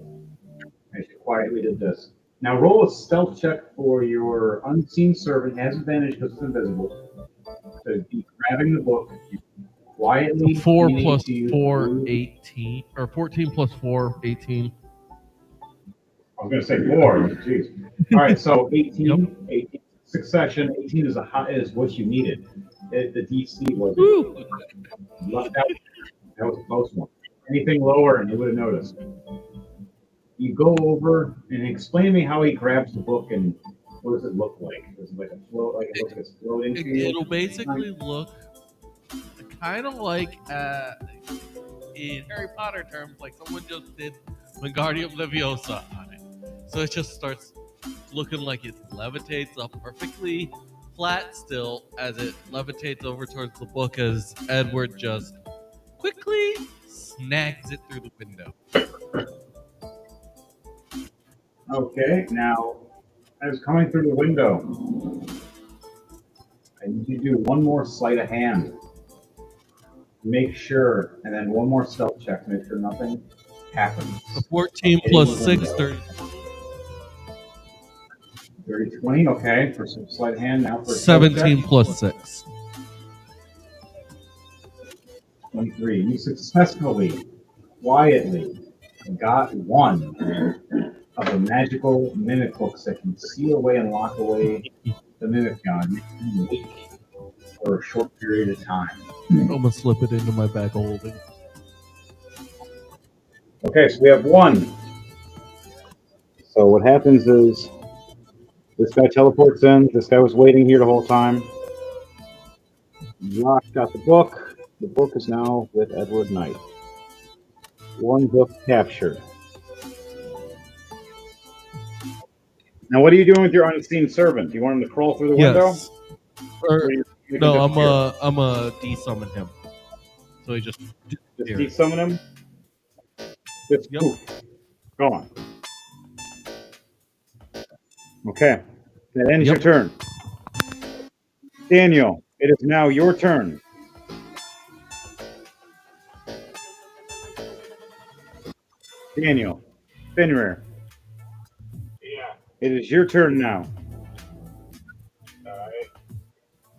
As you quietly did this. Now roll a stealth check for your unseen servant. Has advantage because it's invisible. So be grabbing the book quietly. 4 meaning plus to use 4, blue- 18. Or 14 plus 4, 18. I was going to say 4. Jeez. All right, so 18. Yep. 18 succession. 18 is what you needed. The DC was Woo! left out. That was a close one. Anything lower, and you would have noticed. You go over and explain to me how he grabs the book and what does it look like? Does it like a float? Like it looks like it's floating to you? It'll basically look kind of like, in Harry Potter terms, like someone just did Wingardium Leviosa on it. So it just starts looking like it levitates up perfectly flat still as it levitates over towards the book as Edward just quickly snags it through the window. Okay, now, as coming through the window, I need you to do one more sleight of hand. Make sure, and then one more stealth check to make sure nothing happens. The 14 plus 6, 30. 30, 20, okay, for some sleight of hand. Now for a stealth 17 check. plus 6. 23. You successfully, quietly, got one of the magical mimic books that can seal away and lock away the mimic gun, making them weak for a short period of time. I'm gonna slip it into my bag of holding. Okay, so we have one. So what happens is this guy teleports in. This guy was waiting here the whole time. Josh got the book. The book is now with Edward Knight. One book captured. Now, what are you doing with your unseen servant? Do you want him to crawl through the window? Yes. Or, You no, can I'm a de-summon him. So he just Just de-summon him. Just Yep. poof. Gone. Okay. That ends Yep. your turn. Daniel, it is now your turn. Daniel, Fenrir, Yeah. it is your turn now. Alright.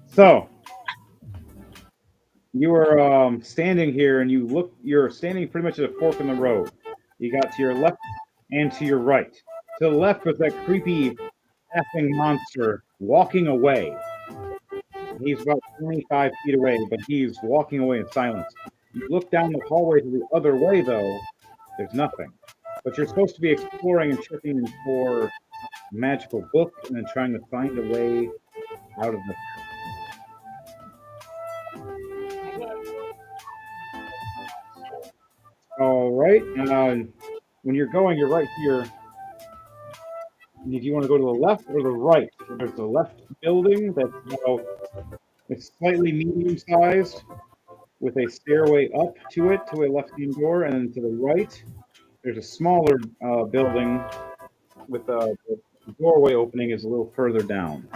So, you are standing here and you're standing pretty much at a fork in the road. You got to your left and to your right. To the left was that creepy laughing monster walking away. He's about 25 feet away, but he's walking away in silence. You look down the hallway to the other way, though, there's nothing. But you're supposed to be exploring and checking for magical book and then trying to find a way out of the. All right. When you're going, you're right here. If you want to go to the left or the right, so there's the left building that's it's slightly medium sized with a stairway up to it to a left-hand door, and then to the right, there's a smaller building with the doorway opening is a little further down.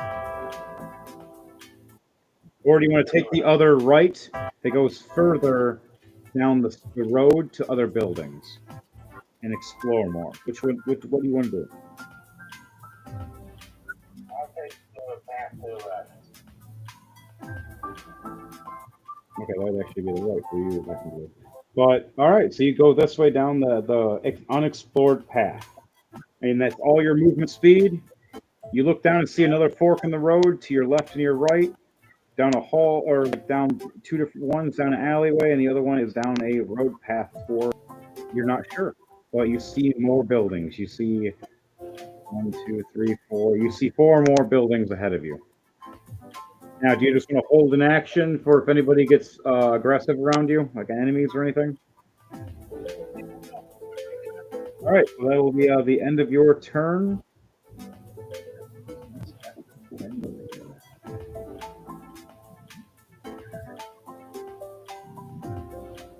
Or do you want to take the other right that goes further down the road to other buildings and explore more? What do you want to do? I'll take the back to the left. Okay, that would actually be the right for you. But all right, so you go this way down the unexplored path, and that's all your movement speed. You look down and see another fork in the road to your left and your right, down a hall or down two different ones down an alleyway, and the other one is down a road path for you're not sure, but you see more buildings. You see 1, 2, 3, 4. You see 4 more buildings ahead of you. Now, do you just want to hold an action for if anybody gets aggressive around you, like enemies or anything? All right, so that will be the end of your turn.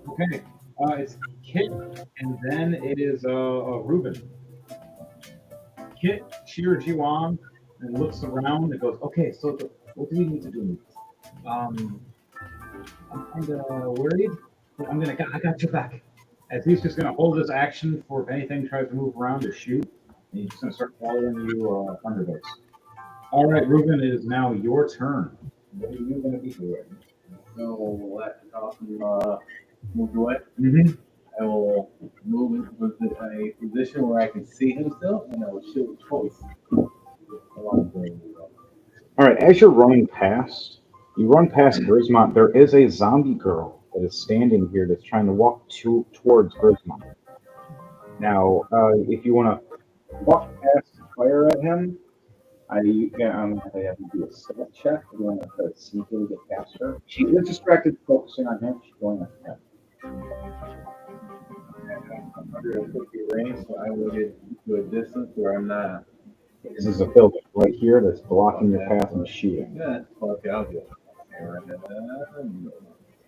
Okay, it's Kit, and then it is Ruben. Kit cheers you on and looks around and goes, "Okay, so what do we need to do? I'm kind of worried, but I got your back." As he's just gonna hold his action for if anything tries to move around or shoot, and he's just gonna start following you Thunderbolts. All right, Ruben, it is now your turn. What are you gonna be doing? So after talking, move away. Mm-hmm. I will move into a position where I can see him still, and I will shoot with choice. All right, as you're running past, you run past Grismont. There is a zombie girl that is standing here that's trying to walk towards Grismont. Now, if you want to walk past and fire at him, I'm going to have to do a stealth check. I'm going to try to sneakily get past her. she is distracted focusing on him. She's going after him. I'm under a 50 range, so I will get to a distance where I'm not This is a building right here that's blocking your path from shooting. Yeah, okay, I'll do it.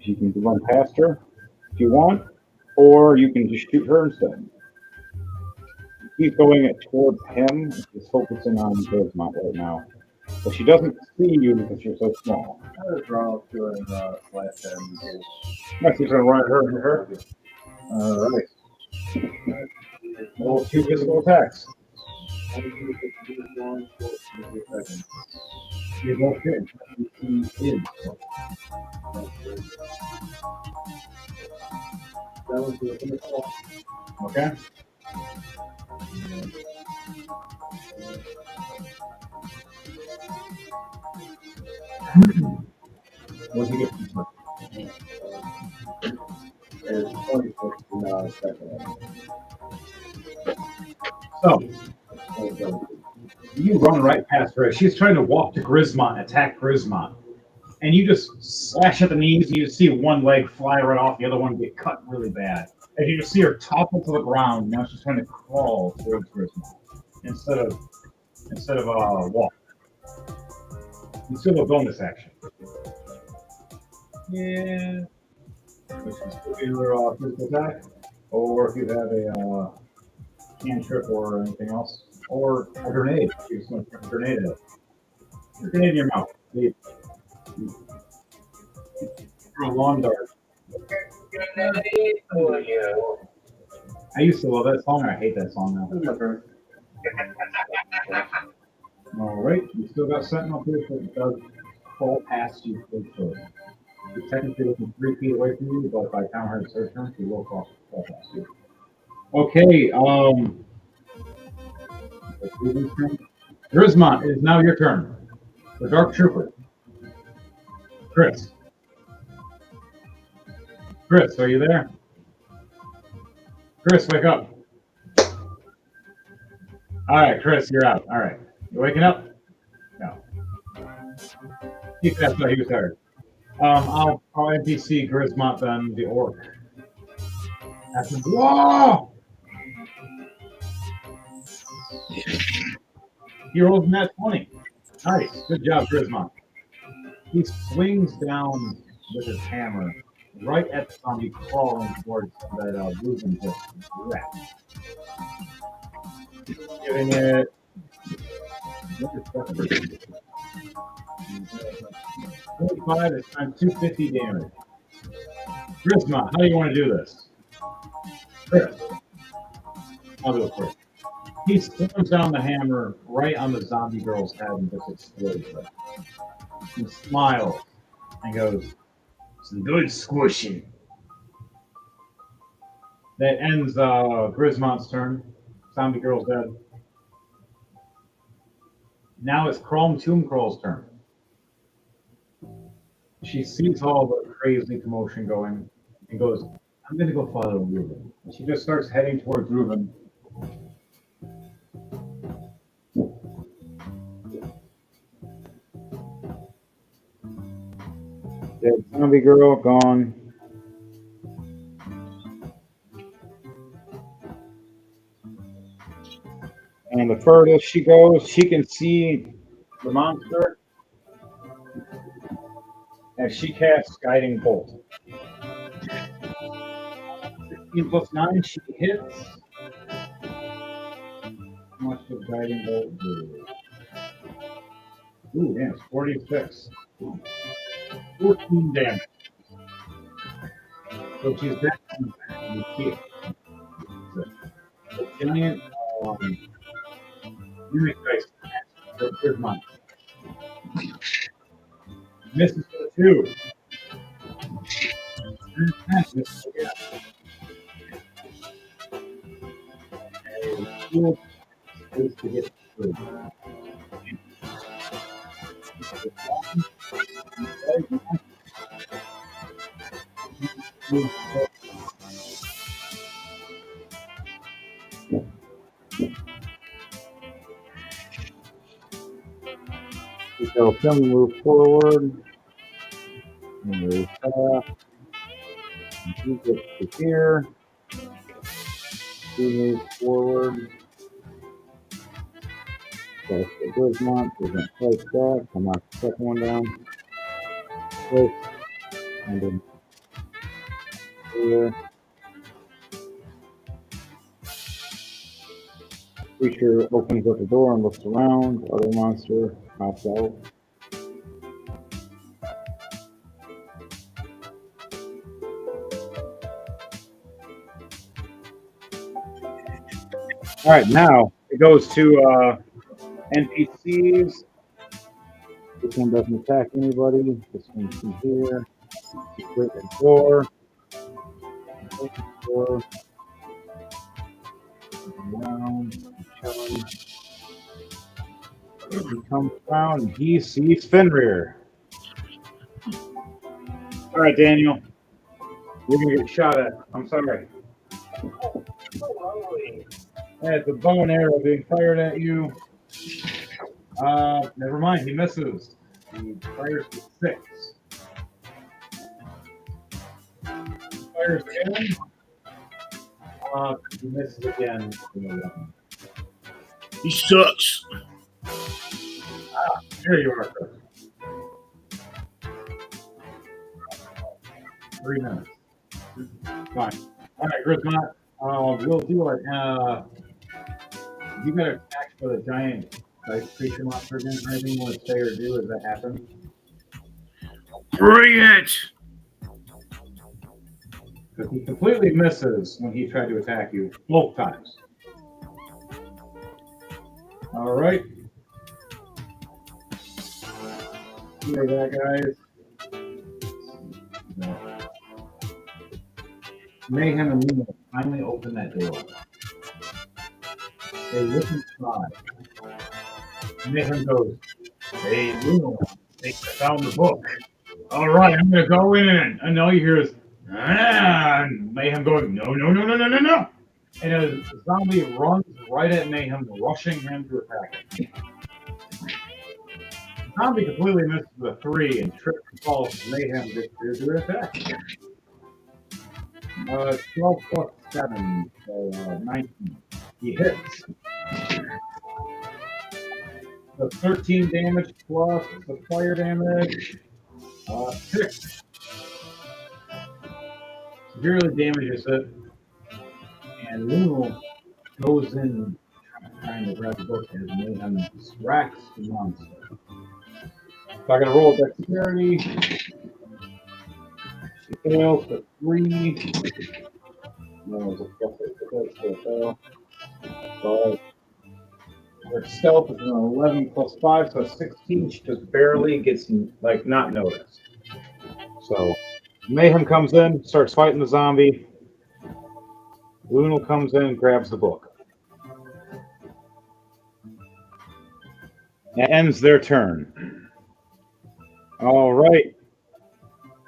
You can run past her if you want, or you can just shoot her instead. He's going it towards him. He's focusing on Grismont right now. But she doesn't see you because you're so small. I'm gonna draw up to and slash him. Next, he's going to run at her and hit her. All right. Roll 2 physical attacks. You both hit. He is. Okay. What'd you get? It's 26 second. So you run right past her. She's trying to walk to Grismont, attack Grismont. And you just slash at the knees, and you just see one leg fly right off, the other one get cut really bad. And you just see her topple to the ground. Now she's trying to crawl towards Grismont instead of walk. You still have a bonus action. Yeah. Which is either physical attack, or if you have a cantrip or anything else, or a grenade. You're just going to throw a grenade at it. Put a grenade in your mouth. Throw a lawn dart. Oh, yeah. I used to love that song, and I hate that song now. All right, you still got Sentinel here, so it does fall past you. You're technically looking 3 feet away from you, but by the time her turn, she will fall past you. Okay, Grismont, it is now your turn. The Dark Trooper. Chris. Chris, are you there? Chris, wake up. All right, Chris, you're out. All right. You waking up? No. That's why he was tired. I'll NPC Grismont then, the orc. That's whoa! He rolled that 20. Nice. Good job, Grismont. He swings down with his hammer right at the zombie crawling towards that Ruben just wrecked. Giving it 25 is times 250 damage. Grismont, how do you want to do this? Chris. I'll do it first. He slams down the hammer right on the zombie girl's head and just explodes it. He smiles and goes, "Some good squishing." That ends Grismont's turn. Zombie girl's dead. Now it's Chrome Tomb Crawl's turn. She sees all the crazy commotion going and goes, "I'm going to go follow Ruben." And she just starts heading towards Ruben. Dead zombie girl gone. And the furthest she goes, she can see the monster as she casts Guiding Bolt. 16 plus 9, she hits. How much does Guiding Bolt do? Ooh, yeah, it's 46. 14 damage. So she's back on the kick. The giant mimic dice. Here's mine. Misses for the 2. Misses again. And cool space to get through. So film move forward. Move back. He gets to here. He moves forward. Okay, so Grismont is going to place that. I'll knock the second one down. Place. And then here. Creature opens up the door and looks around. Other monster pops out. All right, now it goes to NPCs. This one doesn't attack anybody. This one's in here. Break the door. Break the door. Around, chilling. He comes around and he sees Fenrir. All right, Daniel. You're gonna get shot at. I'm sorry. It's a bow and arrow being fired at you. Never mind, he misses. He fires with 6. Fires again. He misses again. He sucks. Here you are, Chris. 3 minutes. Fine. All right, Grismont. We'll do it. You got to attack for the giant creature monster again. Anything you want to say or do as that happens? Bring it! Because he completely misses when he tried to attack you both times. All right. Hear that, guys? No. Mayhem and Luna finally open that door. They look inside. Mayhem goes, "Hey, Luna, they found the book. All right, I'm going to go in." And all you hear is, and Mayhem going, "No, no, no, no, no, no, no." And a zombie runs right at Mayhem, rushing him to attack him. The zombie completely misses the 3 and trips and falls. Mayhem gets to attack. 12 plus 7, so 19. He hits. The 13 damage plus the fire damage. 6. Severely damages it. And Luna goes in trying to grab the book as Mayhem distracts the monster. So I gotta roll dexterity. She fails for 3. No, it's a fail. But her stealth is an 11 plus 5, so 16. She just barely gets, not noticed. So Mayhem comes in, starts fighting the zombie. Luna comes in and grabs the book. That ends their turn. All right.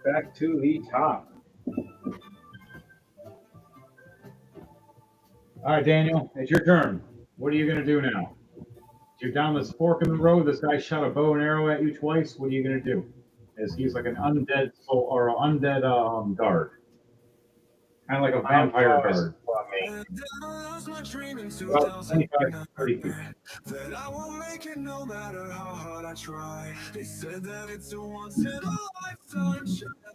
Back to the top. All right, Daniel, it's your turn. What are you going to do now? You're down this fork in the road. This guy shot a bow and arrow at you twice. What are you going to do? As he's like an undead soul or an undead guard. Kind of like a vampire guard. About 25, 30 feet.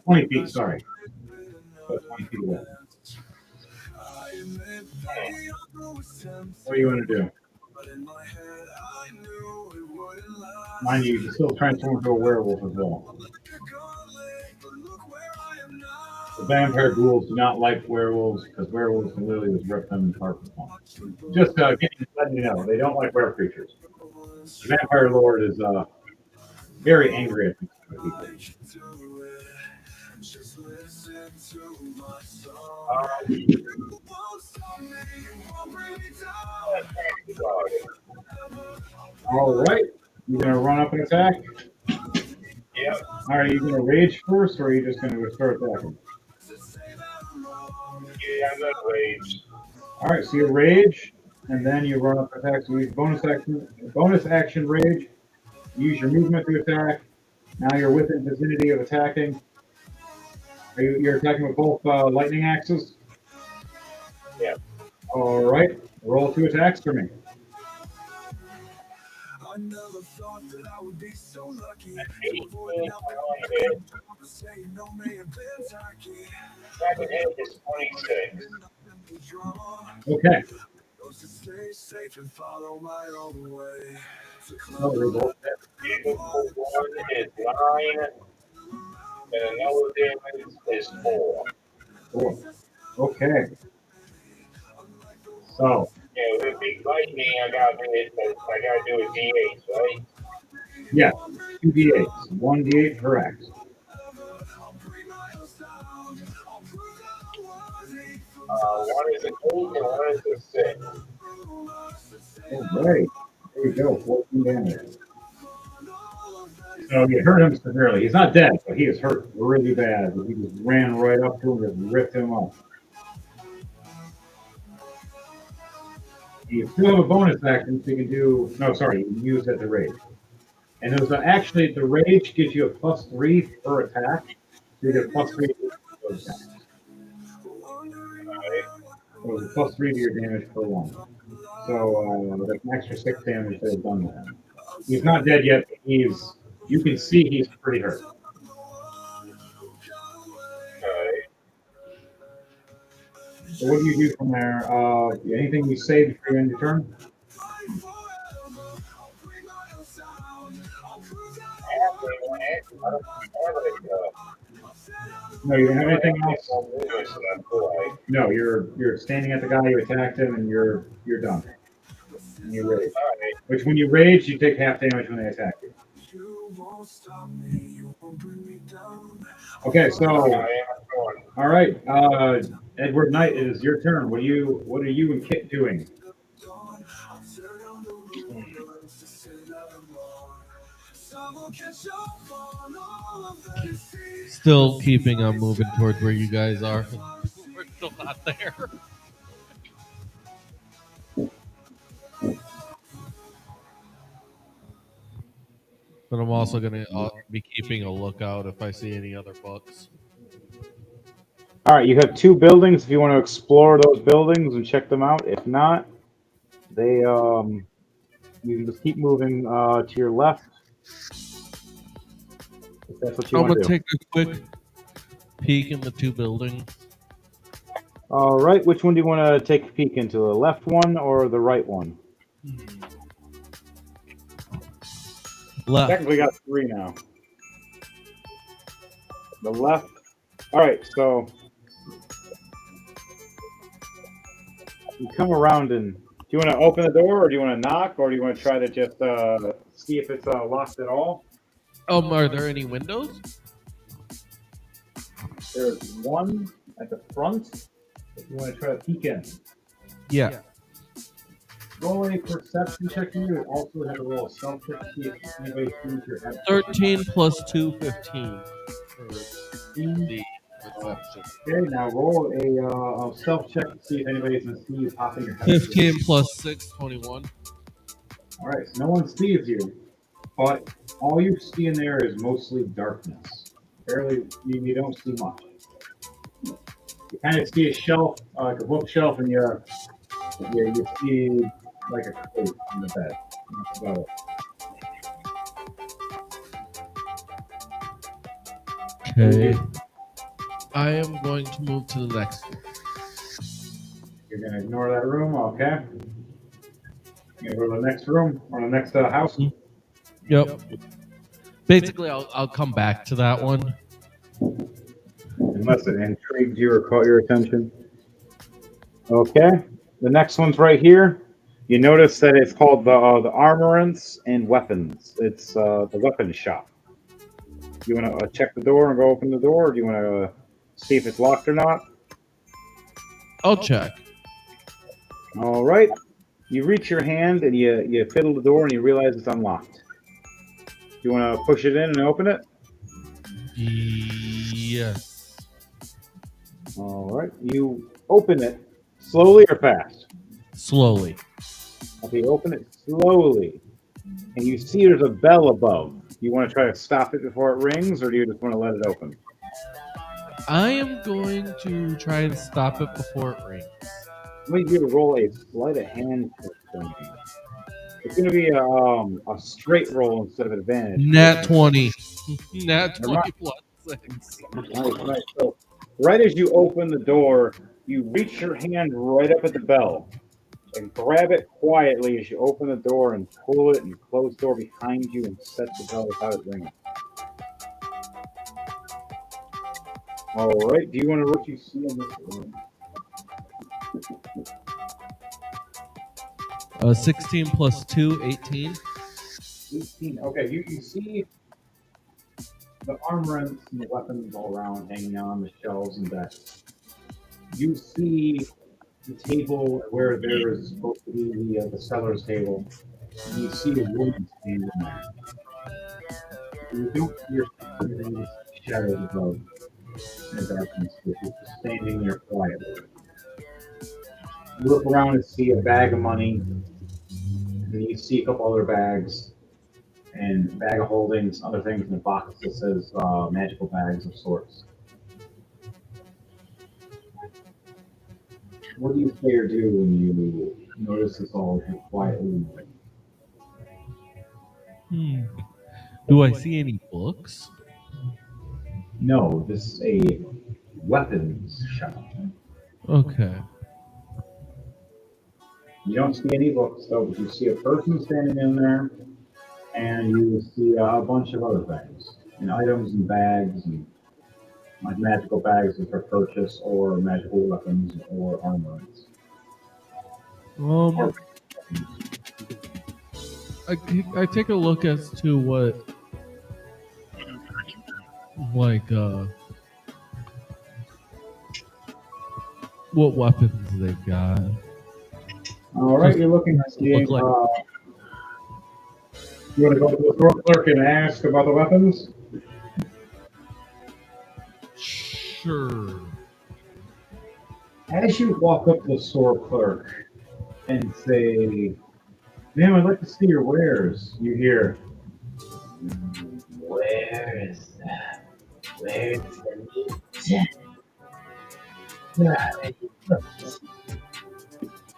20 feet, sorry. About 20 feet away. What do you want to do? Mind you, you can still transform into a werewolf as well. The vampire ghouls do not like werewolves because werewolves can literally just rip them apart with one. Just letting you know, they don't like werewolf creatures. The vampire lord is very angry at these people. All right, you gonna run up and attack? Yep. All right, you gonna rage first, or are you just gonna start attacking? Yeah, I'm gonna rage. All right, so you rage, and then you run up and attack. So you use bonus action rage. Use your movement to attack. Now you're within vicinity of attacking. You're attacking with both lightning axes? Yeah. All right, roll 2 attacks for me. I never thought that I would be so lucky. 18 for one hit. Second hit is 26. Okay. Stay safe and follow my own way. Oh, they both Vehicle for one is 9. And another damage is 4. four. Okay. So, Yeah, with big lightning, I gotta do a D8, right? yeah, 2d8s. 1d8 correct. One is an 8 and one is a 6. All right. There you go. 14 damage. So you hurt him severely. He's not dead, but he is hurt really bad. He just ran right up to him and ripped him up. You still have a bonus action, so you can do. No, sorry, you can use at the rage. And there's actually the rage gives you a +3 per attack. So you get a +3 to those attacks. So it's a +3 to your damage per one. So that's an extra 6 damage that is done to him. He's not dead yet. But you can see he's pretty hurt. Okay. So what do you do from there? Anything you say before you end your turn? No, you don't have anything else. No, you're standing at the guy, you attacked him, and you're done. And you rage. Which when you rage, you take half damage when they attack you. Okay, so all right, Edward Knight, it is your turn. What are you and Kit doing? Still keeping on moving towards where you guys are. We're still not there. But I'm also going to be keeping a lookout if I see any other bugs. All right, you have 2 buildings. If you want to explore those buildings and check them out, if not, they you can just keep moving to your left. If that's what you I'm want going to to do. take a quick peek in the 2 buildings. All right, which one do you want to take a peek into? The left one or the right one? Left. Technically got 3 now. The left. All right, so you come around and do you want to open the door or do you want to knock or do you want to try to just see if it's locked at all? Are there any windows? There's one at the front. If you want to try to peek in. Yeah. Roll a perception check for you. Also have a roll of stealth check to see if anybody sees your head. 13 plus 2, 15. The perception. Okay, now roll a stealth check to see if anybody's going to see you popping your head. 15 plus 6, 21. All right, so no one sees you, but all you see in there is mostly darkness. Barely, you don't see much. You kind of see a shelf, like a bookshelf, and you see like a coat in the bed. That's about it. Okay. I am going to move to the next one. You're going to ignore that room, okay? You're going to go to the next room or the next house. Yep. Basically, I'll come back to that one. Unless it intrigued you or caught your attention. Okay. The next one's right here. You notice that it's called the Armorants and Weapons. It's the weapons shop. You want to check the door and go open the door, or do you want to see if it's locked or not? I'll check. All right. You reach your hand and you fiddle the door and you realize it's unlocked. You want to push it in and open it? Yes. All right. You open it slowly or fast? Slowly. Okay, you open it slowly. And you see there's a bell above. You want to try to stop it before it rings, or do you just want to let it open? I am going to try and stop it before it rings. Let me do roll a sleight of hand check for me. It's going to be a straight roll instead of advantage. Nat 20. Nat 20 plus 6. Nice. So, right as you open the door, you reach your hand right up at the bell and grab it quietly as you open the door and pull it and close the door behind you and set the bell without it ringing. All right. Do you want to what you see on this room? 16 plus 2, 18. 18. Okay, you see the armorants and the weapons all around hanging on the shelves and desks. You see the table where there is supposed to be the seller's table. And you see a woman standing there. You don't hear any shadows above in the darkness, but she's just standing there quietly. You look around and see a bag of money, and then you see a couple other bags, and a bag of holdings, other things in a box that says magical bags of sorts. What do you say or do when you notice this all quietly? Do I see any books? No, this is a weapons shop. Okay. You don't see any books though, but you see a person standing in there, and you see a bunch of other things, and items and bags, and like magical bags for purchase, or magical weapons, or armorants. I take a look as to what, like, what weapons they've got. All right, you're looking at the. Look like- You want to go to the store clerk and ask about the weapons? Sure. As you walk up to the store clerk and say, "Ma'am, I'd like to see your wares," you hear, "Where's the meat?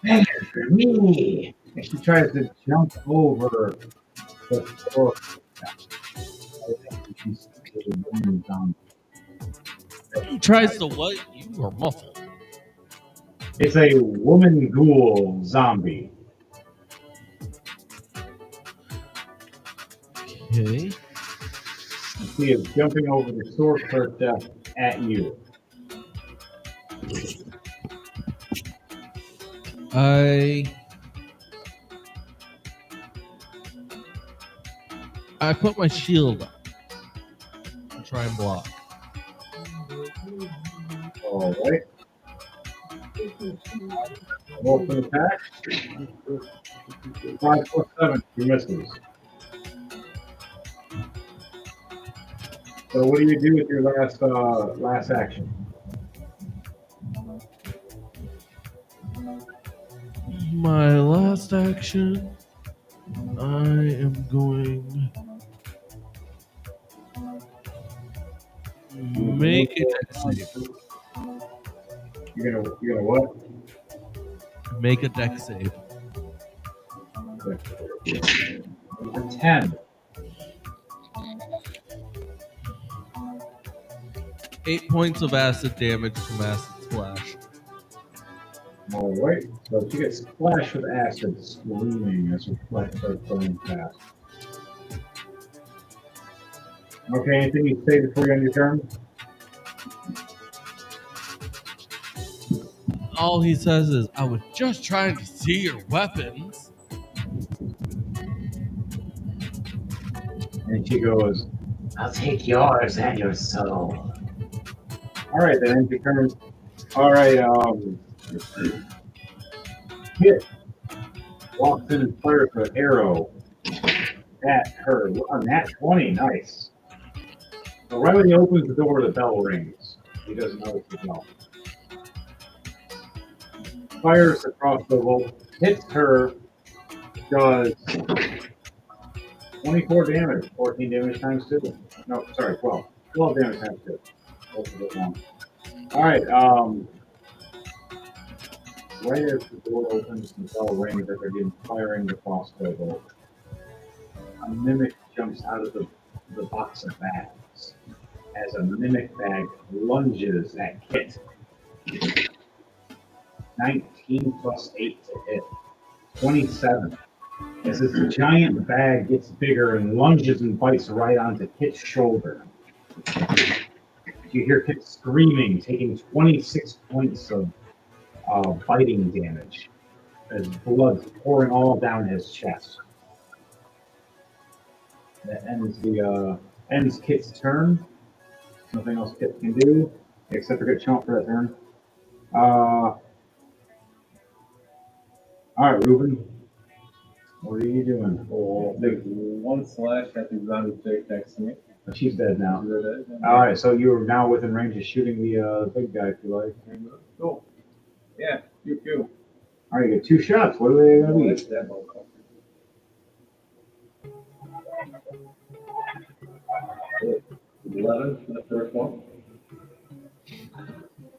There for me." And she tries to jump over the store. He tries to what? You are muffled. It's a woman ghoul zombie. Okay. He is jumping over the store clerk desk at you. I put my shield up to try and block. All right. Roll for the attack. 5 plus 7. He misses. So what do you do with your last action? My last action, I am going to make a dex save. You're gonna what? Make a dex save. A 10. 8 points of acid damage from acid splash. All right. So she gets splashed with acid, screaming as her flesh starts burning fast. Okay, anything you say before you end your turn? All he says is, "I was just trying to see your weapons." And she goes, "I'll take yours and your soul." All right, then end your turn. All right, Kit walks in and fires an arrow at her. A nat 20, nice. So right when he opens the door, the bell rings. He doesn't notice the bell. Fires across the vault, hits her, does 24 damage, 14 damage times 2. No, sorry, 12. 12 damage times 2. Both of it wrong. All right, right as the door opens, the bell rings that they're getting firing the crossbow bolt. A mimic jumps out of the box of bags as a mimic bag lunges at Kit. 19 plus 8 to hit. 27. As this giant bag gets bigger and lunges and bites right onto Kit's shoulder. You hear Kit screaming, taking 26 points of biting damage as blood's pouring all down his chest. That ends Kit's turn. Nothing else Kit can do except for get chomped for that turn. All right, Ruben. What are you doing? Well, there's one slash at the zombie chick next to me. She's dead now. Is that it? All right, so you're now within range of shooting the big guy if you like. Cool. Yeah, pew. All right, you get 2 shots. What are they Oh, going to that's be? that motherfucker. 11 for the first one.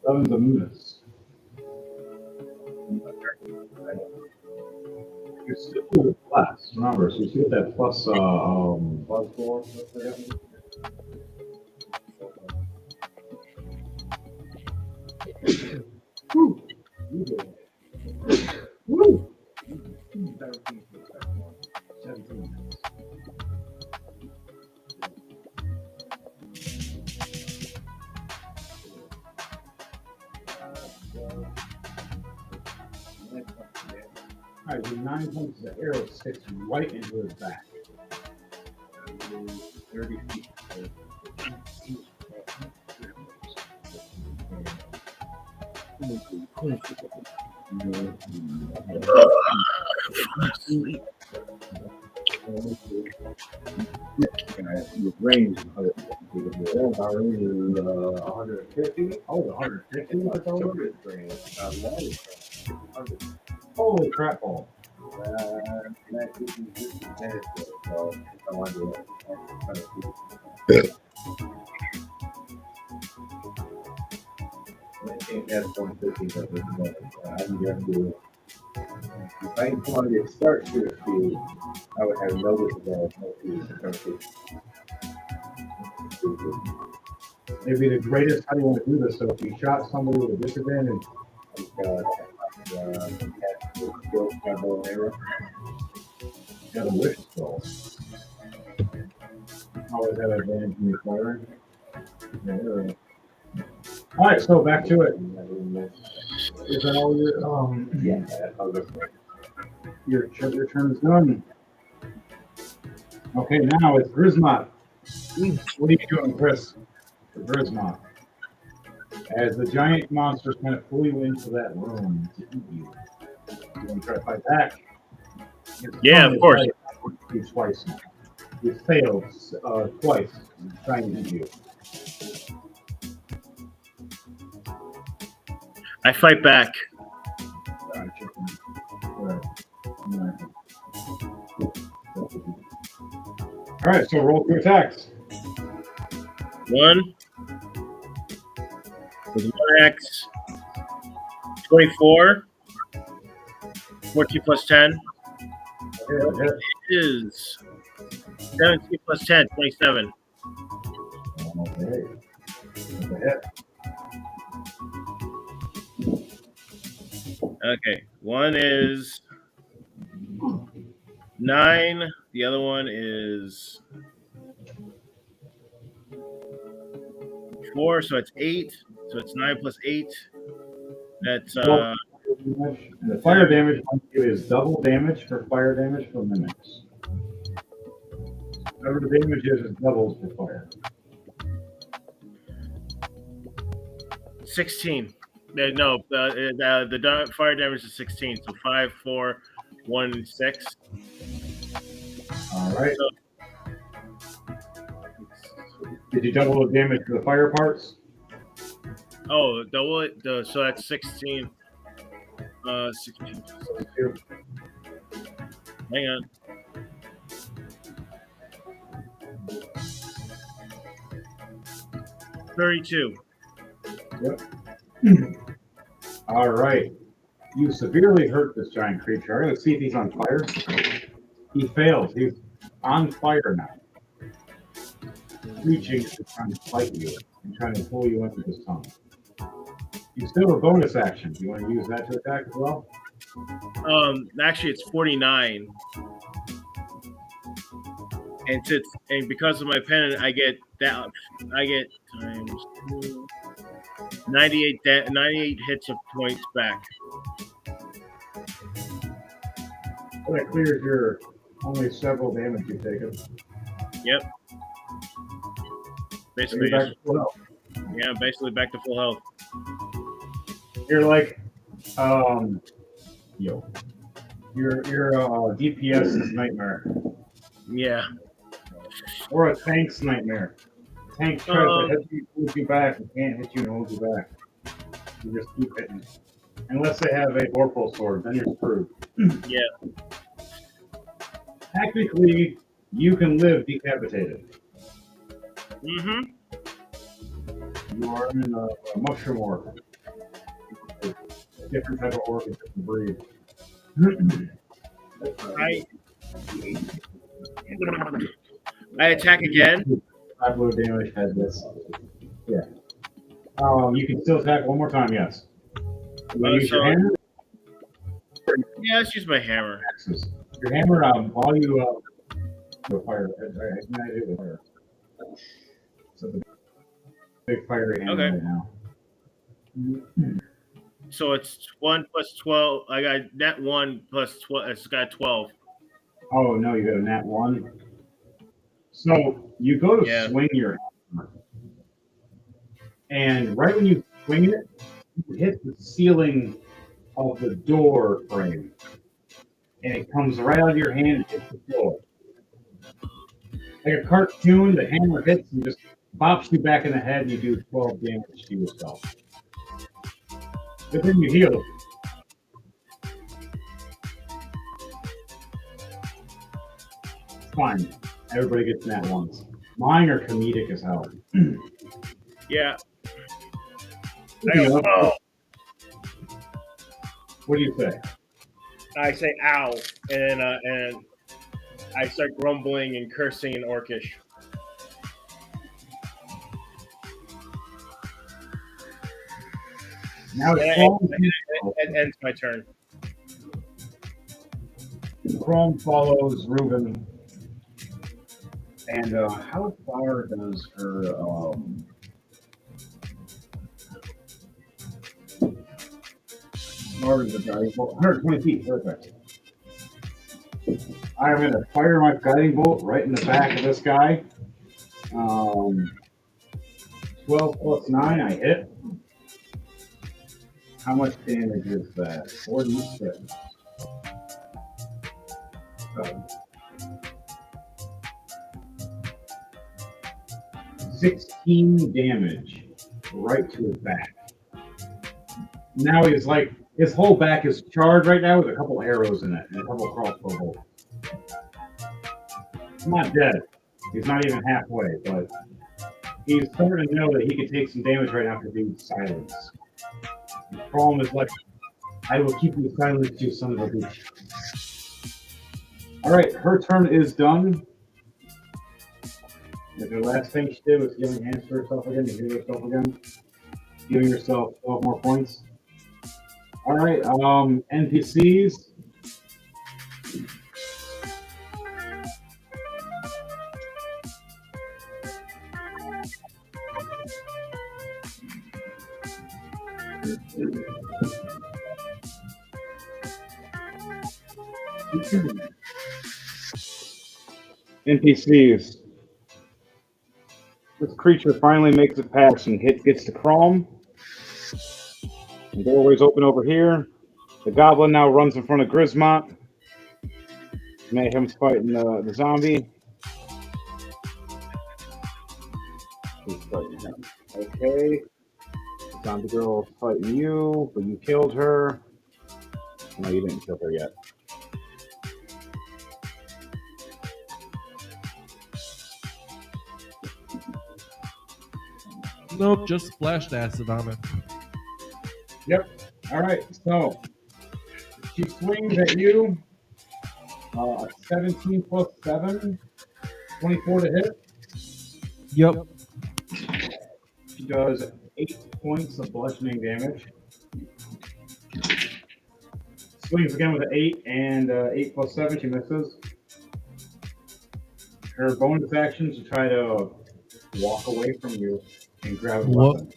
11's a miss. You still do it plus. Remember, so you still get that plus. Plus 4. Woo! 17. All right, the 9 points of arrow sticks right into his back. 30 feet. Range. Our range is 150. Oh, 150? That's all it is. Range. Holy crap ball. This is tennis, so I want to I think that's 150, but I'm going to. If I wanted to start shooting speed, I would have noticeable Maybe the greatest how do you want to do this? So if you shot somebody with a disadvantage, skill, bow and arrow. you got a wish spell. Always have advantage when you're firing. Yeah. All right, so back to it. Is that all your Yeah, I'll go for it. your turn is done? Okay, now it's Grismot. What are you doing, Chris? For Grismot. As the giant monsters kind of flew into that room to eat you. You want to try to fight back? It's Yeah, fun of course. to fight you twice now. You failed twice trying to eat you. I fight back. Alright, chicken. Alright. Alright, so roll 2 attacks. 1 with 1x, 24, 14 plus 10 Okay, is 17 plus 10, 27. okay. That's a hit. Okay, one is 9. The other one is 4, so it's 8. So it's 9 plus 8. That's And the fire damage is double damage for fire damage for mimics. Whatever the damage is doubles for fire. 16. No, the fire damage is 16. So 5, 4, 1, 6. All right. So, Did you double the damage for the fire parts? oh, double it. So that's 16. 16. Hang on. $32. Yep. All right. You severely hurt this giant creature. Let's see if he's on fire. He fails. He's on fire now. Reaching to trying to fight you and trying to pull you into his tongue. You still have a bonus action. Do you want to use that to attack as well? Actually, it's 49. And because of my pennant, I get that. I get times 2, 98 hits of points back. So that clears your only several damage you've taken. Yep. So Basically, you're back to full health. yeah, basically back to full health. You're like, yo, you're DPS's nightmare Yeah. or a tank's nightmare. Tank tries to hit you, hold you back, and can't hit you and hold you back. You just keep hitting. Unless they have a Vorpal sword, then you're screwed. Yeah. Technically, you can live decapitated. Mm-hmm. You are in a mushroom orc. A different type of orc, a different breed. I attack again. 5 low damage has this. Yeah. You can still attack one more time, yes. You want to use your hammer? Yeah, let's use my hammer. Axes. Your hammer, while you go fire. I ignite it with fire. So the big fiery hammer Okay. right now. So it's 1 plus 12. I got net 1 plus 12. It's got 12. Oh no, you got a nat 1. So you go to Yeah. swing your hammer, and right when you swing it, you hit the ceiling of the door frame, and it comes right out of your hand and hits the floor. Like a cartoon, the hammer hits and just bops you back in the head, and you do 12 damage to yourself. But then you heal. Fine. Everybody gets nat ones. Mine are comedic as hell. Yeah. Speaking of, Oh, what do you say? I say ow, and I start grumbling and cursing in Orcish. Now And it ends my turn. Chrome follows Ruben. And how far does her Marvin's a guiding bolt? 120 feet, perfect. I'm going to fire my guiding bolt right in the back of this guy. 12 plus 9, I hit. How much damage is that? 46. 16 damage right to his back. Now he's like, his whole back is charred right now with a couple arrows in it and a couple crossbow bolts. He's not dead. He's not even halfway, but he's starting to know that he can take some damage right now because he's silenced. The problem is like, I will keep you silent, you son of a bitch. All right, her turn is done. And the last thing she did was giving hands to herself again, to heal herself again. Giving herself 12 more points. All right, NPCs. NPCs. This creature finally makes it past and gets to Chrome. The doorway's open over here. The goblin now runs in front of Grismont. Mayhem's fighting the zombie. He's fighting him. Okay. The zombie girl's fighting you, but you killed her. No, you didn't kill her yet. Nope, just splashed acid on it. Yep. All right. So She swings at you. 17 plus 7, 24 to hit. Yep. She does 8 points of bludgeoning damage. Swings again with an 8 and 8 plus 7. She misses. Her bonus action to try to walk away from you and grab a What- weapon.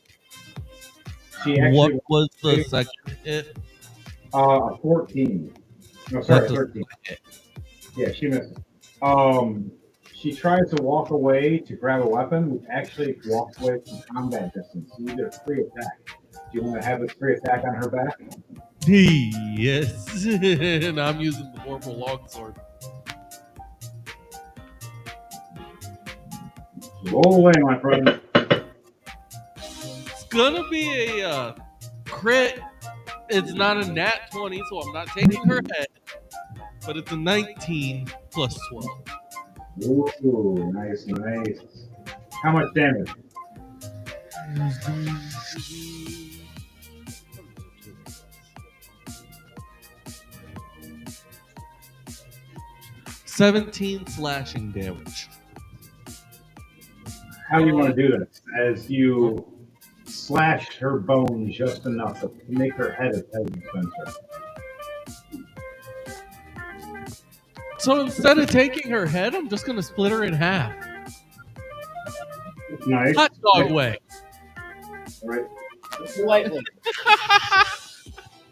She actually What was the second hit? a 14. No, sorry, That's a- 13. Yeah, she misses. She tries to walk away to grab a weapon, which actually walks away from combat distance. So you get a free attack. Do you want to have this free attack on her back? Yes. And I'm using the normal longsword. Roll away, my friend. It's gonna be a crit. It's not a nat 20, so I'm not taking her head. But it's a 19 plus 12. Ooh, nice, nice. How much damage? "17 slashing damage." How do you want to do this? As you slash her bone just enough to make her head as heavy as Spencer. So instead of taking her head, I'm just gonna split her in half. Nice. Hot dog way. All right. Slightly.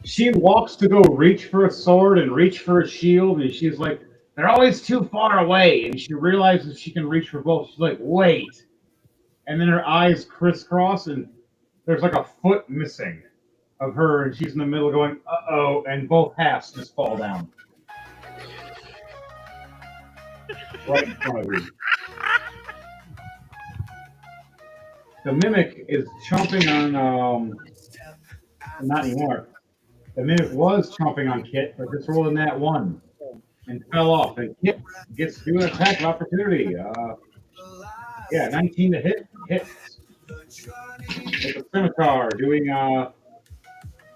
She walks to go reach for a sword and reach for a shield, and she's like, they're always too far away. And she realizes she can reach for both. She's like, wait. And then her eyes crisscross, and there's like a foot missing of her, and she's in the middle going, uh-oh, and both halves just fall down. Right in front of you. The mimic is chomping on, not anymore. The mimic was chomping on Kit, but just rolled in that one and fell off. And Kit gets to do an attack of opportunity. 19 to hit. Hits. With a scimitar, doing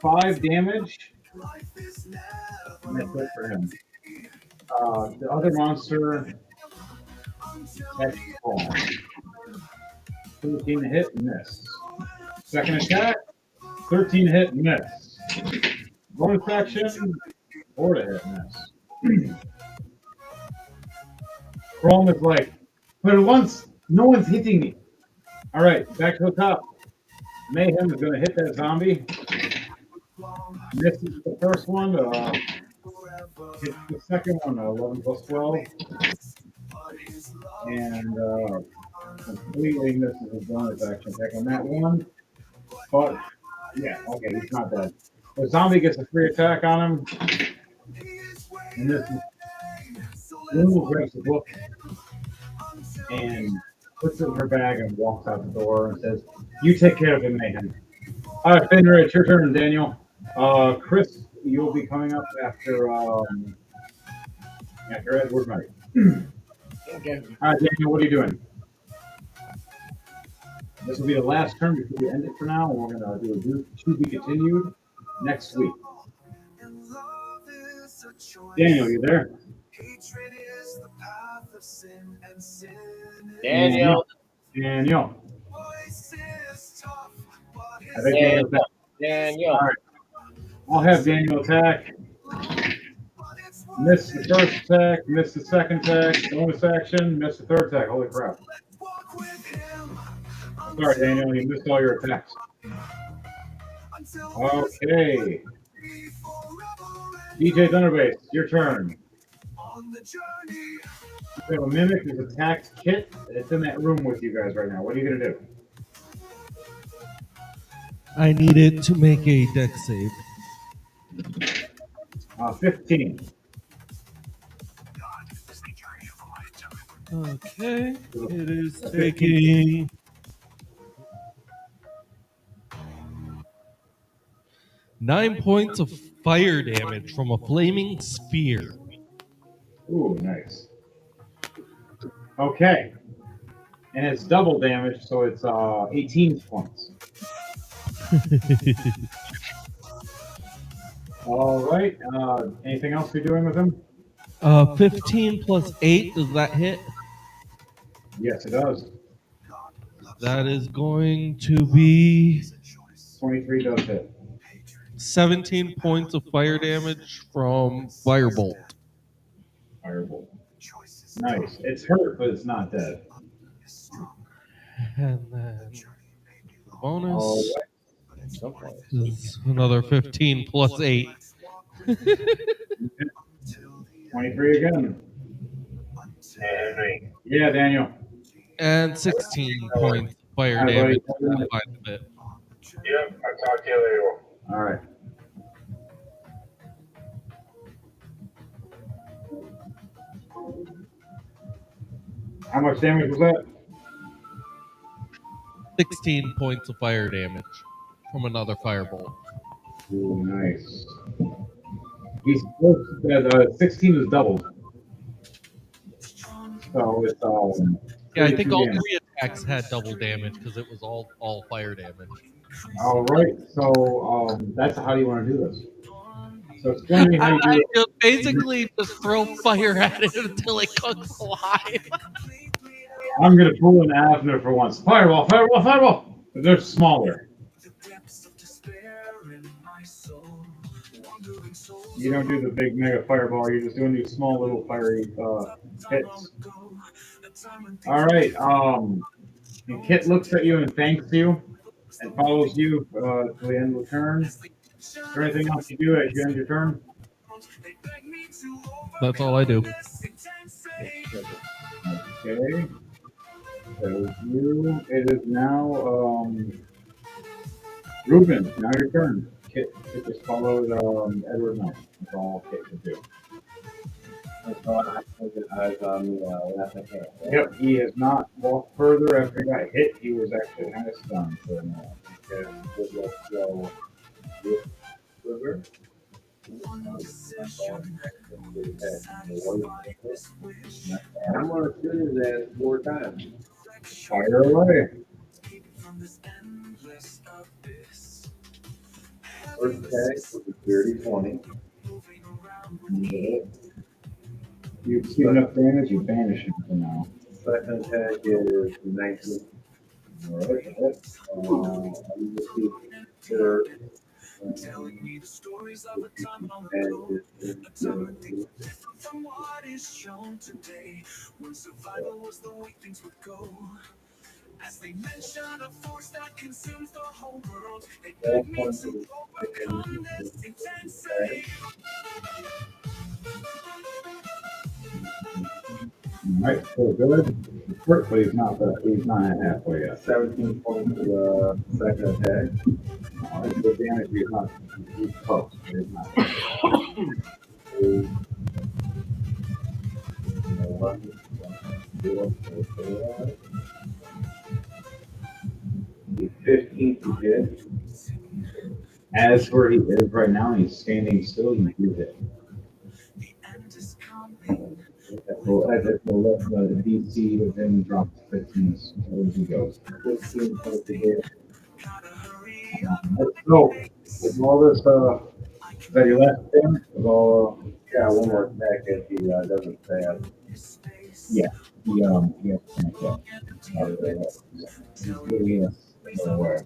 5 damage. And that's it for him. The other monster, that's 13 to hit, miss. Second attack, 13 to hit, miss. Bonus action, 4 to hit, miss. Chrome is like, but once, no one's hitting me. All right, back to the top. Mayhem is going to hit that zombie. Misses the first one. Hits the second one, 11 plus 12. And completely misses his bonus action attack on that one. But, yeah, okay, he's not dead. The zombie gets a free attack on him. And this is Lulu grabs the book and puts it in her bag and walks out the door and says, you take care of him, Mayhem. All right, Fenrir, it's your turn, Daniel. Chris, you'll be coming up after Edward Knight. Okay. All right, Daniel, what are you doing? This will be the last turn before we end it for now. We're going to do a to be continued next week. Daniel, you there? Daniel. Daniel. I think Daniel. Daniel's back. Daniel. All right. I'll have Daniel attack. Miss the first attack, miss the second attack, bonus action, miss the third attack. Holy crap. Sorry, Daniel, you missed all your attacks. Okay. DJ Thunderbase, your turn. You have a mimic who's attacked Kit. It's in that room with you guys right now. What are you going to do? I needed to make a dex save. 15. Okay. It is taking 9 points of fire damage from a flaming sphere. Ooh, nice. Okay. And it's double damage, so it's 18 points. All right. Anything else you're doing with him? 15 plus 8, does that hit? Yes, it does. That is going to be 23 does hit. 17 points of fire damage from Firebolt. Firebolt. Nice. It's hurt, but it's not dead. And then All bonus right. is another 15 plus 8. 23 again. Henry. Yeah, Daniel. And 16 points of fire Hi, buddy. damage. That finds it. Yep, I'll talk to you later. All right. How much damage was that? 16 points of fire damage from another firebolt. Ooh, nice. He's close. 16 is doubled. So it's Yeah, I think 32 all damage. 3 attacks had double damage because it was all fire damage. All right. So that's how you want to do this. So explain to me how you do I it. just basically just throw fire at it until it comes alive. I'm gonna pull an Avner for once. Fireball, fireball, fireball. But they're smaller. You don't do the big mega fireball. You're just doing these small little fiery hits. All right. And Kit looks at you and thanks you and follows you to the end of the turn. Is there anything else you do at the end of your turn? That's all I do. Okay. So you, it is now Ruben. Now your turn. Kit just followed Edward Knight. That's all Kit could do. Eyes on the left hand. Yep, he has not walked further after he got hit. He was actually kind of stunned for a minute. Okay, good luck. So, this river. And I'm gonna shoot his ass 4 times. Fire away. First attack was a dirty 20. You see enough damage, you banish him for now. Second attack is 19. Alright. I'm just third. And From what is shown today, when survival was the way things would go. As they mention a force that consumes the whole world, they beg me to overcome this intensity. Alright, so good. Hurt, but he's not at halfway yet. 17 points for the second attack. Alright, good damage, he's close. But he's not. 15 to hit. As where he is right now, he's standing still, you do hit. So as it will let the DC within drop to 15 as he goes. 15 points to hit. So, with all this, is that your last damage? With all, Yeah, one more attack if he doesn't stand. he has to finish that. He's really aware.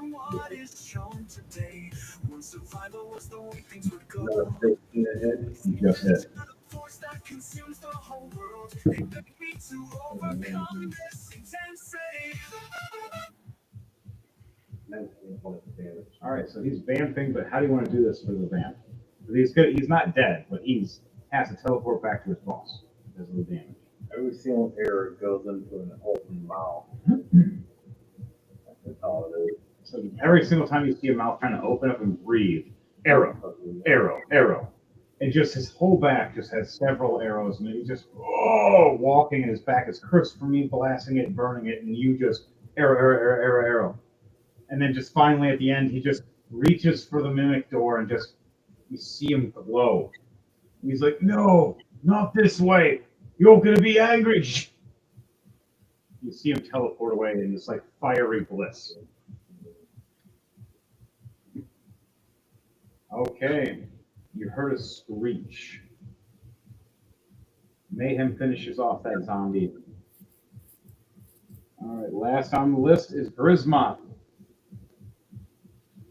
What is shown today, when survival was the way things would go. Another 15 to hit. He just hit. Force that consumes the whole world. They beg me to overcome this intensity. 19 points of damage. Alright, so he's vamping, but how do you want to do this for the vamp? He's not dead, but he's has to teleport back to his boss because of the damage. Every single arrow goes into an open mouth. That's all it is. So every single time you see a mouth trying to open up and breathe, arrow, arrow, arrow. And just his whole back just has several arrows, and he's just walking, and his back is cursed for me, blasting it, burning it, and you just arrow, arrow, arrow, arrow, arrow. And then just finally at the end, he just reaches for the mimic door, and just you see him glow. And he's like, "No, not this way. You're gonna be angry." You see him teleport away in this like fiery bliss. Okay. You heard a screech. Mayhem finishes off that zombie. All right, last on the list is Grisma.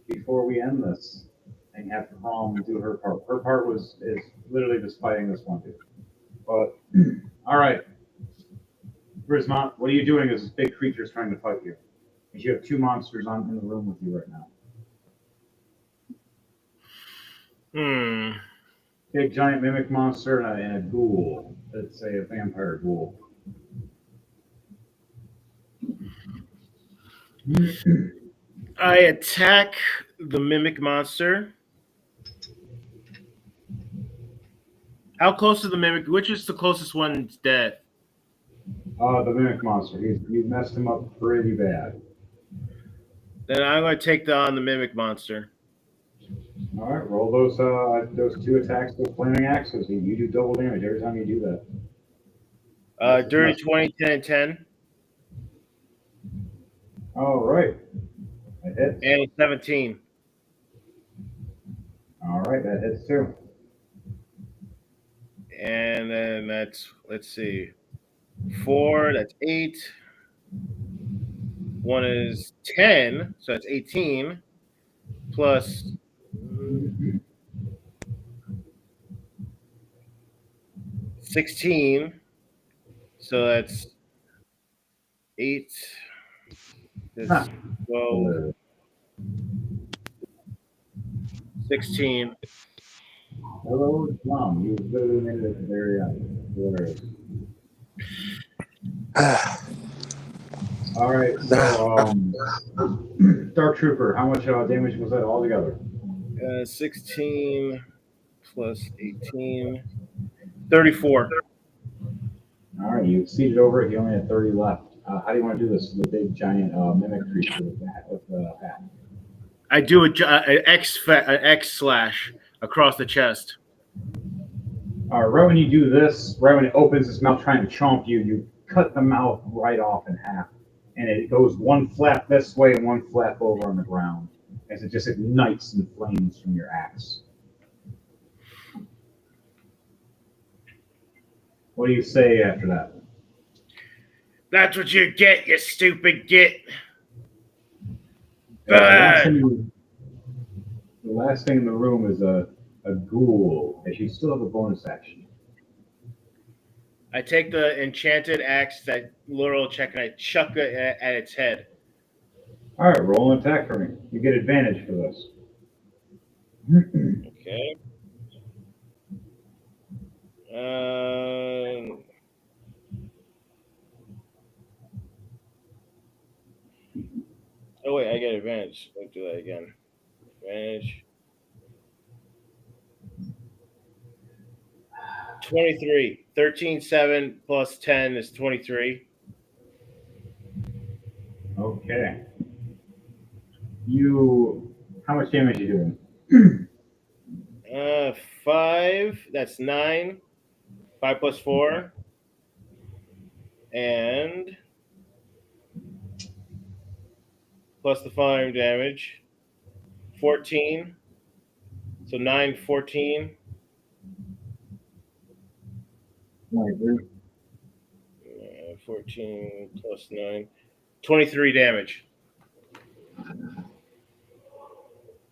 Before we end this and have Crom do her part. Her part is literally just fighting this one dude. But all right, Grisma, what are you doing as this big creature is trying to fight you? Because you have two monsters in the room with you right now. Big giant mimic monster and a ghoul. Let's say a vampire ghoul. I attack the mimic monster. How close is the mimic? Which is the closest one to death? The mimic monster. You messed him up pretty bad. Then I'm going to take on the mimic monster. All right, roll those two attacks with flaming axes. You do double damage every time you do that. Dirty 20, 10, and 10. All right. That hits. And 17. All right, that hits too. And then that's, let's see, 4, that's 8. 1 is 10, so that's 18. Plus 16, so that's 8. That's 12, 16. Hello, Tom. You literally made it at the very end. Hilarious. All right, so Dark Trooper, how much damage was that altogether? 16 plus 18, 34. All right, you exceeded over it. You only had 30 left. How do you want to do this? The big giant mimic creature with the hat. I do an X slash across the chest. All right, right when you do this, right when it opens its mouth trying to chomp you, you cut the mouth right off in half. And it goes one flap this way and one flap over on the ground as it just ignites in flames from your axe. What do you say after that? That's what you get, you stupid git. The last thing in the room is a ghoul, as you still have a bonus action. I take the enchanted axe that Laurel check and I chuck it at its head. All right, roll an attack for me. You get advantage for this. Okay. Oh wait, I get advantage. Let's do that again. Advantage. 23. 13, 7 plus 10 is 23. Okay. How much damage are you doing? 5, that's 9. 5 plus 4. And plus the fire damage. 14. So 9, 14. 14 plus 9. 23 damage.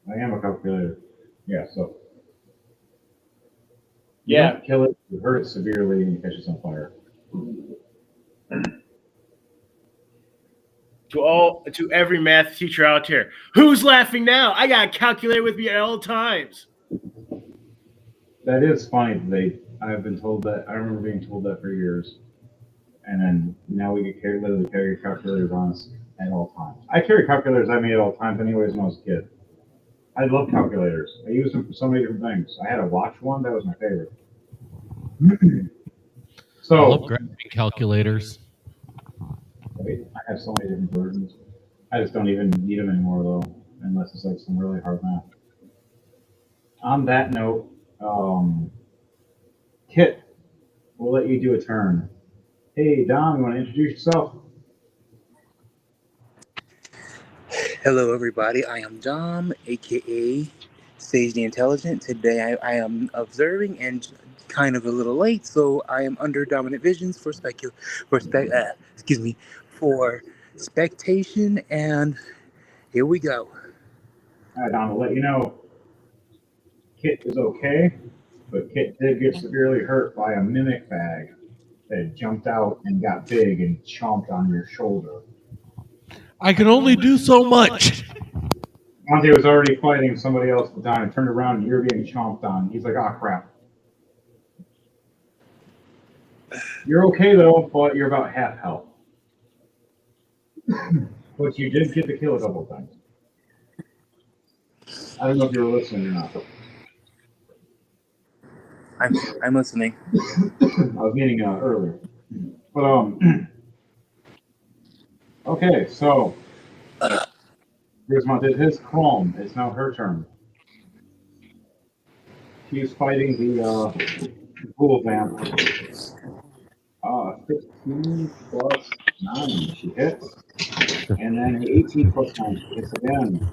I am a calculator. Yeah, so. You Yeah. don't kill it, you hurt it severely, and you catch it on fire. To every math teacher out here, who's laughing now? I got a calculator with me at all times. That is funny. I've been told that. I remember being told that for years. And then now we get literally carry calculators on us at all times. I carry calculators I made at all times anyways when I was a kid. I love calculators. I use them for so many different things. I had a watch one. That was my favorite. So I love graphing calculators. I have so many different versions. I just don't even need them anymore, though, unless it's like some really hard math. On that note, Kit, we'll let you do a turn. Hey, Dom, you want to introduce yourself? Hello, everybody. I am Dom, aka Sage the Intelligent. Today I am observing and kind of a little late, so I am under dominant visions for for spectation, and here we go. All right, Don, I'll let you know Kit is okay, but Kit did get severely hurt by a mimic bag that jumped out and got big and chomped on your shoulder. I can only do so much. Monte was already fighting somebody else at the time and turned around and you're being chomped on. He's like, oh crap. You're okay though, but you're about half health. But you did get the kill a couple of times. I don't know if you were listening or not. I'm listening. I was meaning earlier. But okay, so Grismont did his Chrome. It's now her turn. She's fighting the Ghoul Vamp. 15 plus 9, she hits. And then an 18 plus 9, she hits again.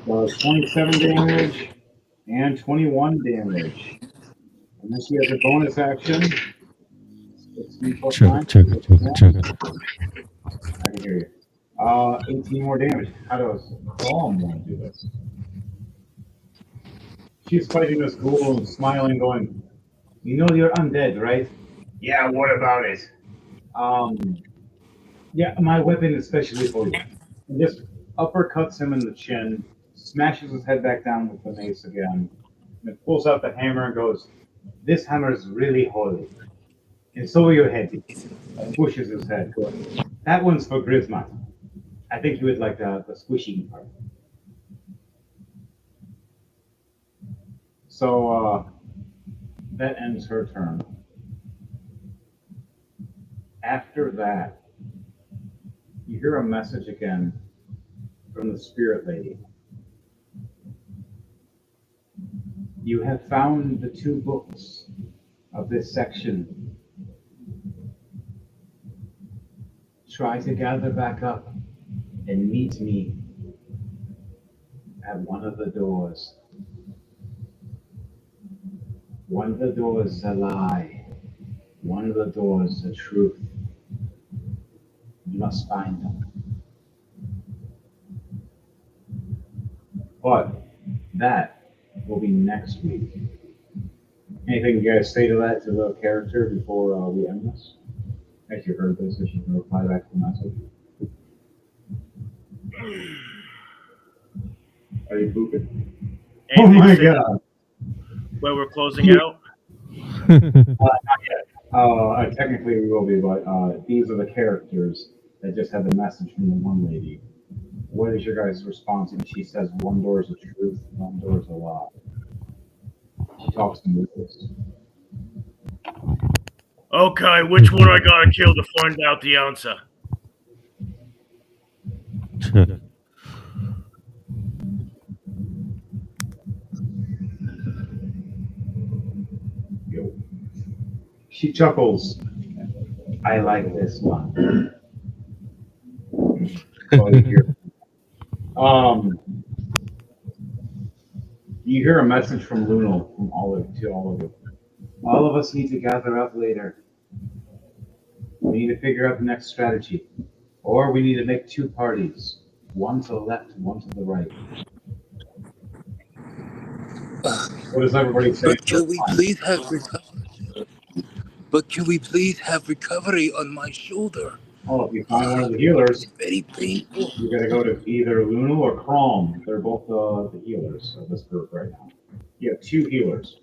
Does 27 damage and 21 damage. And then she has a bonus action. 16 plus 9. Check it. I can hear you. 18 more damage. How does Calm want to do this? She's fighting this ghoul and smiling, going, you know you're undead, right? Yeah, what about it? Yeah, my weapon is specially for you. And just uppercuts him in the chin, smashes his head back down with the mace again, and then pulls out the hammer and goes, this hammer is really holy. And so are your head. Pushes his head. That one's for Grismont. I think you would like the squishing part. So that ends her turn. After that, you hear a message again from the Spirit Lady. You have found the 2 books of this section. Try to gather back up and meet me at one of the doors. One of the doors is a lie. One of the doors is the truth. You must find them. But that will be next week. Anything you guys say to that, to the character before we end this? As you heard this, if you can reply back to the message. Are you pooping? Oh my god. Well, we're closing out. Not yet. Technically we will be, but these are the characters that just had the message from the one lady. What is your guys' response when she says one door is the truth, one door is a lie? She talks to Lucas. Okay, which one I gotta kill to find out the answer? She chuckles. I like this one. You hear a message from Lunal from all of you. All of us need to gather up later. We need to figure out the next strategy. Or we need to make 2 parties. One to the left, one to the right. What does everybody say? But can we please have recovery on my shoulder? Oh, if you find one of the healers, It's very painful. you gotta go to either Lunal or Crom. They're both the healers of this group right now. You have 2 healers.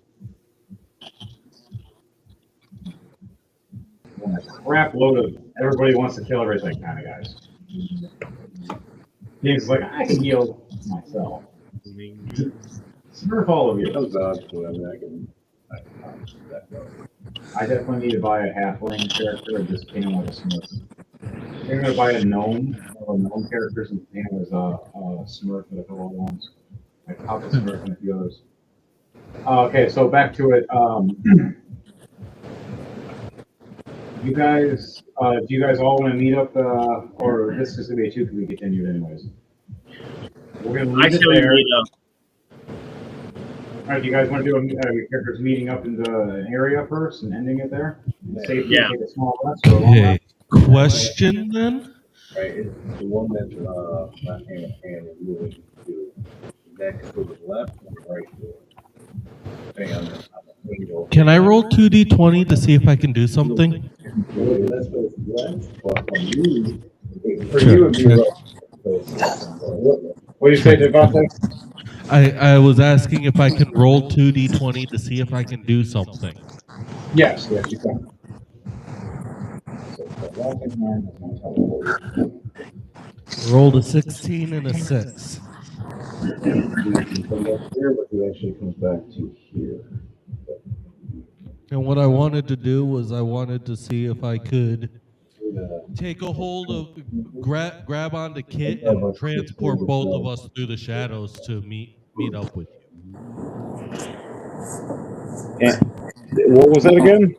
And a crap load of everybody wants to kill everything kind of guys. James is like, I can heal myself. Smurf all of you. I definitely need to buy a halfling character and just paint him like a Smurf. I'm gonna buy a gnome, characters, and paint him as a Smurf with a couple of ones. Like Papa Smurf and a few others. Okay, so back to it. You guys, do you guys all want to meet up, or this is gonna be a 2 can be continued anyways? We're gonna I leave it say we there. meet up. All right, you guys want to do your characters meeting up in an area first and ending it there? Safely Yeah. take a small rest or a long Okay. rest? Question then? Right, it's the one that's not hand in hand and moving to next to the left and the right door. Depending on the angle. Can I roll 2d20 to see if I can do something? Well, that's what it's left, but for Sure, you, it'd be sure. right. What do you say, Devontae? I was asking if I can roll 2d20 to see if I can do something. Yes, you can. So, the last thing mine is gonna tell you. Rolled a 16 and a 6. He comes up here, but he actually comes back to here. And what I wanted to do was I wanted to see if I could take a hold of, grab onto Kit and transport both of us through the shadows to meet up with you. What was that again?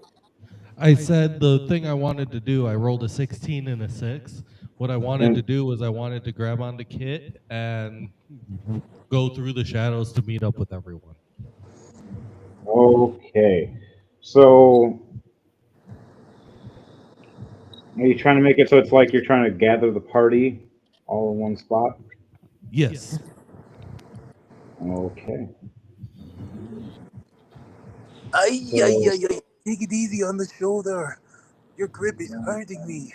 I said the thing I wanted to do, I rolled a 16 and a 6. What I wanted to do was I wanted to grab onto Kit and go through the shadows to meet up with everyone. Okay. So, are you trying to make it so it's like you're trying to gather the party all in one spot? Yes. Okay. Ay, ay, ay, ay. Take it easy on the shoulder. Your grip is hurting me.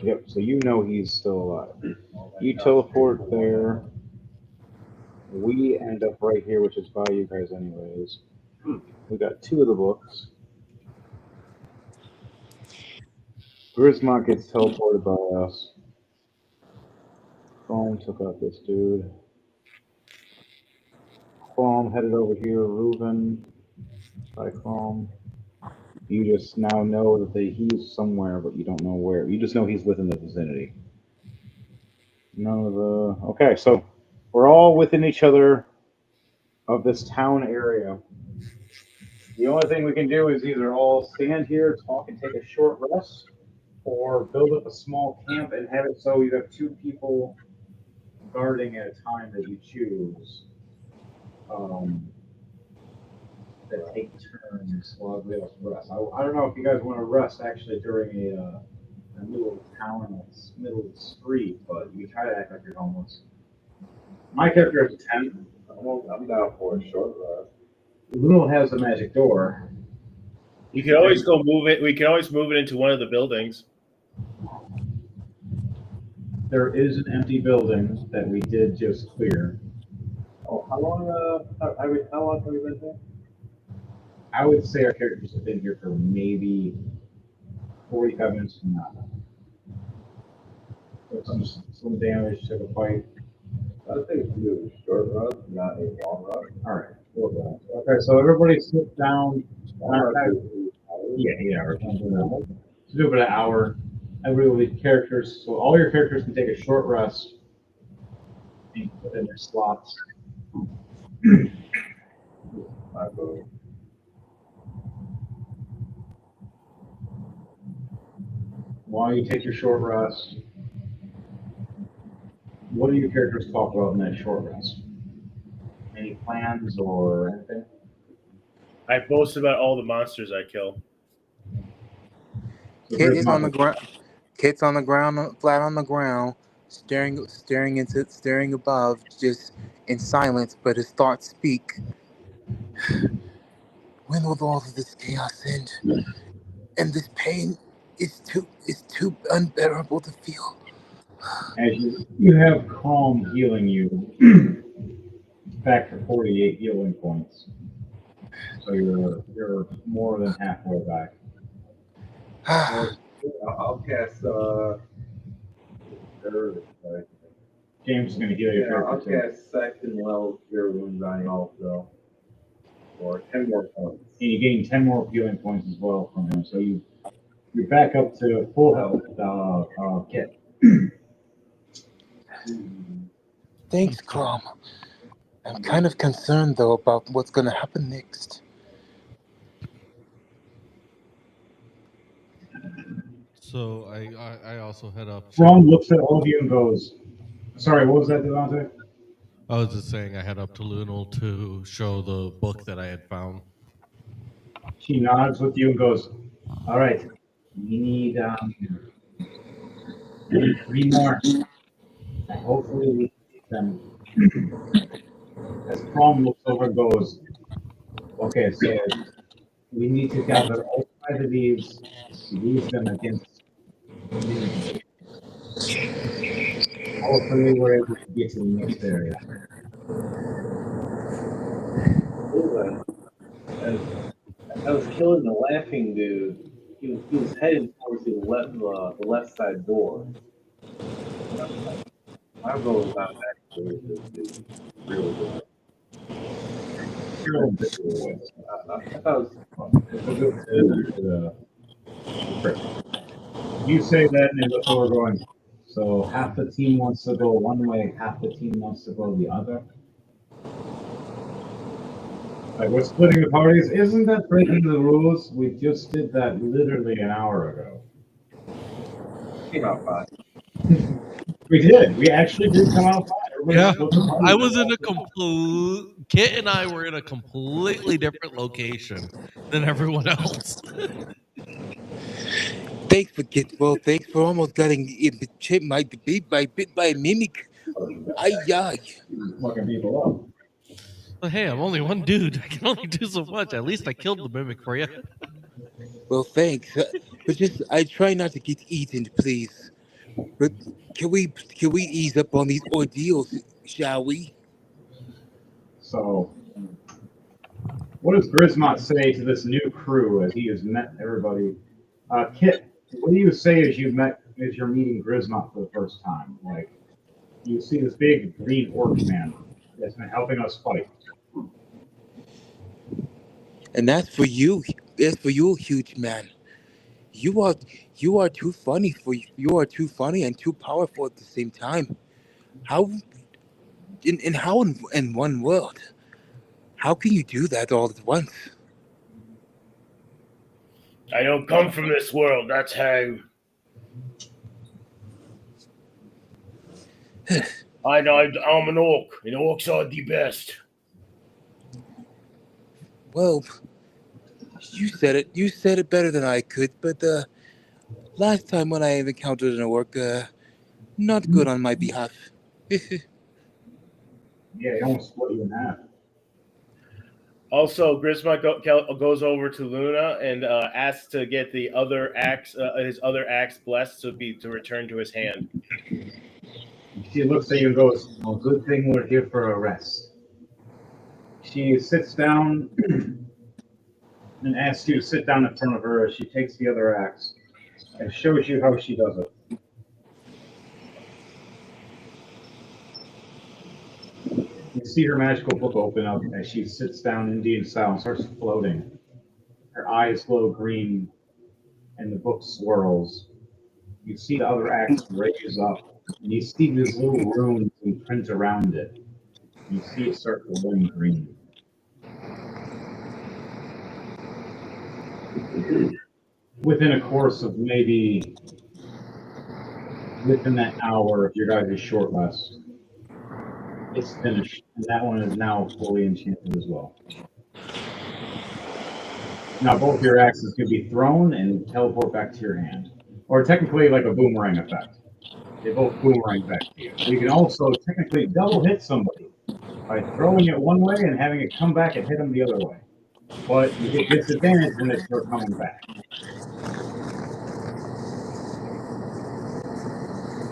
Yep, so you know he's still alive. You teleport there. We end up right here, which is by you guys anyways. We got 2 of the books. Grismont gets teleported by us. Chrome took out this dude. Chrome headed over here. Reuben by Chrome. You just now know that he's somewhere, but you don't know where. You just know he's within the vicinity. None of the... Okay, so we're all within each other of this town area. The only thing we can do is either all stand here, talk, and take a short rest, or build up a small camp and have it so you have 2 people guarding at a time that you choose. That take turns while everybody else rests. I don't know if you guys want to rest actually during a middle of town, middle of the street, but you try to act like you're homeless. My character is a 10. I'm down for a short rest. Luno has the magic door. You can always go move it. We can always move it into one of the buildings. There is an empty building that we did just clear. Oh, how long have we been here? I would say our characters have been here for maybe 45 minutes from now. Some damage to the fight. I think we do a short rest, not a long rest. All right. Okay, so everybody sit down. Yeah. To do about an hour. Everybody will leave characters, so all your characters can take a short rest and put in their slots. While you take your short rest, what do your characters talk about in that short rest? Any plans or anything? I boast about all the monsters I kill. So Kit there's is on the nothing. ground. Kit's on the ground, flat on the ground, staring above, just in silence. But his thoughts speak. When will all of this chaos end? And this pain is too unbearable to feel. As you have Calm healing you back to 48 healing points. So you're more than halfway back. I'll cast James is going to heal your yeah, I'll character too. cast Second Level Cure Wounds on you also. For 10 more points. And you gain 10 more healing points as well from him. So you're back up to full health, Kit. Thanks, Crom. I'm kind of concerned though about what's gonna happen next. So I also head up. Ron looks at all of you and goes, "Sorry, what was that, Devontae?" I was just saying I head up to Lunel to show the book that I had found. She nods with you and goes, "All right, we need 3 more. And hopefully we can get them." As Prom looks over and goes, "Okay, so we need to gather all 5 of these, use them against minions. Hopefully we're able to get to the next area." As I was killing the laughing dude, he was heading towards the left side door. My goal is not actually this dude. Really good. I thought it was You say that, and that's where we're going. So half the team wants to go one way, half the team wants to go the other. Like, we're splitting the parties. Isn't that breaking the rules? We just did that literally an hour ago. came out fine. We did. We actually did come out fine. Everybody Yeah, split the party. I was in a complete. Kit and I were in a completely different location than everyone else. Thanks for almost getting bit by a mimic. Ay. Fucking people up. But hey, I'm only one dude. I can only do so much. At least I killed the mimic for you. Well, thanks. But just I try not to get eaten, please. But can we ease up on these ordeals, shall we? So, what does Grismont say to this new crew as he has met everybody? Kit, what do you say as you're meeting Grismont for the first time? Like, you see this big green orc man that's been helping us fight. And that's for you. That's for you, huge man. You are too funny and too powerful at the same time. How in one world? How can you do that all at once? I don't come from this world. That's how. I'm an orc, and orcs are the best. Well, you said it. You said it better than I could. But last time when I encountered an orc, not good on my behalf. Yeah, he almost split you in half. Also, Grismont goes over to Luna and asks to get the other axe, his other axe blessed to return to his hand. She looks at you and goes, "Well, good thing we're here for a rest." She sits down and asks you to sit down in front of her as she takes the other axe and shows you how she does it. You see her magical book open up as she sits down Indian style and starts floating. Her eyes glow green and the book swirls. You see the other axe raise up and you see these little runes and print around it. You see it start glowing green. Within a course of maybe within that hour of your guys' short rest, it's finished, and that one is now fully enchanted as well. Now both your axes can be thrown and teleport back to your hand, or technically like a boomerang effect. They both boomerang back to you. You can also technically double hit somebody by throwing it one way and having it come back and hit them the other way. But you get disadvantage when they start coming back.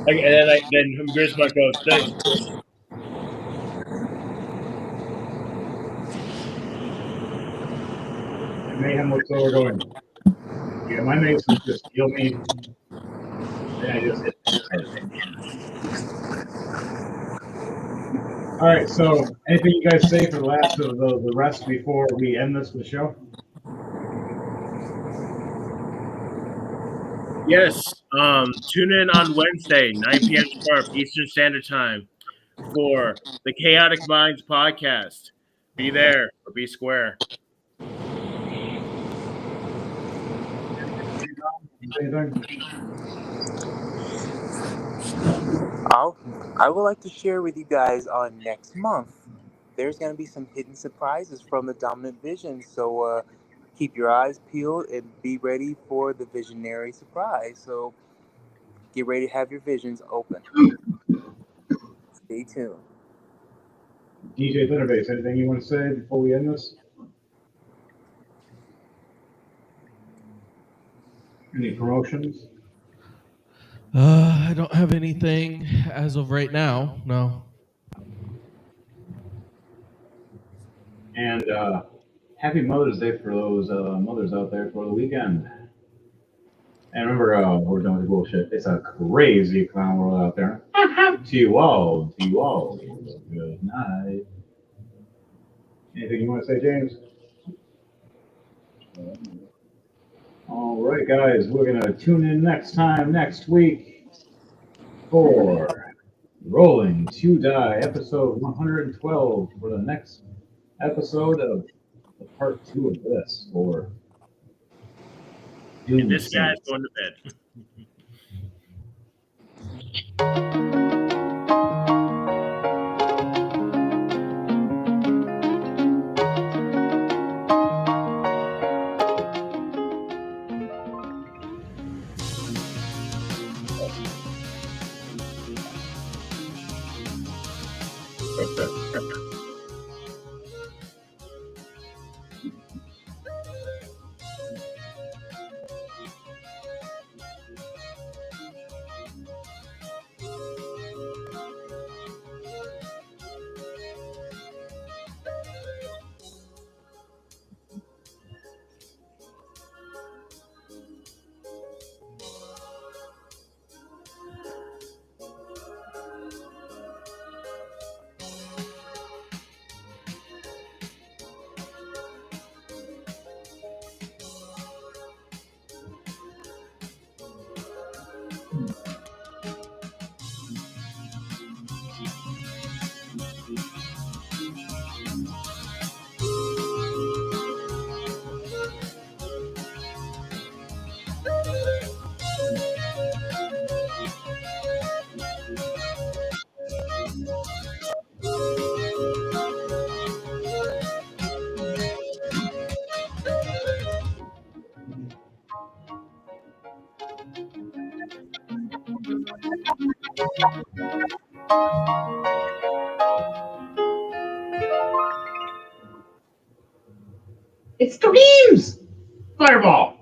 And then Grismont goes, "Thanks." And Mayhem looks over going, "Yeah, my masons just heal me." Then I just hit. All right, so anything you guys say for the last of the rest before we end this with the show? Yes. Tune in on Wednesday, 9 p.m. sharp Eastern Standard Time for the Chaotic Minds podcast. Be there or be square. Anything? I would like to share with you guys on next month. There's going to be some hidden surprises from the Dominant Vision, so keep your eyes peeled and be ready for the visionary surprise. So get ready to have your visions open. Stay tuned. DJ Thunderbase, anything you want to say before we end this? Any promotions? I don't have anything as of right now. No. And happy Mother's Day for those mothers out there for the weekend. And remember, we're done with the bullshit. It's a crazy clown world out there. To you all. Good night. Anything you want to say, James? All right, guys, we're going to tune in next week for Rolling to Die, episode 112, for the next episode of the part 2 of this, for And this guy's going to bed. It's dreams! Fireball!